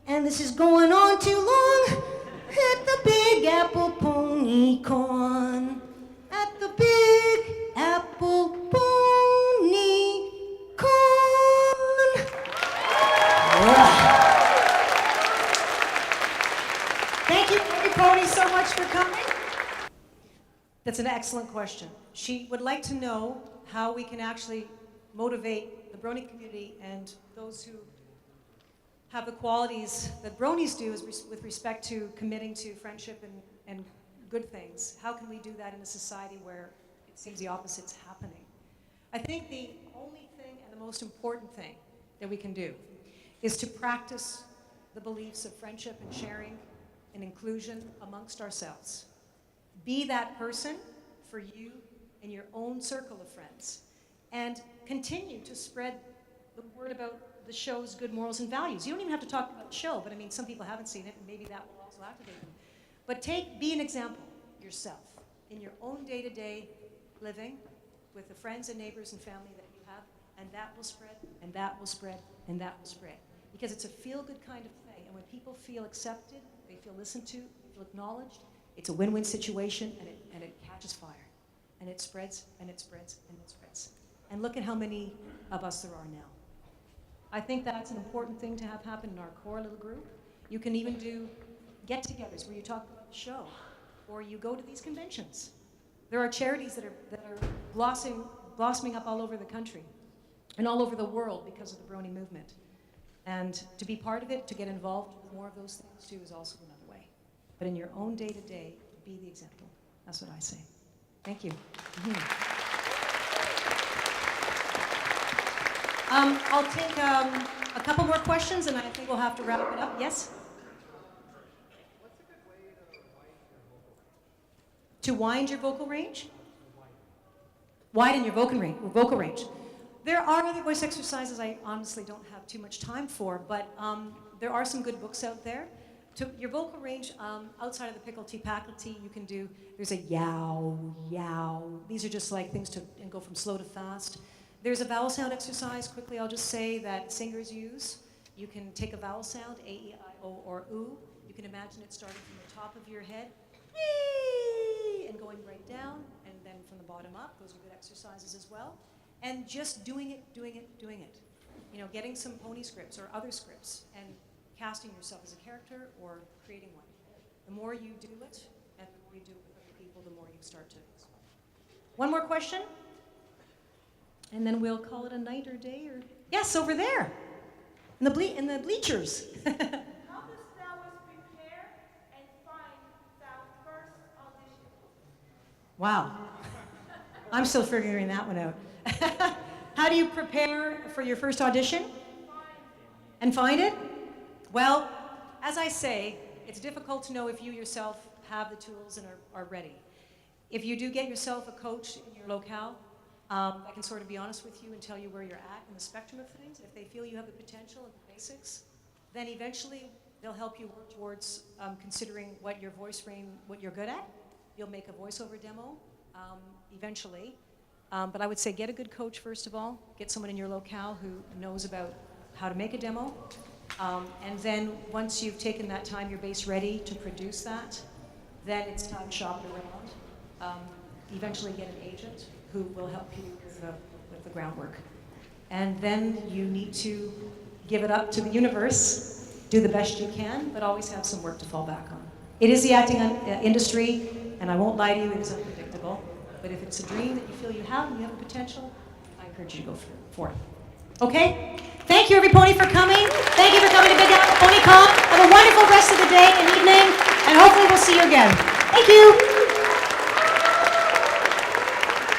and this is going on too long. At the Big Apple Pony Con. At the Big Apple Pony Con. Thank you, everybody, so much for coming. That's an excellent question. She would like to know how we can actually motivate the brony community and those who have the qualities that bronies do with respect to committing to friendship and good things. How can we do that in a society where it seems the opposite's happening? I think the only thing and the most important thing that we can do is to practice the beliefs of friendship and sharing and inclusion amongst ourselves. Be that person for you in your own circle of friends, and continue to spread the word about the show's good morals and values. You don't even have to talk about the show, but I mean, some people haven't seen it, and maybe that will also activate them. But be an example yourself in your own day-to-day living with the friends and neighbors and family that you have, and that will spread, and that will spread, and that will spread. Because it's a feel-good kind of thing, and when people feel accepted, they feel listened to, they feel acknowledged, it's a win-win situation, and it catches fire. And it spreads, and it spreads, and it spreads. And look at how many of us there are now. I think that's an important thing to have happen in our core little group. You can even do get-togethers where you talk about the show, or you go to these conventions. There are charities that are blossoming up all over the country and all over the world because of the brony movement. And to be part of it, to get involved with more of those things too, is also another way. But in your own day-to-day, be the example. That's what I say. Thank you. I'll take a couple more questions, and I think we'll have to wrap it up. Yes? To wind your vocal range? Widen your vocal range. There are other voice exercises I honestly don't have too much time for, but there are some good books out there. To your vocal range, outside of the picklety-packlety, you can do, there's a yow, yow. These are just like things to and go from slow to fast. There's a vowel sound exercise, quickly I'll just say, that singers use. You can take a vowel sound, A, E, I, O, or oo. You can imagine it starting from the top of your head, and going right down, and then from the bottom up. Those are good exercises as well. And just doing it. You know, getting some pony scripts or other scripts and casting yourself as a character or creating one. The more you do it, and the more you do it with other people, the more you start to explore. One more question, and then we'll call it a night or day, or yes, over there, in the bleachers. How does Dallas prepare and find that first audition? Wow, I'm still figuring that one out. How do you prepare for your first audition? And find it? Well, as I say, it's difficult to know if you yourself have the tools and are ready. If you do get yourself a coach in your locale, that can sort of be honest with you and tell you where you're at in the spectrum of things. If they feel you have the potential and the basics, then eventually they'll help you work towards considering what your voice range, what you're good at. You'll make a voiceover demo eventually. But I would say get a good coach first of all. Get someone in your locale who knows about how to make a demo. And then once you've taken that time, your base ready to produce that, then it's time to shop it around. Eventually get an agent who will help you with the groundwork. And then you need to give it up to the universe, do the best you can, but always have some work to fall back on. It is the acting industry, and I won't lie to you, it is unpredictable. But if it's a dream that you feel you have and you have a potential, I encourage you to go for it. Okay? Thank you, everybody, for coming. Thank you for coming to Big Apple Ponycon. Have a wonderful rest of the day and evening, and hopefully we'll see you again. Thank you.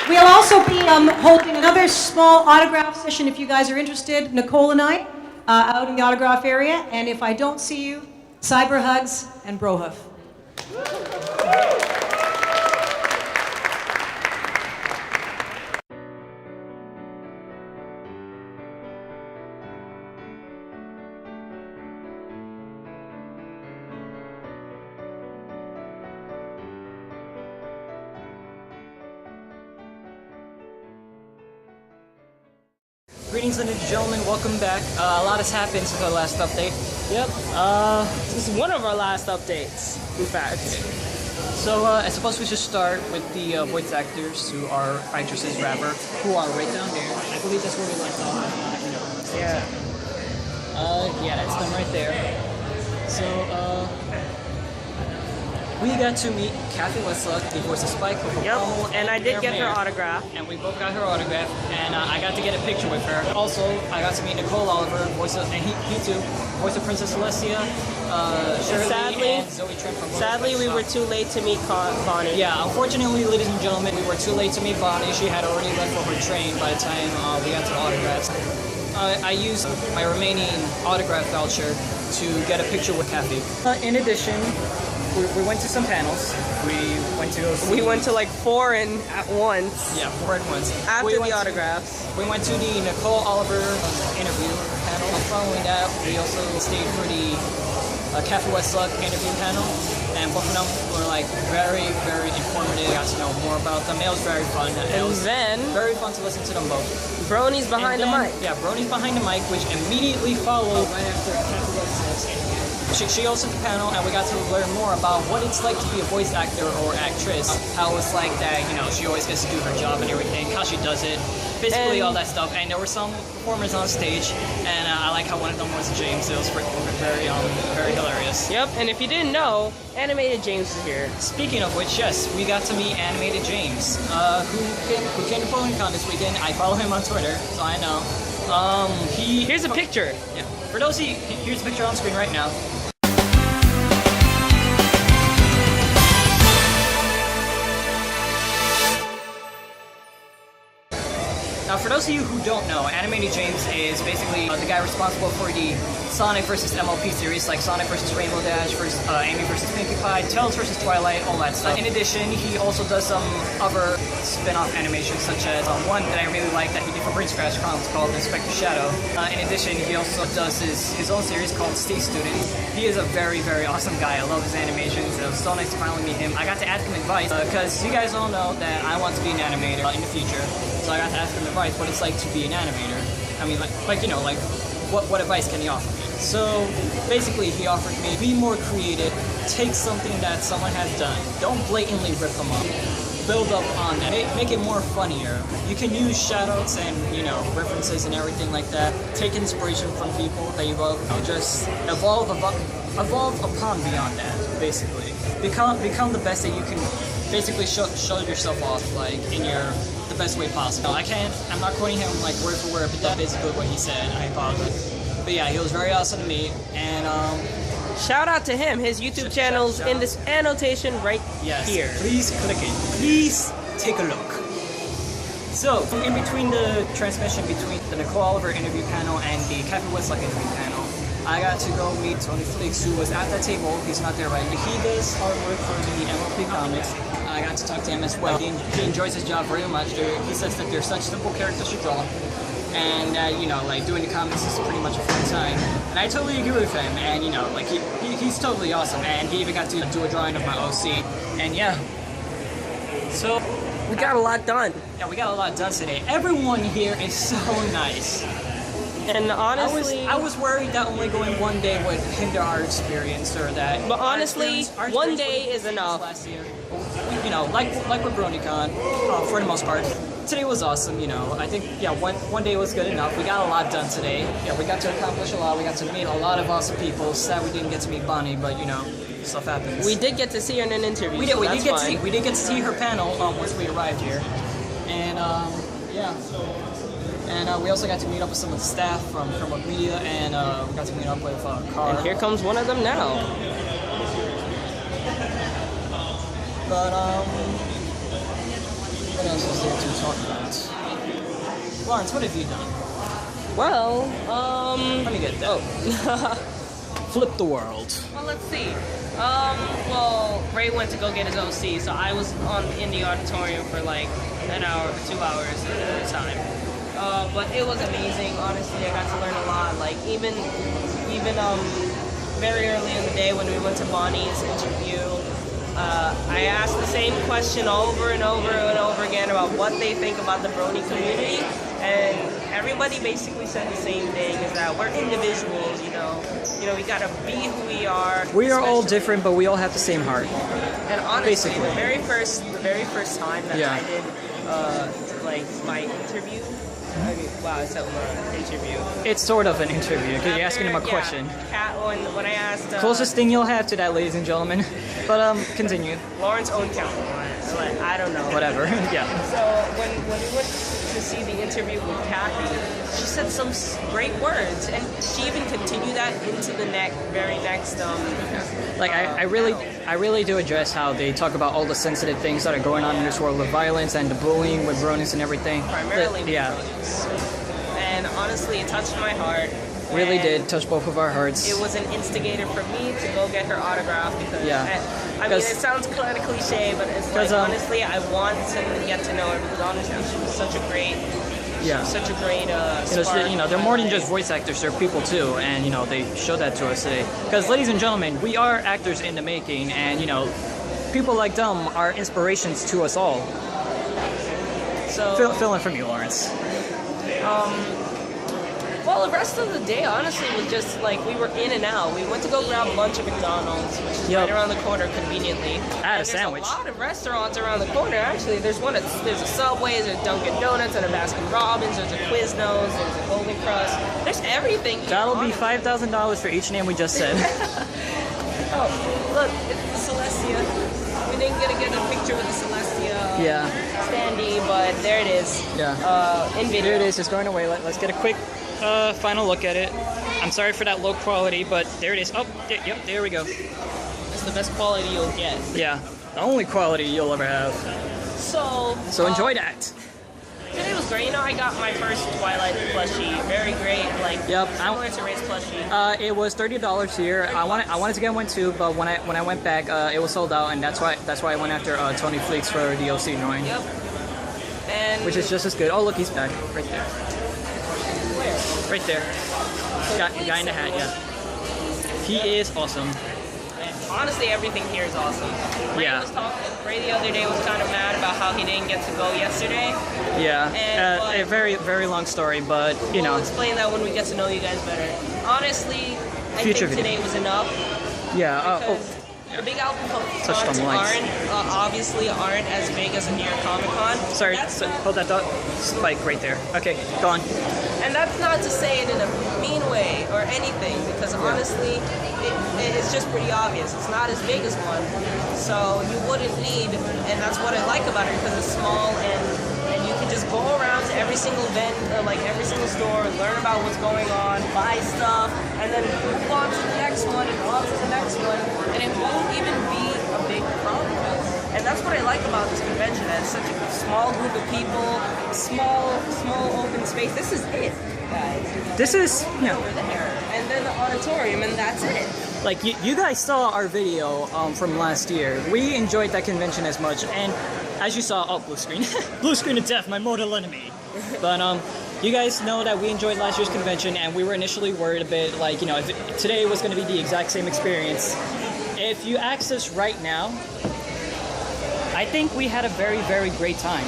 We'll also be holding another small autograph session if you guys are interested, Nicole and I, out in the autograph area. And if I don't see you, cyber hugs and bro huff. Greetings, ladies and gentlemen. Welcome back. A lot has happened since our last update. Yep. This is one of our last updates, in fact. So I suppose we should start with the voice actors who are Idris's rapper, who are right down there. I believe that's where we left off. Yeah. Yeah, that's them right there. So, we got to meet Kathy Westlock, the voice of Spike. Yep, and I did get her autograph. And we both got her autograph, and I got to get a picture with her. Also, I got to meet Nicole Oliver, voice of, and he too, voice of Princess Celestia, Shirley, and Zoe Trent from Sadly, we were too late to meet Bonnie. Yeah, unfortunately, ladies and gentlemen, we were too late to meet Bonnie. She had already left for her train by the time we got to the autographs. I used my remaining autograph voucher to get a picture with Kathy. In addition, we went to some panels. We went to like 4 at once. Yeah, 4 at once. After the autographs. We went to the Nicole Oliver interview panel. Following that, we also stayed for the Kathy Westlock interview panel. And both of them were like very, very informative. I got to know more about them. It was very fun. It was then very fun to listen to them both. Brony's behind the mic. Yeah, Brony's behind the mic, which immediately followed right after Kathy Westlock's interview. She hosted the panel, and we got to learn more about what it's like to be a voice actor or actress. How it's like that, you know, she always gets to do her job and everything, how she does it, basically all that stuff. And there were some performers on stage, and I like how one of them was James. It was very hilarious. Yep, and if you didn't know, Animated James is here. Speaking of which, yes, we got to meet Animated James, who came to Ponycon this weekend. I follow him on Twitter, so I know. Here's a picture. Yeah. For those of you, here's a picture on screen right now. Now, for those of you who don't know, Animated James is basically the guy responsible for the Sonic vs. MLP series, like Sonic vs. Rainbow Dash, versus Amy vs. Pinkie Pie, Tails vs. Twilight, all that stuff. In addition, he also does some other spin-off animations, such as one that I really like that he did for Brain Scratch Comics called Inspector Shadow. In addition, he also does his own series called Stay Student. He is a very, very awesome guy. I love his animations. It was so nice to finally meet him. I got to ask him advice, because you guys all know that I want to be an animator in the future. So I got to ask him advice, what it's like to be an animator. I mean, what advice can he offer me? So basically, he offered me be more creative, take something that someone has done, don't blatantly rip them off, build up on that, make it more funnier. You can use shoutouts and references and everything like that. Take inspiration from people that you love, just evolve upon beyond that. Basically, become the best that you can. Basically, show yourself off in the best way possible. I'm not quoting him like word for word, but that's basically what he said. I apologize. But yeah, he was very awesome to meet, and shout out to him. His YouTube channel's in this annotation right here. Please click it. Please take a look. So, in between the transmission between the Nicole Oliver interview panel and the Kathy Westlock interview panel, I got to go meet Tony Flakes, who was at that table. He's not there right now. He does artwork for the MLP comics. I got to talk to him as well. He enjoys his job very much. He says that they're such simple characters to draw, and doing the comics is pretty much a fun time. And I totally agree with him. And he's totally awesome. And he even got to do a drawing of my OC. And yeah, so we got a lot done. Yeah, we got a lot done today. Everyone here is so nice. And honestly, I was worried that only going one day would hinder our experience or that. But honestly, one day is enough. Last year, like with BronyCon, for the most part. Today was awesome. I think one day was good enough. We got a lot done today. Yeah, we got to accomplish a lot. We got to meet a lot of awesome people. Sad we didn't get to meet Bonnie, but stuff happens. We did get to see her in an interview. We did get to see her panel once we arrived here, and yeah. And we also got to meet up with some of the staff from Remote Media, and we got to meet up with Carl. And here comes one of them now. But what else is there to talk about? Lawrence, what have you done? Well, let me get that. Oh. Flip the world. Well, let's see. Well, Ray went to go get his OC, so I was in the auditorium for like an hour, 2 hours at a time. But it was amazing. Honestly, I got to learn a lot. Like even very early in the day when we went to Bonnie's interview, I asked the same question over and over and over again about what they think about the Brony community, and everybody basically said the same thing, is that we're individuals, you know, we gotta be who we are. We are all different, but we all have the same heart. And honestly, basically. the very first time that Yeah. I did, like, my interview, I mean, wow, I said interview. It's sort of an interview, because you're asking him a question. When I asked... Closest thing you'll have to that, ladies and gentlemen. But, continue. Lawrence own count. Like, I don't know. Whatever, yeah. So when we went to see the interview with Kathy, she said some great words, and she even continued that into the very next. Like I really do address how they talk about all the sensitive things that are going on in this world of violence and the bullying with bronies and everything. Primarily with yeah. bronies. And honestly, it touched my heart. Really and did touch both of our hearts. It was an instigator for me to go get her autograph because I mean, it sounds kind of cliche, but it's like honestly, I want to get to know her because honestly, she was such a great. Yeah. Such a great they're more than just voice actors, they're people too, and they show that to us today. Because ladies and gentlemen, we are actors in the making, and people like them are inspirations to us all. So fill in for me, Lawrence. Well, the rest of the day, honestly, was just like we were in and out. We went to go grab lunch at McDonald's, which is right around the corner conveniently. I had a sandwich. There's a lot of restaurants around the corner, actually. There's a Subway, there's a Dunkin' Donuts, and a Baskin Robbins, there's a Quiznos, there's a Golden Crust. There's everything. That'll be $5,000 for each name we just said. Oh, look, it's the Celestia. We didn't get a picture with the Celestia standee, but there it is. Yeah. In video. There it is, it's going away. Let's get a quick final look at it. I'm sorry for that low quality, but there it is. Oh, yep, there we go. It's the best quality you'll get. Yeah, the only quality you'll ever have. So enjoy that. Today was great. I got my first Twilight plushie. Very great. Like similar to Ray's plushie. It was $30 here. I wanted to get one too, but when I went back, it was sold out, and that's why I went after Tony Fleeks for the OC knowing. Yep. And which is just as good. Oh look, he's back right there. Where? Right there. Guy in the hat. Yeah. He is awesome. Honestly, everything here is awesome. Ray the other day was kind of mad about how he didn't get to go yesterday. Yeah, a very, very long story, but We'll explain that when we get to know you guys better. Honestly, I think today was enough. Yeah. The big Apple Touched on lights. obviously aren't as big as a New York Comic Con. Sorry, hold that thought. Spike right there. Okay, go on. And that's not to say it in a mean way or anything, because honestly, it's just pretty obvious. It's not as big as one, so you wouldn't need, and that's what I like about it, because it's small and you can just go around to every single every single store, learn about what's going on, buy stuff, and then move on to the next one and on to the next one, and it won't even be a big problem. And that's what I like about this convention. It's such a small group of people, small open space. This is it, guys. This is over there, and then the auditorium, and that's it. Like you guys saw our video from last year. We enjoyed that convention as much, and as you saw, blue screen, blue screen of death, my mortal enemy. But you guys know that we enjoyed last year's convention, and we were initially worried a bit, like if today was going to be the exact same experience. If you ask us right now, I think we had a very, very great time.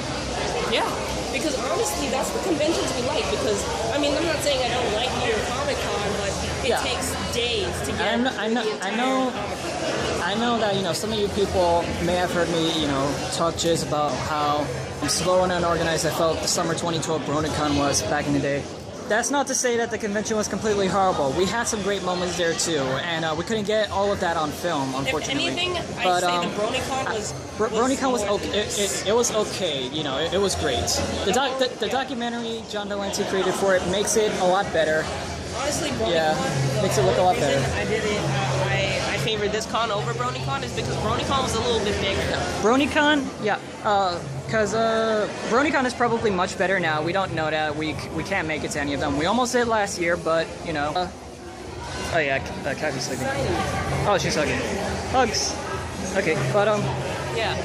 Yeah, because honestly, that's the conventions we like. Because I'm not saying I don't like New York Comic Con, but it takes days to get. I know that some of you people may have heard me talk jizz about how slow and unorganized I felt the summer 2012 BronyCon was back in the day. That's not to say that the convention was completely horrible. We had some great moments there too, and we couldn't get all of that on film, unfortunately. If anything, I'd say the BronyCon was. BronyCon was okay. It was okay. It was great. The documentary John Delancey created for it makes it a lot better. Honestly, BronyCon, makes it look a lot better. I did it. I favored this con over BronyCon is because BronyCon was a little bit bigger. BronyCon, yeah. Because BronyCon is probably much better now. We don't know that. We can't make it to any of them. We almost did last year, but oh yeah, Kathy's hugging. Oh, she's hugging. Hugs. Okay, but yeah.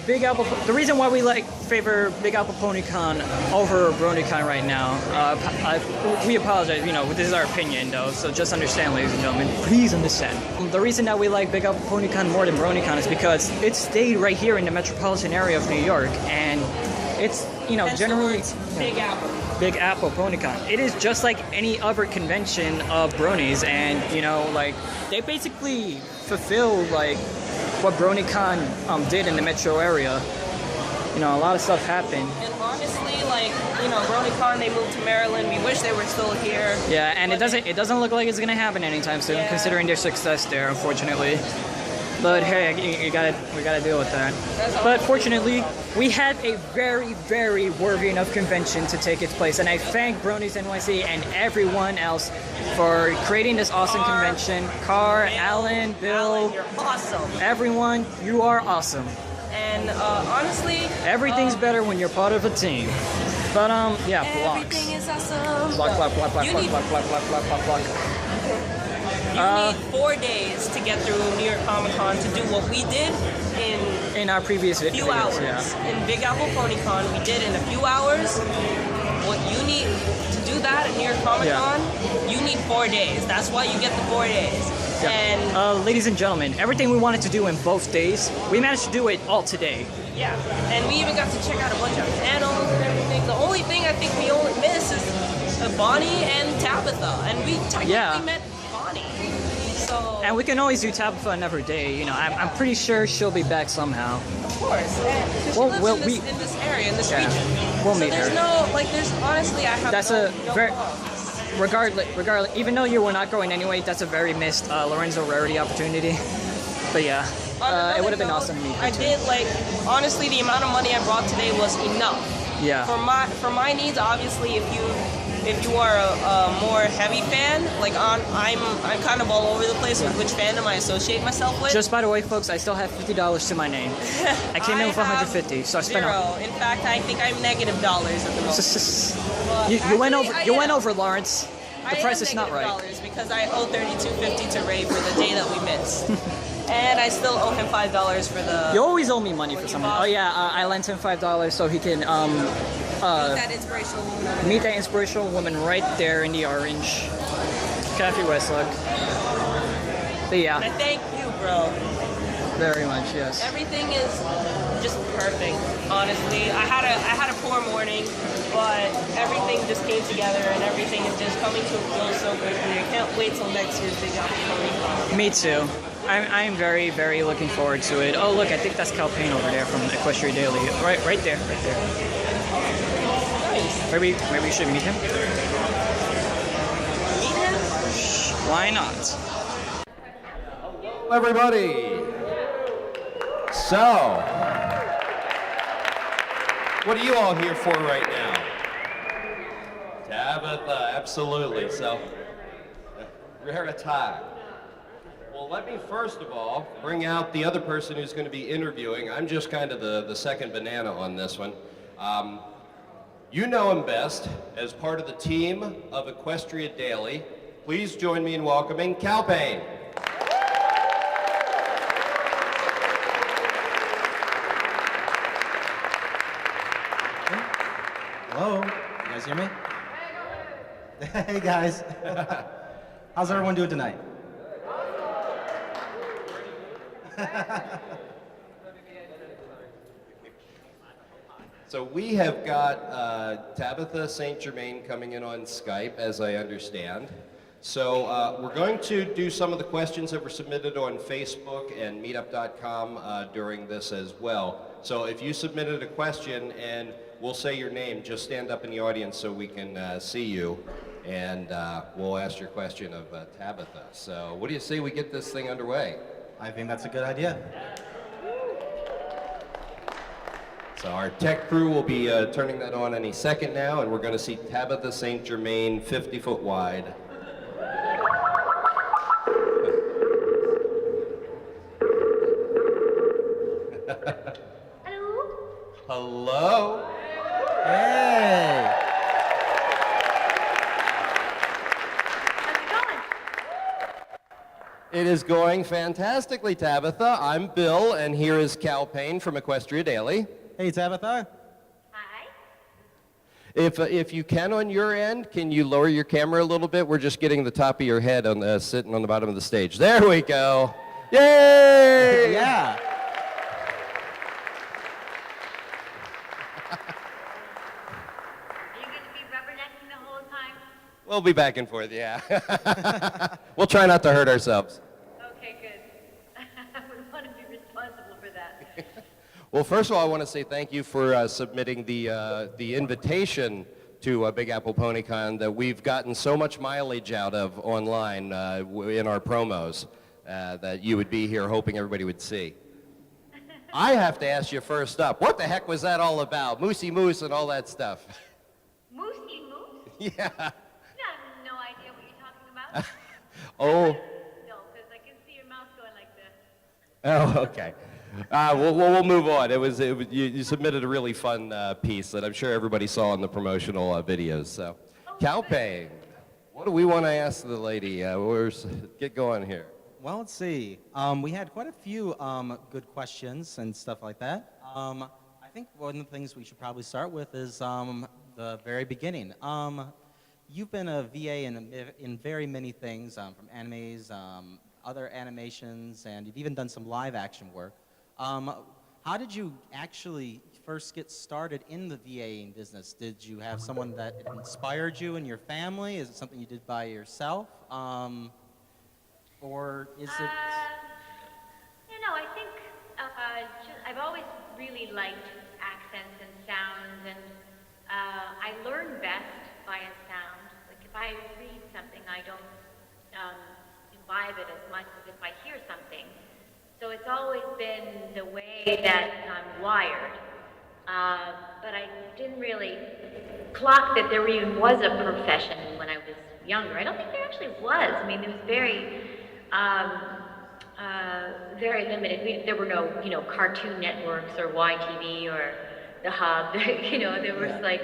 Big Apple. The reason why we favor Big Apple Ponycon over BronyCon right now. We apologize. This is our opinion though, so just understand, ladies and gentlemen. Please understand. The reason that we like Big Apple Ponycon more than BronyCon is because it stayed right here in the metropolitan area of New York, and it's generally Big Apple. Big Apple Ponycon. It is just like any other convention of bronies, and like they basically fulfill like what BronyCon did in the metro area. A lot of stuff happened. And honestly, like, BronyCon, they moved to Maryland. We wish they were still here. Yeah, and it doesn't look like it's gonna happen anytime soon, considering their success there, unfortunately. But hey, we gotta deal with that. But fortunately, we had a very, very worthy enough convention to take its place, and I thank Bronies NYC and everyone else for creating this awesome convention. Carr, Alan, Bill, you're awesome. Everyone, you are awesome. And honestly, everything's better when you're part of a team. But yeah, blocks. Everything is awesome. Block. You need 4 days to get through New York Comic Con to do what we did in our previous few hours. Yeah. In Big Apple Ponycon, we did in a few hours. What you need to do that at New York Comic Con, you need 4 days. That's why you get the 4 days. Yeah. And ladies and gentlemen, everything we wanted to do in both days, we managed to do it all today. yeah, and we even got to check out a bunch of panels and everything. The only thing I think we only miss is Bonnie and Tabitha, and we technically met Bonnie. So And we can always do Tabitha another day. I'm pretty sure she'll be back somehow. of course, and she lives in this area, in this region. We'll so meet there's her. there's honestly, I have That's no, a very. Regardless, even though you were not going anyway, that's a very missed Lorenzo rarity opportunity. But yeah, it would have been awesome to meet her I too. did honestly, the amount of money I brought today was enough. Yeah. For my needs, obviously, if you are a more heavy fan, I'm kind of all over the place with which fandom I associate myself with. Just by the way, folks, I still have $50 to my name. I came in with $150, so I spent. Zero. In fact, I think I'm negative dollars at the moment. You went over, Lawrence. The price is not right. Dollars because I owe $32.50 to Ray for the day that we missed. And I still owe him $5 for the... You always owe me money for something. Oh yeah, I lent him $5 so he can meet that inspirational woman. Meet that inspirational woman right there in the orange. Cafe Westlock. But yeah. And I thank you, bro. Very much, yes. Everything is just perfect, honestly. I had a poor morning, but everything just came together and everything is just coming to a close so quickly. I can't wait till next year's Big Apple Ponycon. Me too. I'm very, very looking forward to it. Oh look, I think that's Cal Payne over there from Equestria Daily. Right there. Nice. Maybe we should meet him. Meet him? Why not? Hello, everybody. So, what are you all here for right now? Tabitha, absolutely. So, raritime. Well, let me first of all bring out the other person who's going to be interviewing. I'm just kind of the second banana on this one. You know him best as part of the team of Equestria Daily. Please join me in welcoming Cal Payne. Hello, you guys hear me? Hey guys, how's everyone doing tonight? So we have got Tabitha St. Germain coming in on Skype, as I understand. So we're going to do some of the questions that were submitted on Facebook and meetup.com during this as well. So if you submitted a question and we'll say your name, just stand up in the audience so we can see you, and we'll ask your question of Tabitha. So what do you say we get this thing underway? I think that's a good idea. So our tech crew will be turning that on any second now, and we're going to see Tabitha St. Germain 50 foot wide. Hello? Hey! It is going fantastically, Tabitha. I'm Bill, and here is Cal Payne from Equestria Daily. Hey, Tabitha. If you can on your end, can you lower your camera a little bit? We're just getting the top of your head on sitting on the bottom of the stage. There we go. Yay! Yeah. We'll be back and forth, yeah. We'll try not to hurt ourselves. Okay, good. I would want to be responsible for that. Well, first of all, I want to say thank you for submitting the invitation to Big Apple Ponycon that we've gotten so much mileage out of online in our promos that you would be here hoping everybody would see. I have to ask you first up, what the heck was that all about? Moosey Moose and all that stuff. Moosey Moose? Yeah. I have no idea what you're talking about. Oh. No, because I can see your mouth going like this. Oh, okay. We'll move on. You submitted a really fun piece that I'm sure everybody saw in the promotional videos. So, Calpane, what do we want to ask the lady? Get going here. Well, let's see. We had quite a few good questions and stuff like that. I think one of the things we should probably start with is the very beginning. You've been a VA in very many things, from animes, other animations, and you've even done some live action work. How did you actually first get started in the VAing business? Did you have someone that inspired you in your family? Is it something you did by yourself? Or is it... You know, I think I've always really liked accents and sounds, and I learn best by a sound. Like if I read something, I don't imbibe it as much as if I hear something. So it's always been the way that I'm wired. But I didn't really clock that there even was a profession when I was younger. I don't think there actually was. I mean, it was very limited. There were no, cartoon networks or YTV or The Hub. There was like,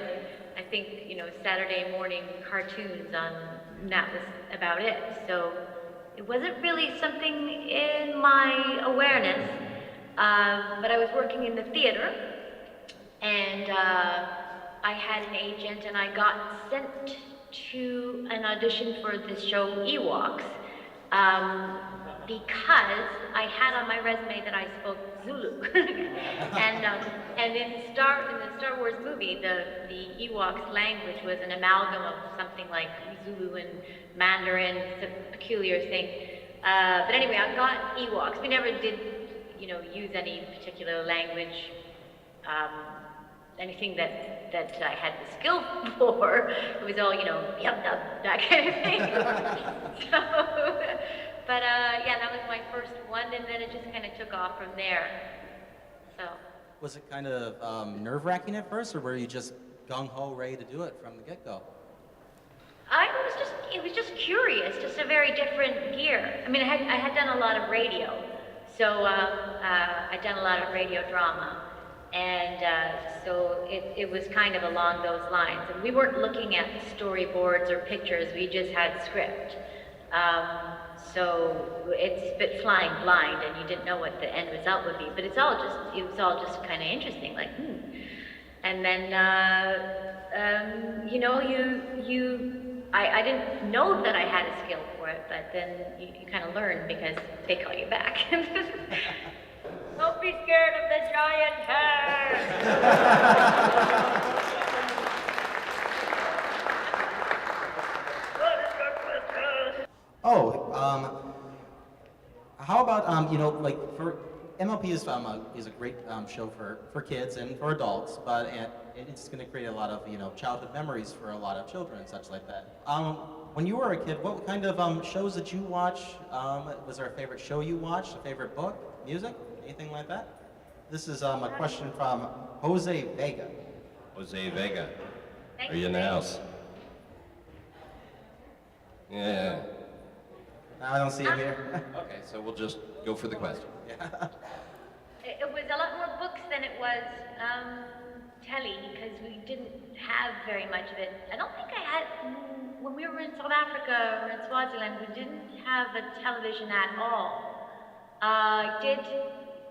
I think, Saturday morning cartoons on, and that was about it. So it wasn't really something in my awareness, but I was working in the theater, and I had an agent, and I got sent to an audition for this show, Ewoks, because I had on my resume that I spoke Zulu. and in the Star Wars movie, the Ewoks language was an amalgam of something like Zulu and Mandarin. It's a peculiar thing. But anyway, I got Ewoks. We never did, use any particular language, anything that I had the skill for. It was all, yum dub, that kind of thing. But yeah, that was my first one, and then it just kind of took off from there. So. Was it kind of nerve-wracking at first, or were you just gung-ho ready to do it from the get-go? It was just curious, just a very different gear. I mean, I had done a lot of radio, so I'd done a lot of radio drama, and so it was kind of along those lines. And we weren't looking at storyboards or pictures, we just had script. So it's a bit flying blind, and you didn't know what the end result would be, but it was all just kind of interesting, like, And then, I didn't know that I had a skill for it, but then you kind of learn because they call you back. Don't be scared of the giant hair! How about, for MLP is a great show for kids and for adults, but it's going to create a lot of, childhood memories for a lot of children and such like that. When you were a kid, what kind of shows did you watch? Was there a favorite show you watched, a favorite book, music, anything like that? This is a question from Jose Vega. Jose Vega, are you in the house? Yeah. No, I don't see him here. Okay, so we'll just go for the question. Yeah. It was a lot more books than it was telly, because we didn't have very much of it. I don't think I had, when we were in South Africa or in Swaziland, we didn't have a television at all. I did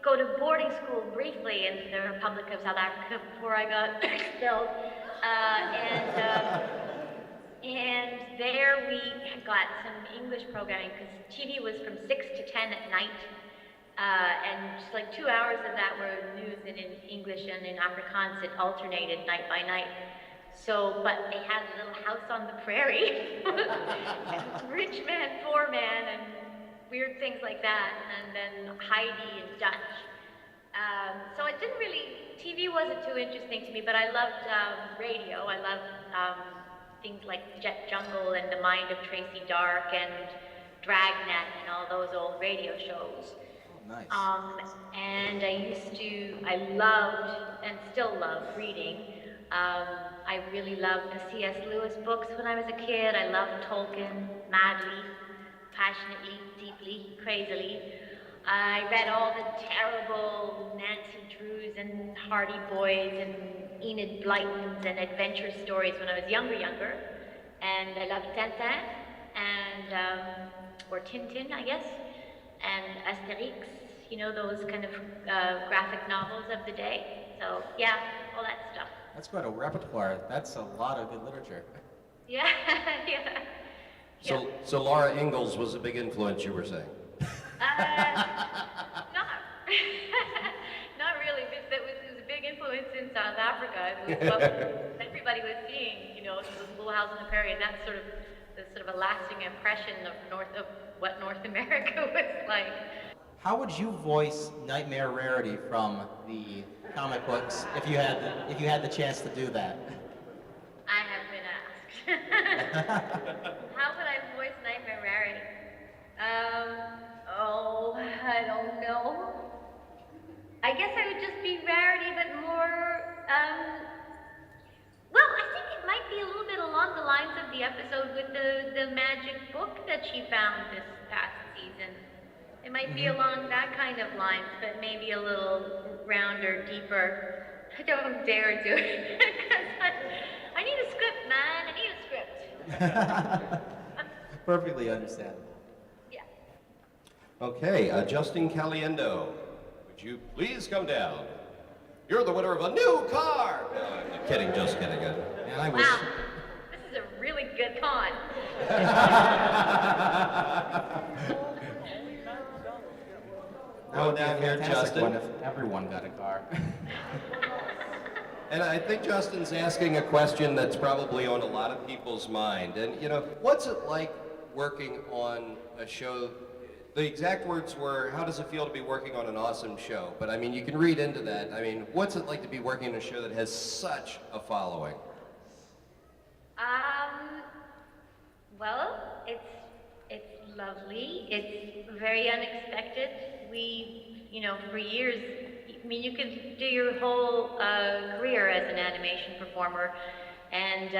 go to boarding school briefly in the Republic of South Africa before I got expelled. And there we got some English programming, because TV was from 6 to 10 at night. And just like 2 hours of that were news in English and in Afrikaans. It alternated night by night. But they had a little house on the prairie, rich man, poor man, and weird things like that. And then Heidi is Dutch. So it didn't really, TV wasn't too interesting to me, but I loved radio. I loved things like Jet Jungle and The Mind of Tracy Dark and Dragnet and all those old radio shows. Nice. And I loved and still love reading. I really loved the C.S. Lewis books when I was a kid. I loved Tolkien madly, passionately, deeply, crazily. I read all the terrible Nancy Drews and Hardy Boys and Enid Blytons and adventure stories when I was younger. And I loved Tintin and, or Tintin, I guess, and Asterix, you know, those kind of graphic novels of the day. So, yeah, all that stuff. That's quite a repertoire. That's a lot of good literature. Yeah, yeah. So Laura Ingalls was a big influence, you were saying? Not really. It was a big influence in South Africa. It was what everybody was seeing, you know, the Little House on the Prairie, and that's sort of a lasting impression of what North America was like. How would you voice Nightmare Rarity from the comic books if you had the chance to do that? I have been asked. How would I voice Nightmare Rarity? I don't know. I guess I would just be Rarity, but more, well, I think it might be a little bit along the lines of the episode with the magic book that she found this past season. It might be along that kind of lines, but maybe a little rounder, deeper. I don't dare do it, because I need a script, man. I need a script. Perfectly understandable. Yeah. Okay, Justin Caliendo, would you please come down? You're the winner of a new car! No, I'm kidding, just kidding. And I wish... Wow, this is a really good con. That would be down a here, fantastic Justin. one if everyone got a car. And I think Justin's asking a question that's probably on a lot of people's mind. And, you know, what's it like working on a show? The exact words were, how does it feel to be working on an awesome show? But, I mean, you can read into that. I mean, what's it like to be working on a show that has such a following? Well, it's lovely. It's very unexpected. We, you know, for years, I mean, you could do your whole career as an animation performer and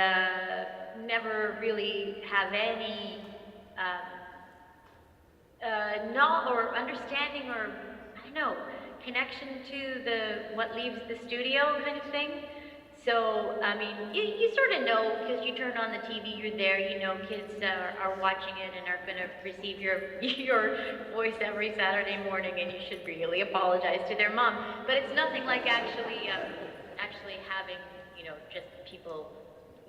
never really have any knowledge or understanding or, I don't know, connection to what leaves the studio kind of thing. So, I mean, you sort of know, because you turn on the TV, you're there, you know kids are watching it and are going to receive your voice every Saturday morning, and you should really apologize to their mom. But it's nothing like actually having, you know, just people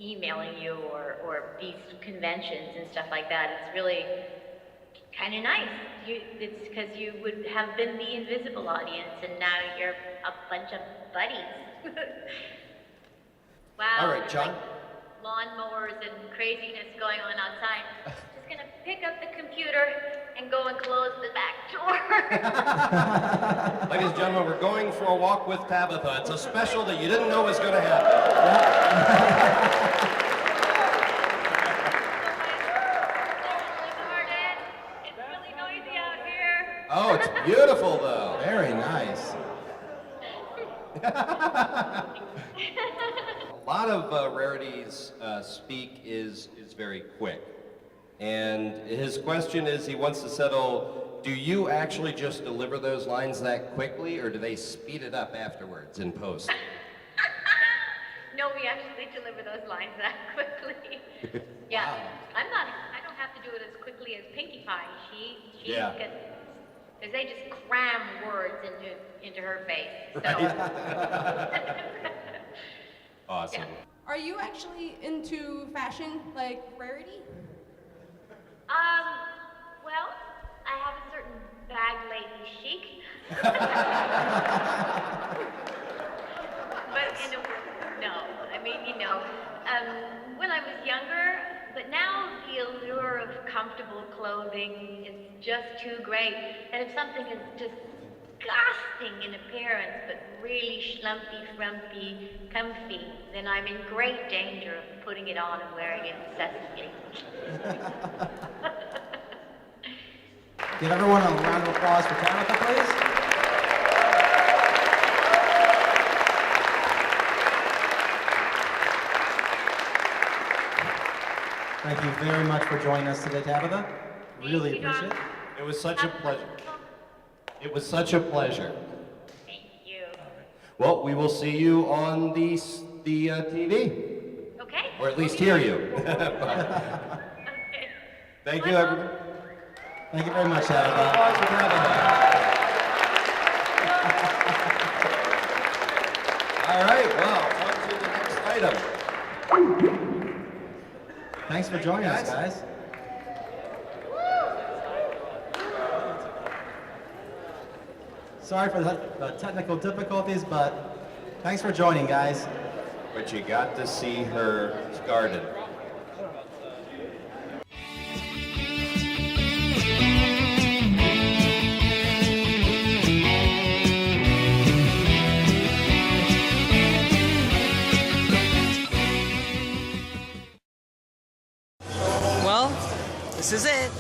emailing you or these conventions and stuff like that. It's really kind of nice. It's because you would have been the invisible audience, and now you're a bunch of buddies. Wow. All right, John. Like lawnmowers and craziness going on outside. Just gonna pick up the computer and go and close the back door. Ladies and gentlemen, we're going for a walk with Tabitha. It's a special that you didn't know was going to happen. It's really noisy out here. Oh, it's beautiful, though. Very nice. A lot of Rarity's speak is very quick. And his question is, he wants to settle, do you actually just deliver those lines that quickly, or do they speed it up afterwards in post? No, we actually deliver those lines that quickly. Yeah, Wow. I don't have to do it as quickly as Pinkie Pie. She Yeah. because they just cram words into her face. So. Awesome. Are you actually into fashion, like Rarity? Well, I have a certain bag lady chic. But no, I mean, you know, comfortable clothing is just too great. And if something is disgusting in appearance, but really schlumpy, frumpy, comfy, then I'm in great danger of putting it on and wearing it incessantly. Give everyone a round of applause for Tabitha, please. Thank you very much for joining us today, Tabitha. Really appreciate it. It was such a pleasure. It was such a pleasure. Thank you. Well, we will see you on the TV. Okay. Or at least hear you. Thank you, everybody. Thank you very much, Tabitha. All right, well, on to the next item. Thanks for joining us, guys. Sorry for the technical difficulties, but thanks for joining, guys. But you got to see her garden. Well, this is it.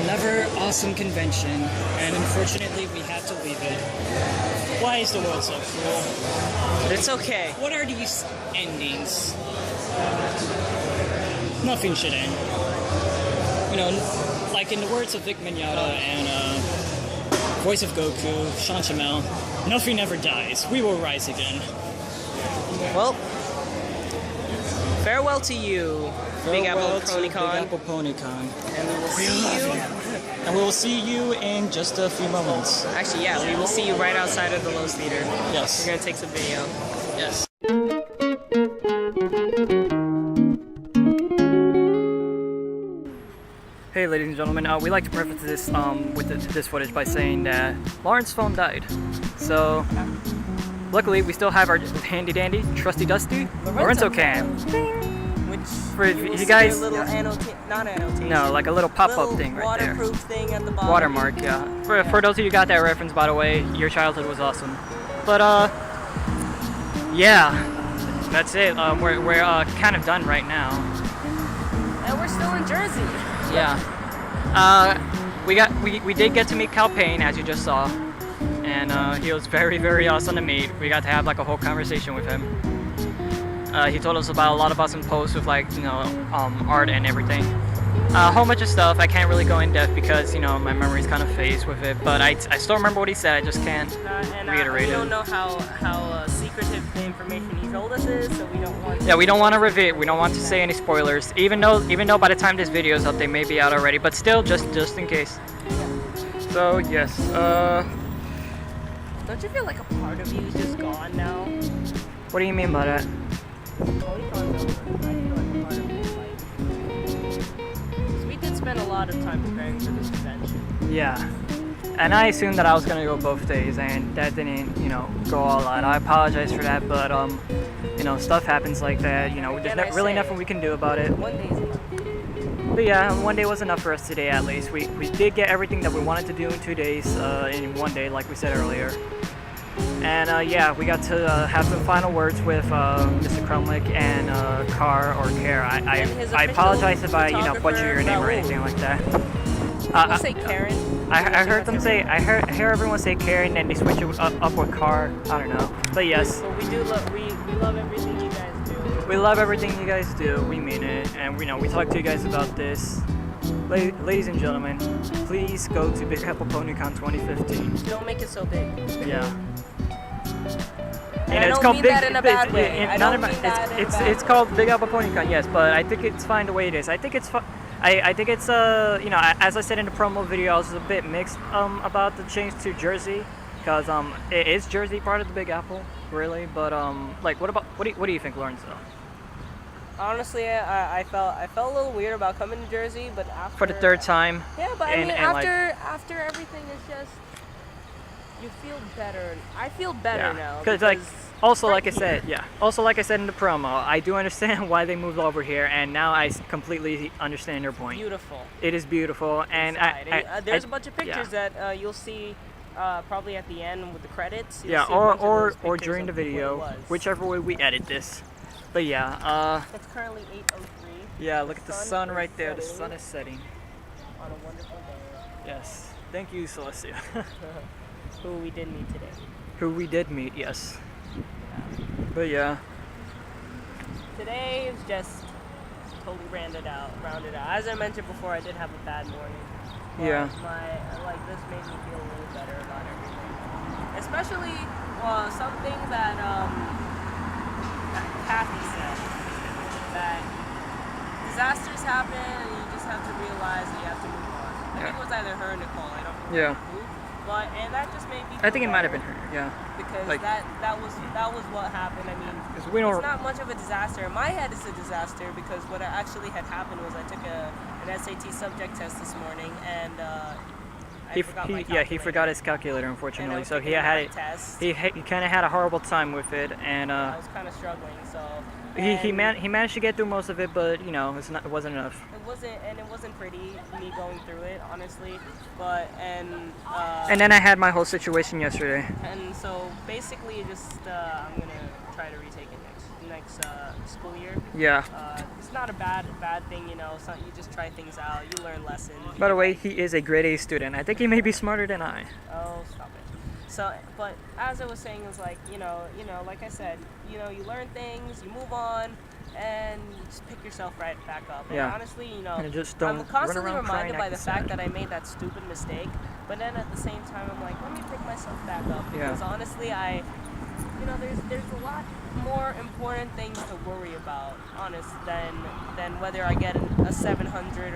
Another awesome convention, and unfortunately we had to leave it. Why is the world so cruel? It's okay. What are these endings? Nothing should end. You know, like in the words of Vic Mignogna and voice of Goku, Sean Chamel, nothing ever dies. We will rise again. Well, farewell to you, Big Apple Ponycon. Big Apple Ponycon. And we will see you. And we will see you in just a few moments. Actually, yeah, we will see you right outside of the Lowe's Theater. Yes. We're gonna take some video. Yes. Hey, ladies and gentlemen, we'd like to preface this with this footage by saying that Lauren's phone died. So, luckily, we still have our handy dandy, trusty dusty Lorenzo cam. Which For you you guys, see a little not annotation. no, like a little pop-up thing right there. Waterproof thing at the bottom. Watermark, yeah. For those of you who got that reference, by the way, your childhood was awesome. But yeah, that's it. We're kind of done right now. And we're still in Jersey. Yeah. We did get to meet Cal Payne, as you just saw, and he was very, very awesome to meet. We got to have like a whole conversation with him. He told us about a lot of awesome posts with like, you know, art and everything. A whole bunch of stuff. I can't really go in depth because, you know, my memory's kind of phased with it, but I still remember what he said. I just can't reiterate we it. don't know how secretive the information he told us is, so we don't want to... Yeah, we don't want to reveal. We don't want to say any spoilers, even though by the time this video is up, they may be out already. But still, just in case. Yeah. So yes. Don't you feel like a part of you is just gone now? What do you mean by that? We did spend a lot of time preparing for this convention. Yeah. And I assumed that I was gonna go both days, and that didn't, you know, go all out. I apologize for that, but you know, stuff happens like that. You know, there's really nothing we can do about it. One day's enough. But yeah, one day was enough for us today, at least. We did get everything that we wanted to do in 2 days, in one day, like we said earlier. And yeah, we got to have some final words with Mr. Crumlick and Care. I apologize if I, you know, butcher your name or anything like that. People say Karen. I heard them say, I hear everyone say Karen, and they switch it up with Car. I don't know, but yes. But we do love, we love everything you guys do. We love everything you guys do. We mean it, and we know we talked to you guys about this. Ladies and gentlemen, please go to Big Apple Ponycon 2015. Don't make it so big. Yeah. And I don't mean that in a bad way. It's called Big Apple Ponycon, yes, but I think it's fine the way it is. I think it's I think it's you know, as I said in the promo video, I was a bit mixed about the change to Jersey, because it is Jersey part of the Big Apple, really. But like, what do you think, Lorenzo? Honestly, I felt a little weird about coming to Jersey, but after For the third time. Yeah, but I mean, after everything is just you feel better. I feel better now. Because like, also like I said, here. Also like I said in the promo, I do understand why they moved over here, and now I completely understand your point. Beautiful. It is beautiful, and there's a bunch of pictures that you'll see probably at the end with the credits. You'll see a bunch of those or pictures during the of what it video, was. whichever way we edit this. But yeah, It's currently 8:03. yeah, look at the sun right there. The setting sun is setting. on a wonderful day. Yes. Thank you, Celestia. Who we did meet today. Who we did meet, yes. But yeah. Today is just totally rounded out. As I mentioned before, I did have a bad morning. But Yeah. This made me feel a little better about everything. Especially some things that Kathy said. That disasters happen and you just have to realize that you have to move on. I think it was either her or Nicole. I don't remember. Yeah. Who. But and that just made me. I think it feel might have better. been her. Yeah. Because Like- that was what happened. I mean, we don't- it's not much of a disaster. In my head, it's a disaster because what actually had happened was I took an SAT subject test this morning and I forgot my calculator. He forgot his calculator, unfortunately. was So he taking a had math test. he kind of had a horrible time with it, and I was kind of struggling. So he managed to get through most of it, but you know, it wasn't enough. it wasn't pretty me going through it, honestly. But And then I had my whole situation yesterday. And so basically, just I'm gonna try to retake it next school year. Yeah. It's not a bad thing, you know. So you just try things out, you learn lessons. By the way, he is a grade A student. I think he may be smarter than I. Oh, stop it. So, but as I was saying, it was like, you know, like I said, you know, you learn things, you move on, and you just pick yourself right back up. And Yeah. honestly, you know, And just don't I'm constantly run around crying, reminded by the acting fact sad. that I made that stupid mistake. But then at the same time, I'm like, let me pick myself back up Yeah. because honestly, there's a lot more important things to worry about, than whether I get a 700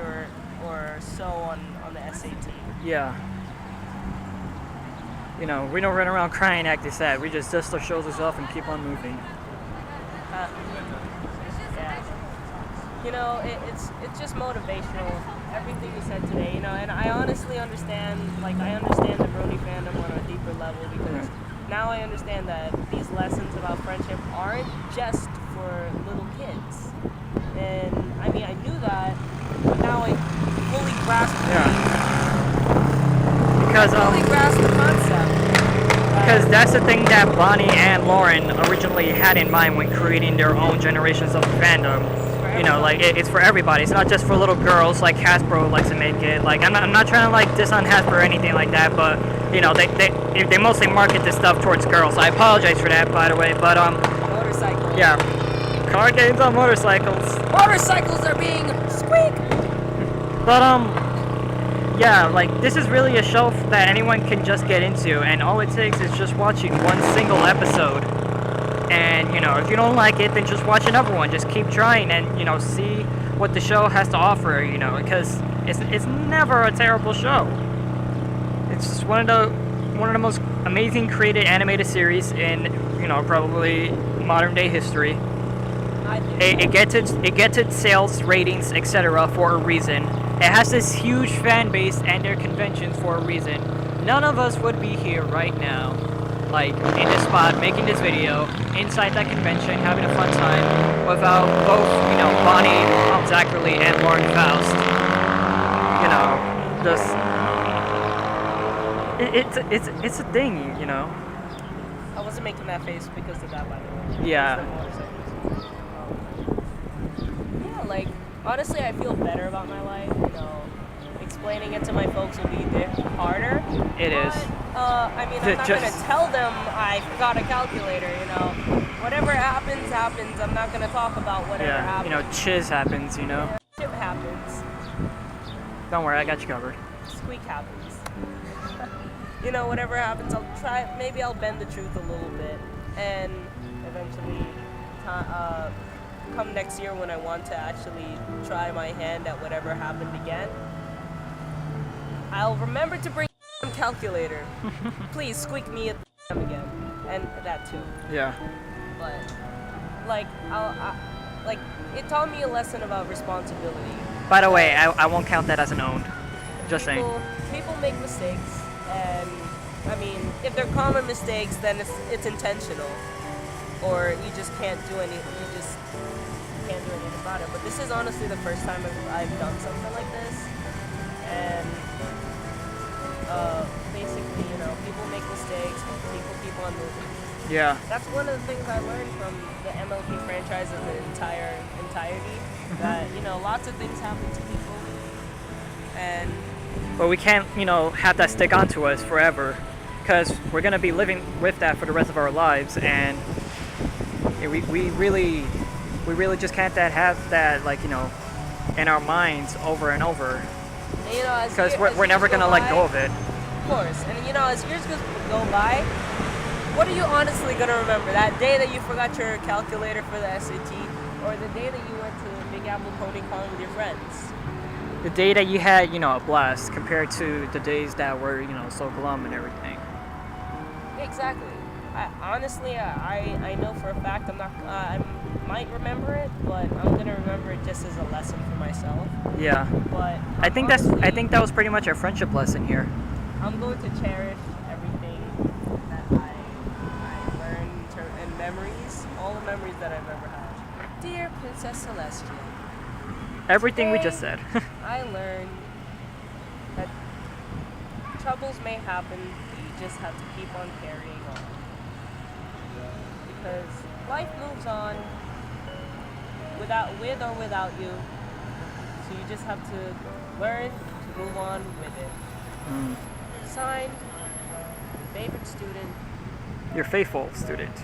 or so on the SAT. Yeah. You know, we don't run around crying, acting sad. We just dust our shoulders off and keep on moving. Yeah. You know, it's just motivational. Everything you said today, you know, and I honestly understand. Like, I understand the Brony fandom on a deeper level because now I understand that these lessons about friendship aren't just for little kids. And I mean, I knew that, but now I fully grasp. Because I fully grasp the concept. Because that's the thing that Bonnie and Lauren originally had in mind when creating their own generations of fandom. You know, like it's for everybody. It's not just for little girls like Hasbro likes to make it. Like I'm not trying to like diss on Hasbro or anything like that, but you know they mostly market this stuff towards girls. I apologize for that, by the way. But motorcycles. Yeah, car games on motorcycles. Motorcycles are being squeak. But yeah, like this is really a show that anyone can just get into, and all it takes is just watching one single episode. And, you know, if you don't like it, then just watch another one. Just keep trying and, you know, see what the show has to offer, you know, because it's never a terrible show. It's just one of the most amazing created animated series in, you know, probably modern day history. It gets its sales ratings, etc. for a reason. It has this huge fan base and their conventions for a reason. None of us would be here right now, like in this spot, making this video, inside that convention, having a fun time, without both, you know, Bonnie Zachary and Lauren Faust. You know, just it's a thing, you know. I wasn't making that face because of that, by the way. Yeah. Yeah, like honestly, I feel better about my life. You know, explaining it to my folks will be a bit harder. It is. I mean, I'm not gonna tell them I forgot a calculator. You know, whatever happens, happens. I'm not gonna talk about whatever happens. You know, chiz happens. You know. Shit happens. Don't worry, I got you covered. Squeak happens. You know, whatever happens, I'll try. Maybe I'll bend the truth a little bit, and eventually, come next year when I want to actually try my hand at whatever happened again, I'll remember to bring a calculator. Please squeak me at again, and that too. Yeah. But like, like it taught me a lesson about responsibility. By the way, I won't count that as an owned. Just saying. People make mistakes, and I mean, if they're common mistakes, then it's intentional, or you just can't do anything about it. But this is honestly the first time I've done something like this, and basically, you know, people make mistakes, people keep on moving. Yeah. That's one of the things I learned from the MLP franchise in the entirety. That, you know, lots of things happen to people, and But we can't, you know, have that stick onto us forever, because we're gonna be living with that for the rest of our lives, and we really just can't have that, like, you know, in our minds over and over. And, you know, because we're never gonna let go of it. Of course, and you know, as years go by, what are you honestly gonna remember? That day that you forgot your calculator for the SAT, or the day that you went to Big Apple Ponycon with your friends? The day that you had, you know, a blast compared to the days that were, you know, so glum and everything. Exactly. Honestly, I know for a fact I might remember it, but I'm gonna remember it just as a lesson for myself. Yeah. But I think that was pretty much our friendship lesson here. I'm going to cherish everything that I learned and memories, all the memories that I've ever had. Dear Princess Celestia, Everything we today, just said. I learned that troubles may happen, but you just have to keep on carrying on. Because life moves on with or without you. So you just have to learn to move on with it. Mm. Signed, your favorite student. Your faithful student.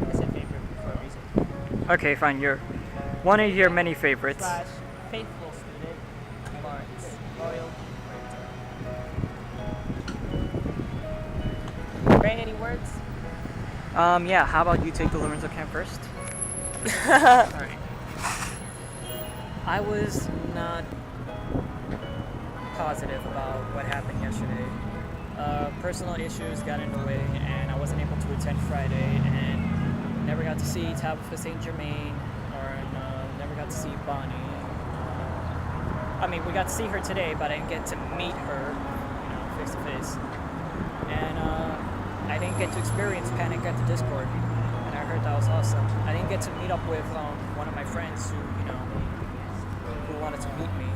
I said favorite for a reason. Okay, fine. You're one of your many favorites. / faithful student, Lawrence. Loyal. Ray, any words? Yeah, how about you take the Lorenzo camp first? Alright. I was not positive about what happened yesterday. Personal issues got in the way, and I wasn't able to attend Friday, and never got to see Tabitha St. Germain, or never got to see Bonnie. I mean, we got to see her today, but I didn't get to meet her, you know, face to face. And I didn't get to experience Panic at the Discord, and I heard that was awesome. I didn't get to meet up with one of my friends who, you know, who wanted to meet me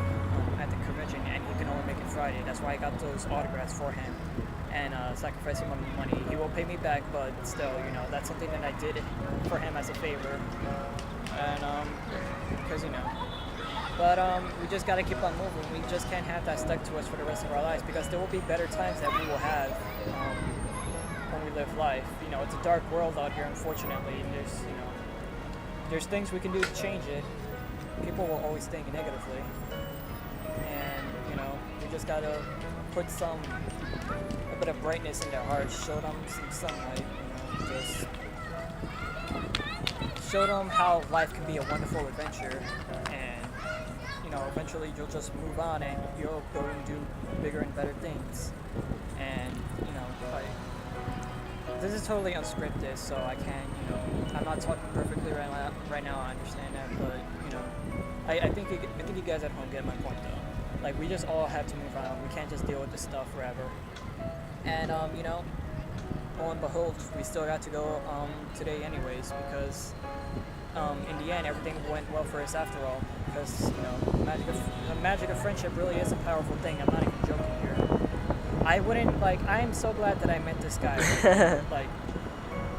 at the convention, and he can only make it Friday. That's why I got those autographs for him, and sacrificing my money. He will pay me back, but still, you know, that's something that I did for him as a favor, and because, you know. But we just gotta keep on moving. We just can't have that stuck to us for the rest of our lives, because there will be better times that we will have when we live life. You know, it's a dark world out here, unfortunately. There's, you know, there's things we can do to change it. People will always think negatively, and you know, we just gotta put a bit of brightness in their hearts, show them some sunlight, you know, just show them how life can be a wonderful adventure, and you know, eventually you'll just move on and you'll go and do bigger and better things. And you know, like, this is totally unscripted, so I can't, you know, I'm not talking perfectly right now, I understand that, but you know, I think you guys at home get my point though. Like, we just all have to move on. We can't just deal with this stuff forever. And you know, lo and behold, we still got to go today anyways, because in the end everything went well for us after all. Because, you know, the magic of friendship really is a powerful thing. I'm not even joking here. I am so glad that I met this guy. Like,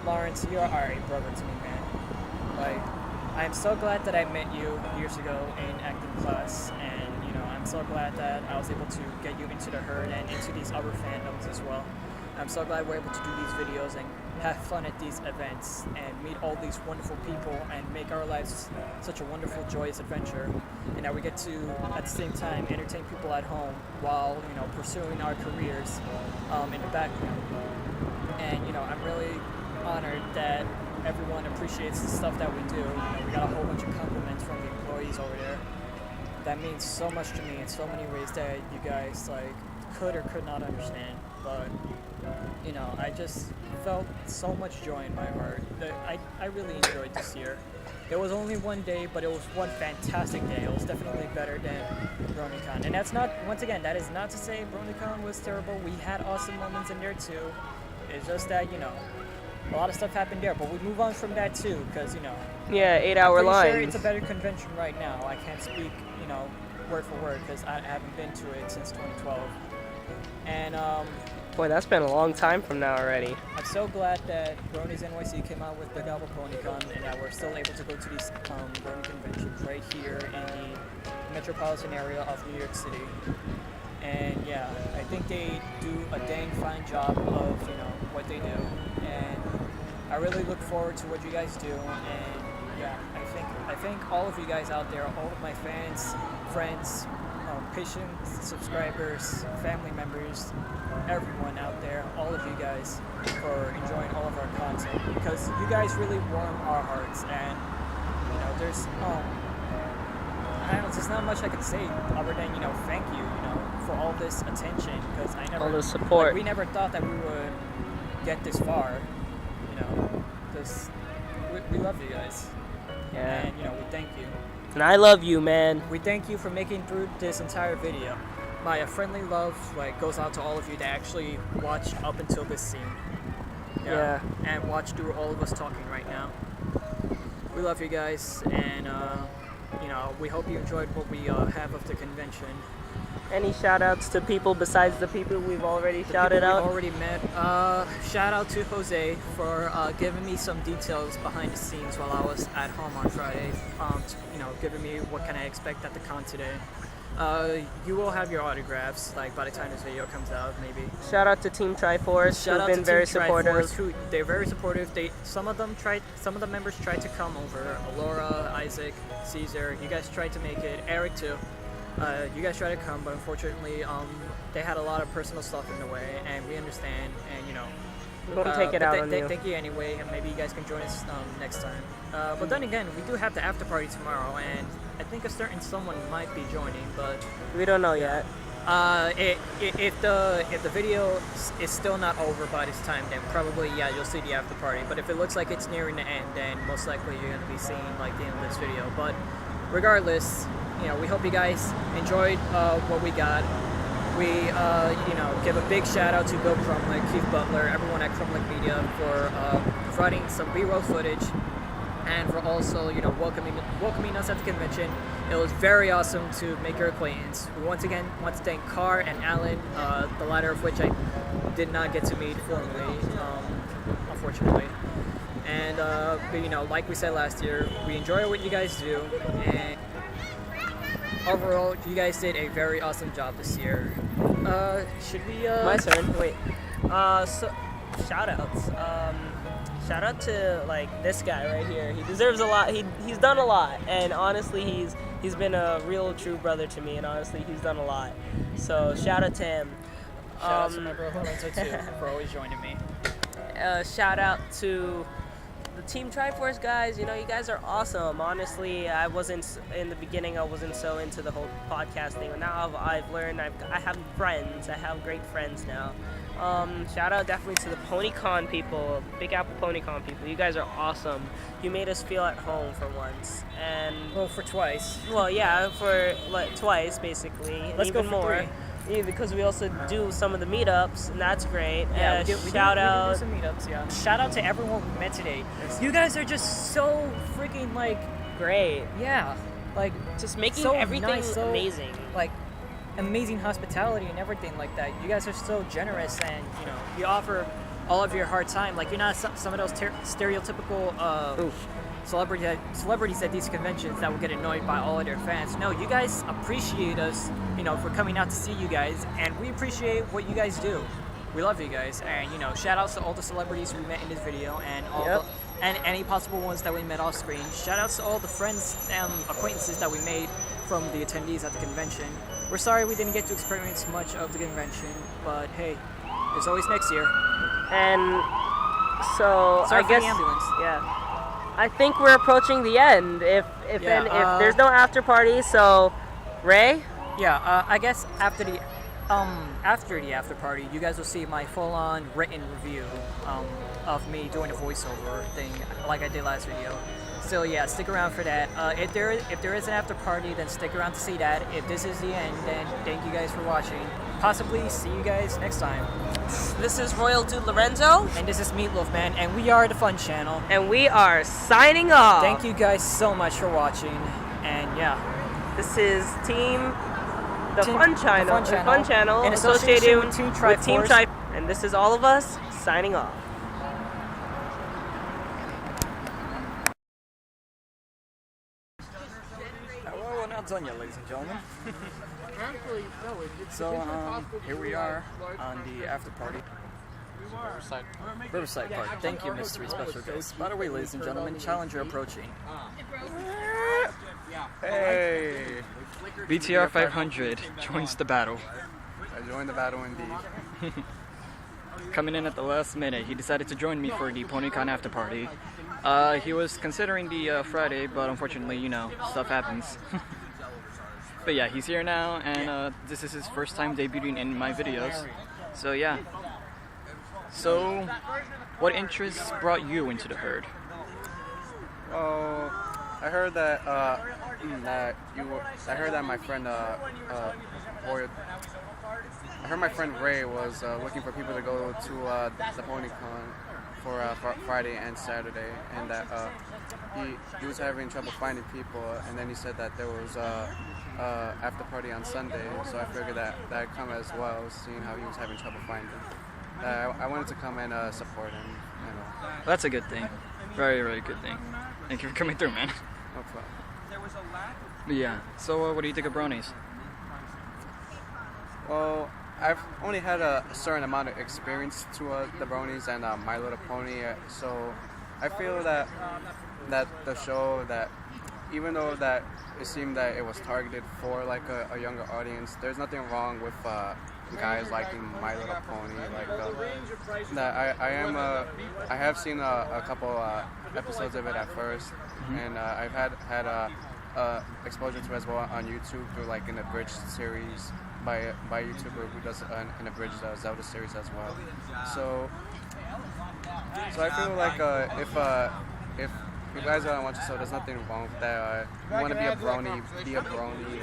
Lawrence, you're already brother to me, man. Like, I'm so glad that I met you years ago in acting class, and you know, I'm so glad that I was able to get you into the herd and into these other fandoms as well. I'm so glad we're able to do these videos and have fun at these events and meet all these wonderful people and make our lives such a wonderful, joyous adventure. And that we get to, at the same time, entertain people at home while, you know, pursuing our careers in the background. And, you know, I'm really honored that everyone appreciates the stuff that we do. You know, we got a whole bunch of compliments from the employees over there. That means so much to me in so many ways that you guys, like, could or could not understand. But, you know, I just felt so much joy in my heart. I really enjoyed this year. It was only one day, but it was one fantastic day. It was definitely better than BronyCon. And that's not, once again, that is not to say BronyCon was terrible. We had awesome moments in there too. It's just that, you know, a lot of stuff happened there, but we move on from that too, because, you know. Yeah, 8-hour I'm pretty sure lines. it's a better convention right now. I can't speak, you know, word for word, because I haven't been to it since 2012. And, boy, that's been a long time from now already. I'm so glad that Bronies NYC came out with the Gobble Ponycon and that we're still able to go to these Brony conventions right here in the metropolitan area of New York City. And yeah, I think they do a dang fine job of, you know, what they do. And I really look forward to what you guys do. And yeah, I thank all of you guys out there, all of my fans, friends, patient subscribers, family members, everyone out there, all of you guys, for enjoying all of our content, because you guys really warm our hearts. And you know, there's there's not much I can say other than, you know, thank you, you know, for all this attention, because I never, all the support. Like, we never thought that we would get this far, you know, because we love you guys. Yeah. And you know, we thank you. And I love you, man. We thank you for making through this entire video. My friendly love goes out to all of you that actually watched up until this scene. Yeah. And watched through all of us talking right now. We love you guys, and you know, we hope you enjoyed what we have of the convention. Any shout outs to people besides the people we've already shouted out? We've already met. Shout out to Jose for giving me some details behind the scenes while I was at home on Friday. You know, giving me what can I expect at the con today. You will have your autographs like by the time this video comes out, maybe. Shout out to Team Triforce, who've been very supportive. They're very supportive. Some of the members tried to come over. Alora, Isaac, Caesar. You guys tried to make it. Eric too. You guys tried to come, but unfortunately, they had a lot of personal stuff in the way, and we understand. And you know, don't take it out on you. Thank you anyway, and maybe you guys can join us next time. But then again, we do have the after party tomorrow, and I think a certain someone might be joining, but we don't know yet. If the video is still not over by this time, then probably you'll see the after party. But if it looks like it's nearing the end, then most likely you're gonna be seeing like the end of this video. But regardless, you know, we hope you guys enjoyed what we got. We you know, give a big shout out to Bill Crumlick, Keith Butler, everyone at Crumlick Media for providing some B-roll footage, and for also, you know, welcoming us at the convention. It was very awesome to make your acquaintance. We once again want to thank Carr and Alan, the latter of which I did not get to meet formally, unfortunately. And but, you know, like we said last year, we enjoy what you guys do, and overall, you guys did a very awesome job this year. Should we My turn. Wait. So shout outs. Shout out to like this guy right here. He deserves a lot. He's done a lot, and honestly, he's been a real true brother to me, and honestly, he's done a lot. So shout out to him. Shout out to my bro Lorenzo too for always joining me. Shout out to the Team Triforce guys. You know, you guys are awesome. Honestly, I wasn't in the beginning. I wasn't so into the whole podcast thing, but now I've learned. I have friends. I have great friends now. Shout out definitely to the Ponycon people, Big Apple Ponycon people. You guys are awesome. You made us feel at home for once, and well, for twice. Well, yeah, for like, twice basically. Let's even go for more. 3. Yeah, because we also do some of the meetups, and that's great. Yeah, we do shout out. We do some meetups. Yeah. Shout out to everyone we met today. You guys are just so freaking like great. Yeah, like just making so everything nice, so, amazing. Like amazing hospitality and everything like that. You guys are so generous, and you know, you offer all of your hard time. Like, you're not some of those stereotypical celebrities at these conventions that will get annoyed by all of their fans. No, you guys appreciate us, you know, for coming out to see you guys, and we appreciate what you guys do. We love you guys, and you know, shout outs to all the celebrities we met in this video, and all and any possible ones that we met off screen. Shout outs to all the friends and acquaintances that we made from the attendees at the convention. We're sorry we didn't get to experience much of the convention, but hey, there's always next year. And so sorry I guess for the ambulance. Yeah, I think we're approaching the end. If there's no after party, so Ray. Yeah, I guess after the after party, you guys will see my full-on written review of me doing a voiceover thing like I did last video. So yeah, stick around for that. If there is an after party, then stick around to see that. If this is the end, then thank you guys for watching. Possibly see you guys next time. This is Royal Dude Lorenzo. And this is Meatloaf Man, and we are the Fun Channel. And we are signing off. Thank you guys so much for watching. And yeah. This is The Fun Channel in associated with Team Triforce. And this is all of us signing off. Well, we're not done yet, ladies and gentlemen. So, here we are on the after party. Riverside Park. Thank you, mystery special guest. By the way, ladies and gentlemen, Challenger approaching. Hey! BTR 500 joins the battle. I joined the battle indeed. Coming in at the last minute, he decided to join me for the Ponycon after party. He was considering the Friday, but unfortunately, you know, stuff happens. But yeah, he's here now, and this is his first time debuting in my videos. So yeah. So, what interests brought you into the herd? Oh, I heard that I heard that my friend I heard my friend Ray was looking for people to go to the Ponycon for Friday and Saturday, and that he was having trouble finding people, and then he said that there was after party on Sunday, so I figured that I'd come as well, seeing how he was having trouble finding. I wanted to come and support him. You know. That's a good thing. Very, very good thing. Thank you for coming through, man. No problem. But yeah, so what do you think of brownies? Well, I've only had a certain amount of experience to the bronies and My Little Pony, so I feel that the show, that even though that it seemed that it was targeted for like a younger audience, there's nothing wrong with guys liking My Little Pony. Like that, I have seen a couple episodes of it at first, and I've had exposure to it as well on YouTube through like an abridged series by a YouTuber who does an abridged Zelda series as well. So I feel like if you guys want to, so there's nothing wrong with that. You want to be a brony, be a brony.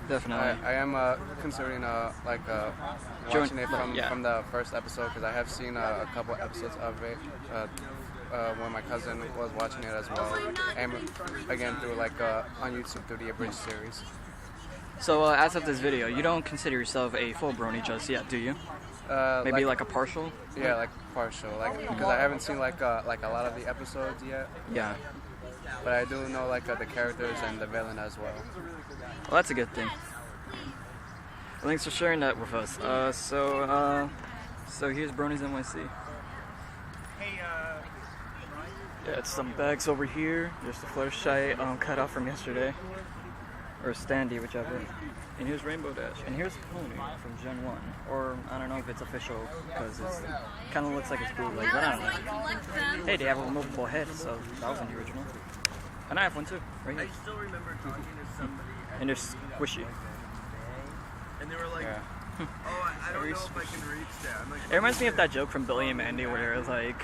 Definitely. I am considering watching it from the first episode, because I have seen a couple episodes of it when my cousin was watching it as well, and again through on YouTube through the abridged series. So as of this video, you don't consider yourself a full brony just yet, do you? Maybe like a partial? Yeah, like partial, because I haven't seen like a lot of the episodes yet. Yeah. But I do know the characters and the villain as well. Well, that's a good thing. Well, thanks for sharing that with us. So here's Bronies NYC. Yeah, it's some bags over here. There's the Fluttershy cut off from yesterday. Or Standy, whichever. And here's Rainbow Dash. And here's Pony from Gen 1. Or, I don't know if it's official, because it kind of looks like it's bootleg, but I don't know. Hey, they have a removable head, so that wasn't the original. And I have one too, right here. I still remember talking to somebody. And they're squishy. And they were like, oh, I don't know if I can reach that. I'm like, It reminds me of that joke from Billy and Mandy where it's like,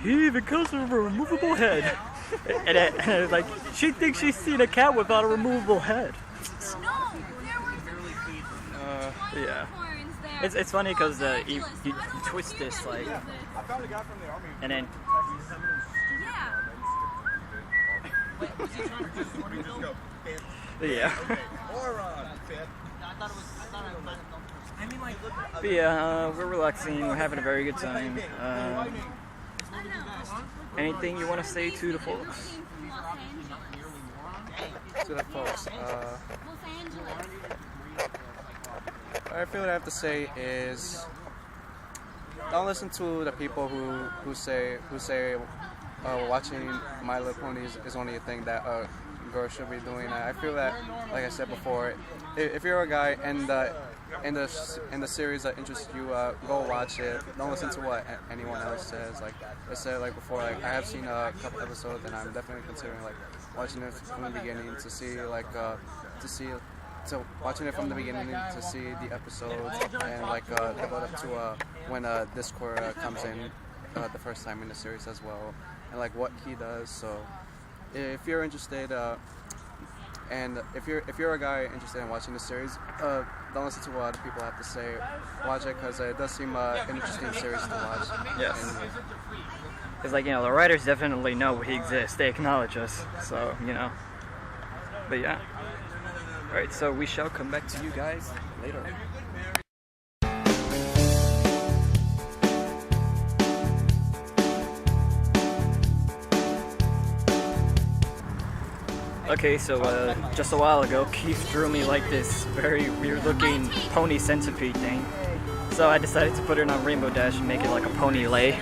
he even comes with a removable head. and like, she thinks she's seen a cat without a removable head. Yeah. It's funny because you twist this like, and then. Yeah. But yeah, we're relaxing, we're having a very good time. Anything you want to say to the folks? To the folks, what I feel what I have to say is, don't listen to the people who say watching My Little Pony is only a thing that a girl should be doing. I feel that, like I said before, if you're a guy and in the series that interests you, go watch it. Don't listen to what anyone else says. Like I said before, I have seen a couple episodes, and I'm definitely considering watching it from the beginning to see watching it from the beginning to see the episodes and the build up to when Discord comes in the first time in the series as well, and what he does. So if you're interested, and if you're a guy interested in watching the series, don't listen to what other people have to say. Watch it because it does seem an interesting series to watch. Yes. And, It's like, the writers definitely know we exist. They acknowledge us. So, But yeah. Alright, so we shall come back to you guys later. Okay, so just a while ago, Keith drew me like this very weird looking pony centipede thing. So I decided to put it on Rainbow Dash and make it like a pony lay.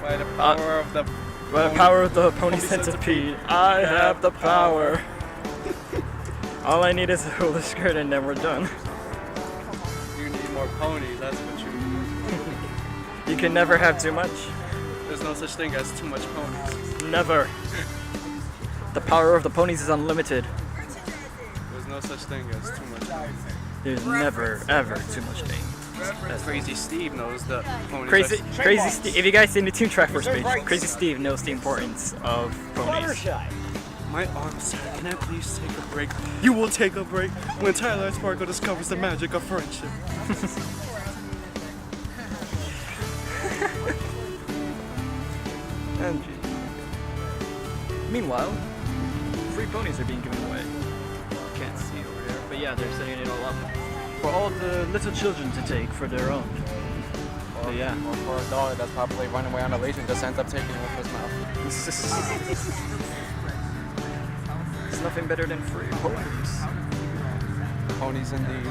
by the power of the pony centipede, I have the power. All I need is a hula skirt and then we're done. You need more ponies, that's what you need. You can never have too much. There's no such thing as too much ponies. Never. The power of the ponies is unlimited. There's no such thing as too much ponies. There's never, ever too much thing. Crazy Steve knows the ponies. Crazy Steve. If you guys seen the Team Triforce page, Crazy Steve knows the importance of ponies. My arms, can I please take a break? You will take a break when Twilight Sparkle discovers the magic of friendship. And meanwhile, free ponies are being given away. Can't see over there, but yeah, they're setting it all up for all the little children to take for their own. But yeah. Or for a dog that's probably running away on a leash and just ends up taking it with his mouth. It's nothing better than free ponies. Ponies indeed.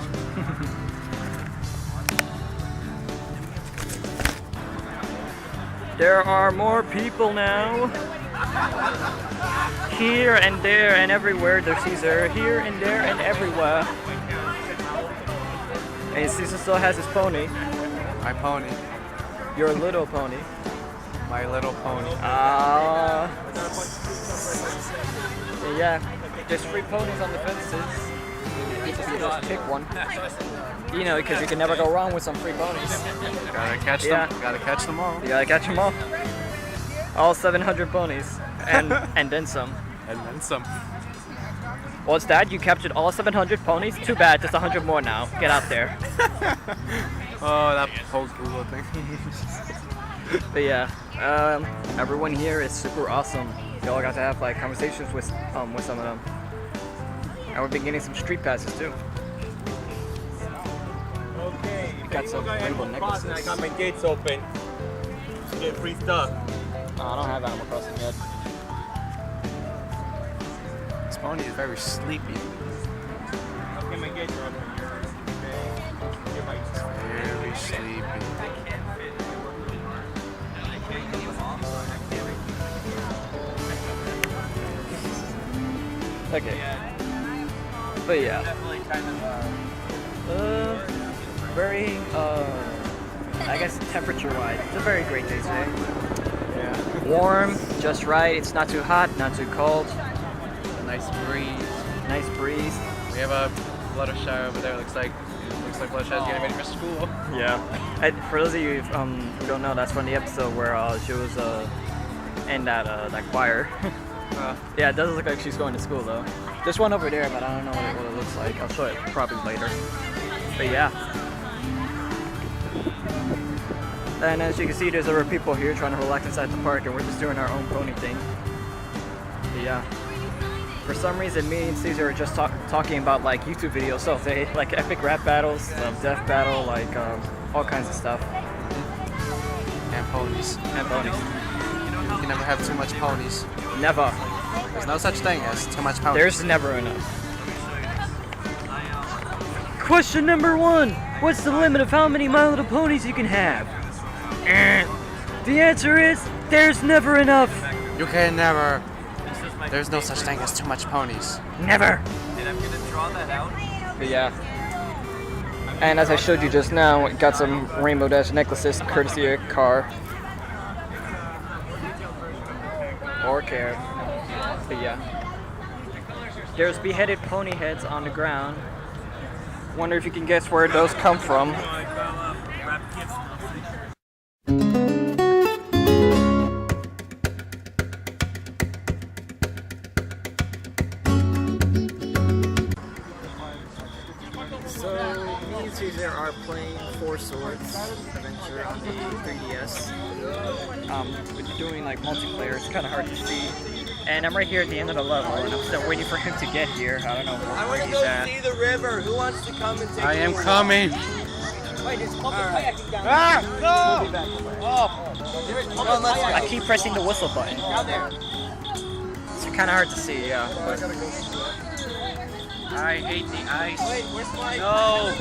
There are more people now. Here and there and everywhere there's Caesar. Here and there and everywhere. And Caesar still has his pony. My pony. Your little pony. My little pony. Yeah, there's free ponies on the fences. You just pick one. Because you can never go wrong with some free ponies. Gotta catch them. Gotta catch them all. You gotta catch them all. All 700 ponies. And then some. And then some. What's that? You captured all 700 ponies? Too bad, just 100 more now. Get out there. Oh, that whole Google thing. But yeah, everyone here is super awesome. Y'all got to have conversations with some of them. And we've been getting some street passes too. Okay, we got some rainbow necklaces. I got my gates open. Just get free stuff. Oh, I don't have Animal Crossing yet. This pony is very sleepy. Okay, my gates are open. Very sleepy. Okay. But yeah. Very, I guess temperature-wise, it's a very great day today. Yeah. Warm, just right. It's not too hot, not too cold. A nice breeze. Nice breeze. We have a Fluttershy over there. Looks like Fluttershy's getting ready for school. Yeah. For those of you who don't know, that's from the episode where she was in that choir. Yeah, it doesn't look like she's going to school though. There's one over there, but I don't know what it looks like. I'll show it probably later. But yeah. And as you can see, there's other people here trying to relax inside the park, and we're just doing our own pony thing. But yeah. For some reason, me and Caesar are just talking about YouTube videos all day, epic rap battles, death battle, all kinds of stuff. And ponies. And ponies. You can never have too much ponies. Never. There's no such thing as too much ponies. There's never enough. Question number 1. What's the limit of how many My Little Ponies you can have? The answer is, there's never enough. You can never. There's no such thing as too much ponies. Never. And I'm gonna draw that out. But yeah. And as I showed you just now, got some Rainbow Dash necklaces courtesy of car. Or care. But yeah. There's beheaded pony heads on the ground. Wonder if you can guess where those come from. playing Four Swords Adventure on the 3DS. When you're doing like multiplayer, it's kind of hard to see. And I'm right here at the end of the level, and I'm still waiting for him to get here. I don't know where he's at. See the river. Who wants to come and take I a am walk? coming. Wait, there's public kayaking down there. Ah, no! There is public kayaking. I keep pressing the whistle button. Down there. It's kind of hard to see, yeah. But I hate the ice. Wait, where's my... No!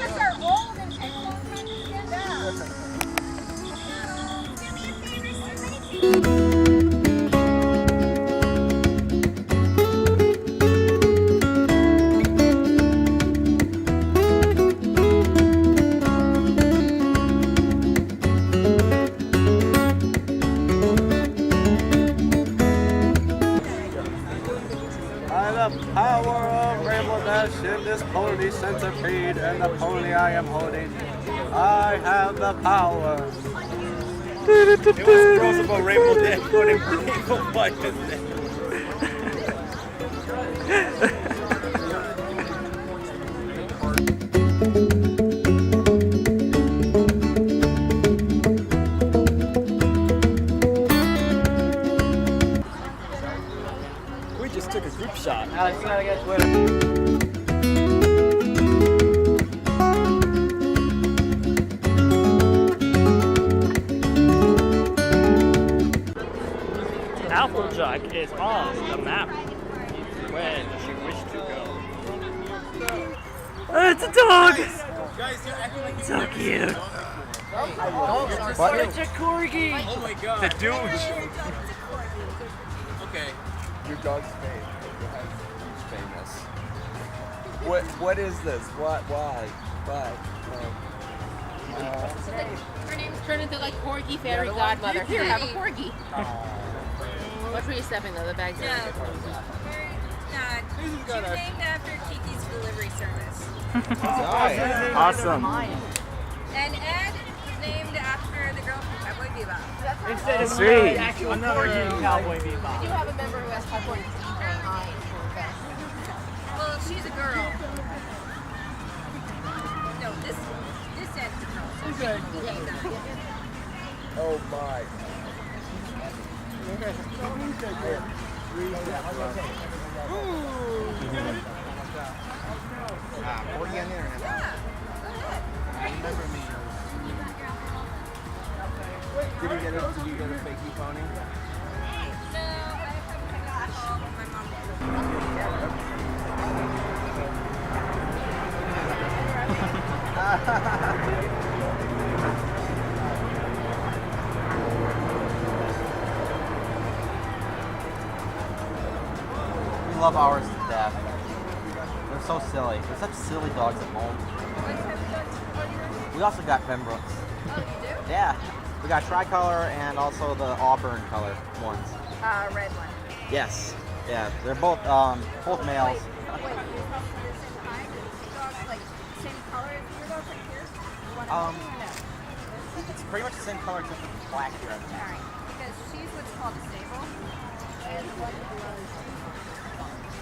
Power of Rainbow Dash in this pony centipede, and the pony I am holding. I have the power. It was gross about Rainbow Dash putting Rainbow buttons in. We just took a group shot. Alex, you gotta get Twitter. Applejack is on the map. Where does she wish to go? It's a dog! So cute. What? It's a corgi! Oh my god. The douche. Okay. Your dog's famous. What is this? Why? Her name's turned into like Corgi Fairy Godmother. Here, have a Corgi. Watch where you're stepping though, the bag's No. are She's named after Kiki's delivery service. Awesome. And Ed is named after the girl from Cowboy Bebop. Instead of Sweet. Actual corgi Cowboy Bebop. I do have a member who has typhoid eyes. Well, she's a girl. No, this Ed's a girl. So Okay. Oh my. Did you get a fakey pony? No, I have to call my We love ours to death. They're so silly. They're such silly dogs at home. We also got Pembrokes. Oh, you do? Yeah. We got tricolor and also the auburn color ones. Red one. Yes. Yeah. They're both males. Wait, dogs like same color as your dog right here? It's pretty much the same color, just with black here. Alright, because she's what's called a sable. And what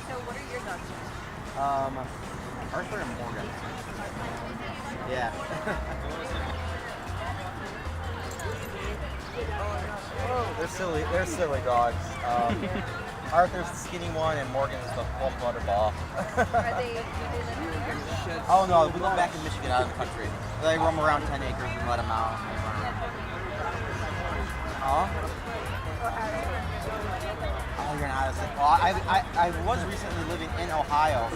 so what are your dogs doing? Arthur and Morgan. Yeah. They're silly dogs. Arthur's the skinny one and Morgan is the full butterball. Are they here? Oh no, we live back in Michigan, out of the country. They roam around 10 acres and let them out. Oh, you're not. Well, I was recently living in Ohio.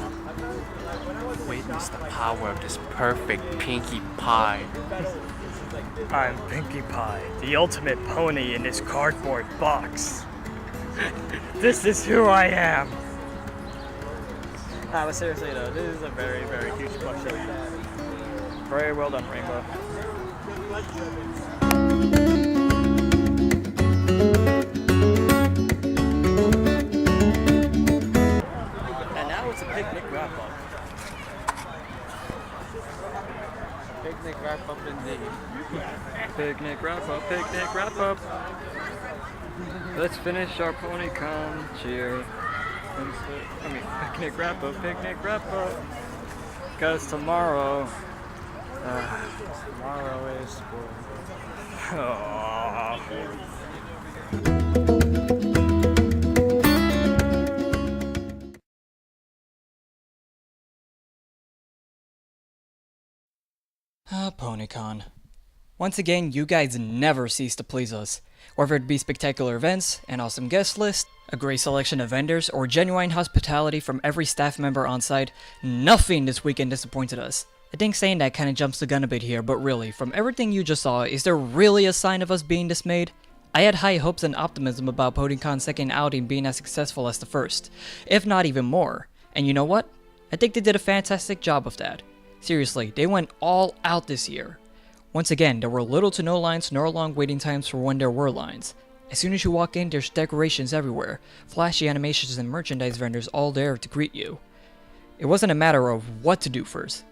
Witness the power of this perfect Pinkie Pie. I'm Pinkie Pie, the ultimate pony in this cardboard box. This is who I am. Nah, but seriously though, this is a very, very huge plushie. Very well done, Rainbow. And now it's a picnic wrap-up. Picnic wrap up indeed. Picnic wrap-up, picnic wrap-up. Let's finish our Ponycon cheer. Picnic wrap-up, picnic wrap-up. Because tomorrow Tomorrow is school. Ponycon. Once again, you guys never cease to please us. Whether it be spectacular events, an awesome guest list, a great selection of vendors, or genuine hospitality from every staff member on site, nothing this weekend disappointed us. I think saying that kinda jumps the gun a bit here, but really, from everything you just saw, is there really a sign of us being dismayed? I had high hopes and optimism about Ponycon's second outing being as successful as the first, if not even more. And you know what? I think they did a fantastic job of that. Seriously, they went all out this year. Once again, there were little to no lines nor long waiting times for when there were lines. As soon as you walk in, there's decorations everywhere, flashy animations and merchandise vendors all there to greet you. It wasn't a matter of what to do first,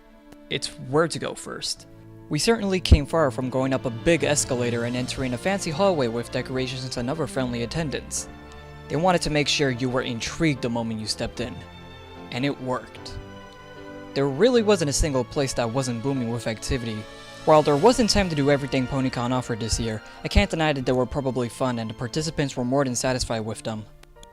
it's where to go first. We certainly came far from going up a big escalator and entering a fancy hallway with decorations and other friendly attendants. They wanted to make sure you were intrigued the moment you stepped in. And it worked. There really wasn't a single place that wasn't booming with activity. While there wasn't time to do everything Ponycon offered this year, I can't deny that they were probably fun and the participants were more than satisfied with them.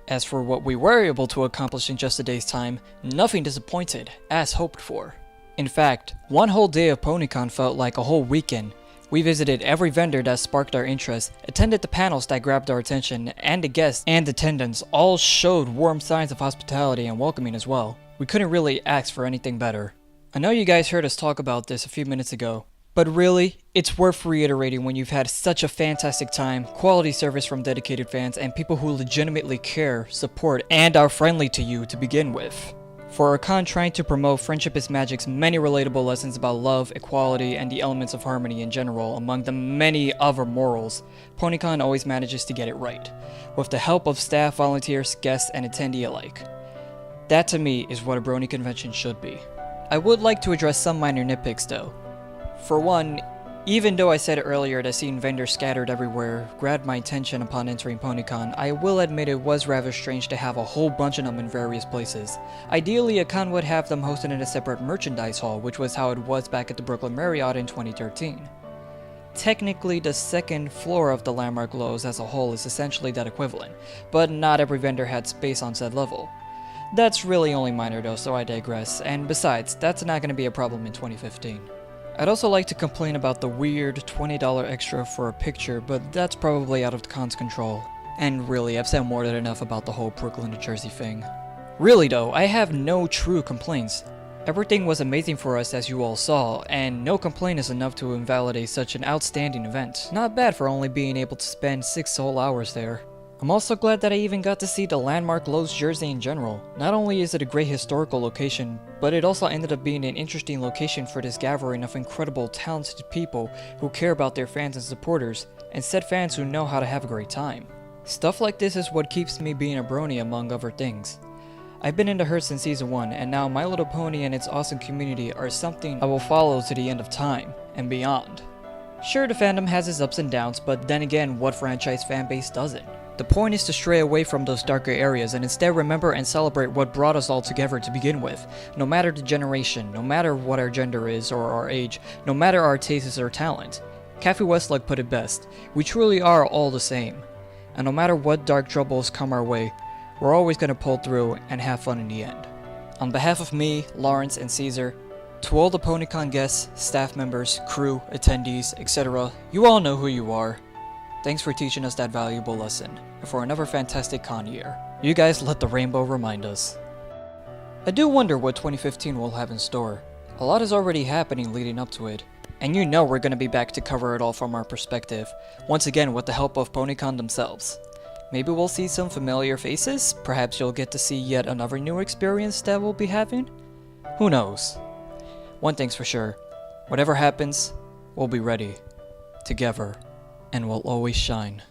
As for what we were able to accomplish in just a day's time, nothing disappointed, as hoped for. In fact, one whole day of Ponycon felt like a whole weekend. We visited every vendor that sparked our interest, attended the panels that grabbed our attention, and the guests and attendants all showed warm signs of hospitality and welcoming as well. We couldn't really ask for anything better. I know you guys heard us talk about this a few minutes ago, but really, it's worth reiterating when you've had such a fantastic time, quality service from dedicated fans, and people who legitimately care, support, and are friendly to you to begin with. For a con trying to promote Friendship is Magic's many relatable lessons about love, equality, and the elements of harmony in general, among the many other morals, Ponycon always manages to get it right, with the help of staff, volunteers, guests, and attendee alike. That to me is what a Brony convention should be. I would like to address some minor nitpicks though. For one, even though I said earlier that seeing vendors scattered everywhere grabbed my attention upon entering Ponycon, I will admit it was rather strange to have a whole bunch of them in various places. Ideally, a con would have them hosted in a separate merchandise hall, which was how it was back at the Brooklyn Marriott in 2013. Technically, the second floor of the Landmark Lowe's as a whole is essentially that equivalent, but not every vendor had space on said level. That's really only minor though, so I digress, and besides, that's not going to be a problem in 2015. I'd also like to complain about the weird $20 extra for a picture, but that's probably out of the con's control. And really, I've said more than enough about the whole Brooklyn, New Jersey thing. Really though, I have no true complaints. Everything was amazing for us as you all saw, and no complaint is enough to invalidate such an outstanding event. Not bad for only being able to spend 6 whole hours there. I'm also glad that I even got to see the Landmark Lowe's Jersey in general. Not only is it a great historical location, but it also ended up being an interesting location for this gathering of incredible, talented people who care about their fans and supporters, and said fans who know how to have a great time. Stuff like this is what keeps me being a brony among other things. I've been into her since season 1, and now My Little Pony and its awesome community are something I will follow to the end of time, and beyond. Sure, the fandom has its ups and downs, but then again, what franchise fanbase doesn't? The point is to stray away from those darker areas and instead remember and celebrate what brought us all together to begin with. No matter the generation, no matter what our gender is or our age, no matter our tastes or talent. Kathy Westlock put it best, we truly are all the same. And no matter what dark troubles come our way, we're always going to pull through and have fun in the end. On behalf of me, Lawrence, and Caesar, to all the Ponycon guests, staff members, crew, attendees, etc., you all know who you are. Thanks for teaching us that valuable lesson, and for another fantastic con year. You guys let the rainbow remind us. I do wonder what 2015 will have in store. A lot is already happening leading up to it, and you know we're gonna be back to cover it all from our perspective, once again with the help of Ponycon themselves. Maybe we'll see some familiar faces, perhaps you'll get to see yet another new experience that we'll be having? Who knows? One thing's for sure, whatever happens, we'll be ready, together, and will always shine.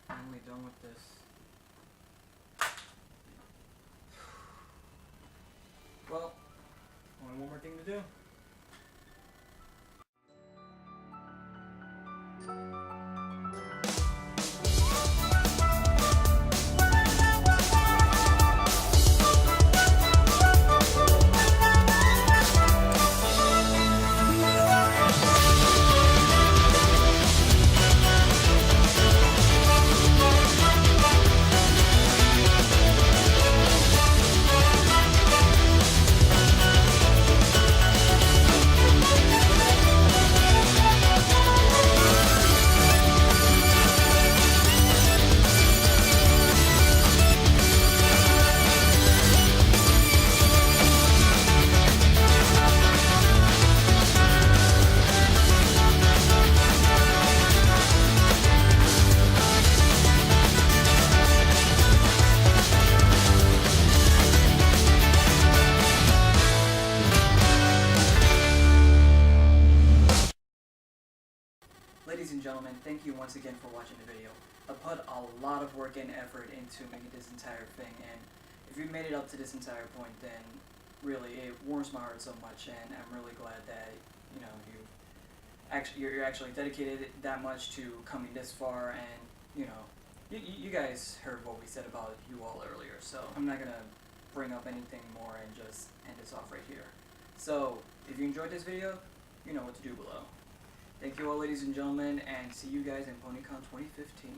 Finally done with this. Well, only one more thing to do. thank you once again for watching the video. I put a lot of work and effort into making this entire thing, and if you made it up to this entire point, then really it warms my heart so much, and I'm really glad that you're actually dedicated that much to coming this far, and you guys heard what we said about you all earlier, so I'm not gonna bring up anything more and just end this off right here. So if you enjoyed this video, you know what to do below. Thank you all, ladies and gentlemen, and see you guys in Ponycon 2015.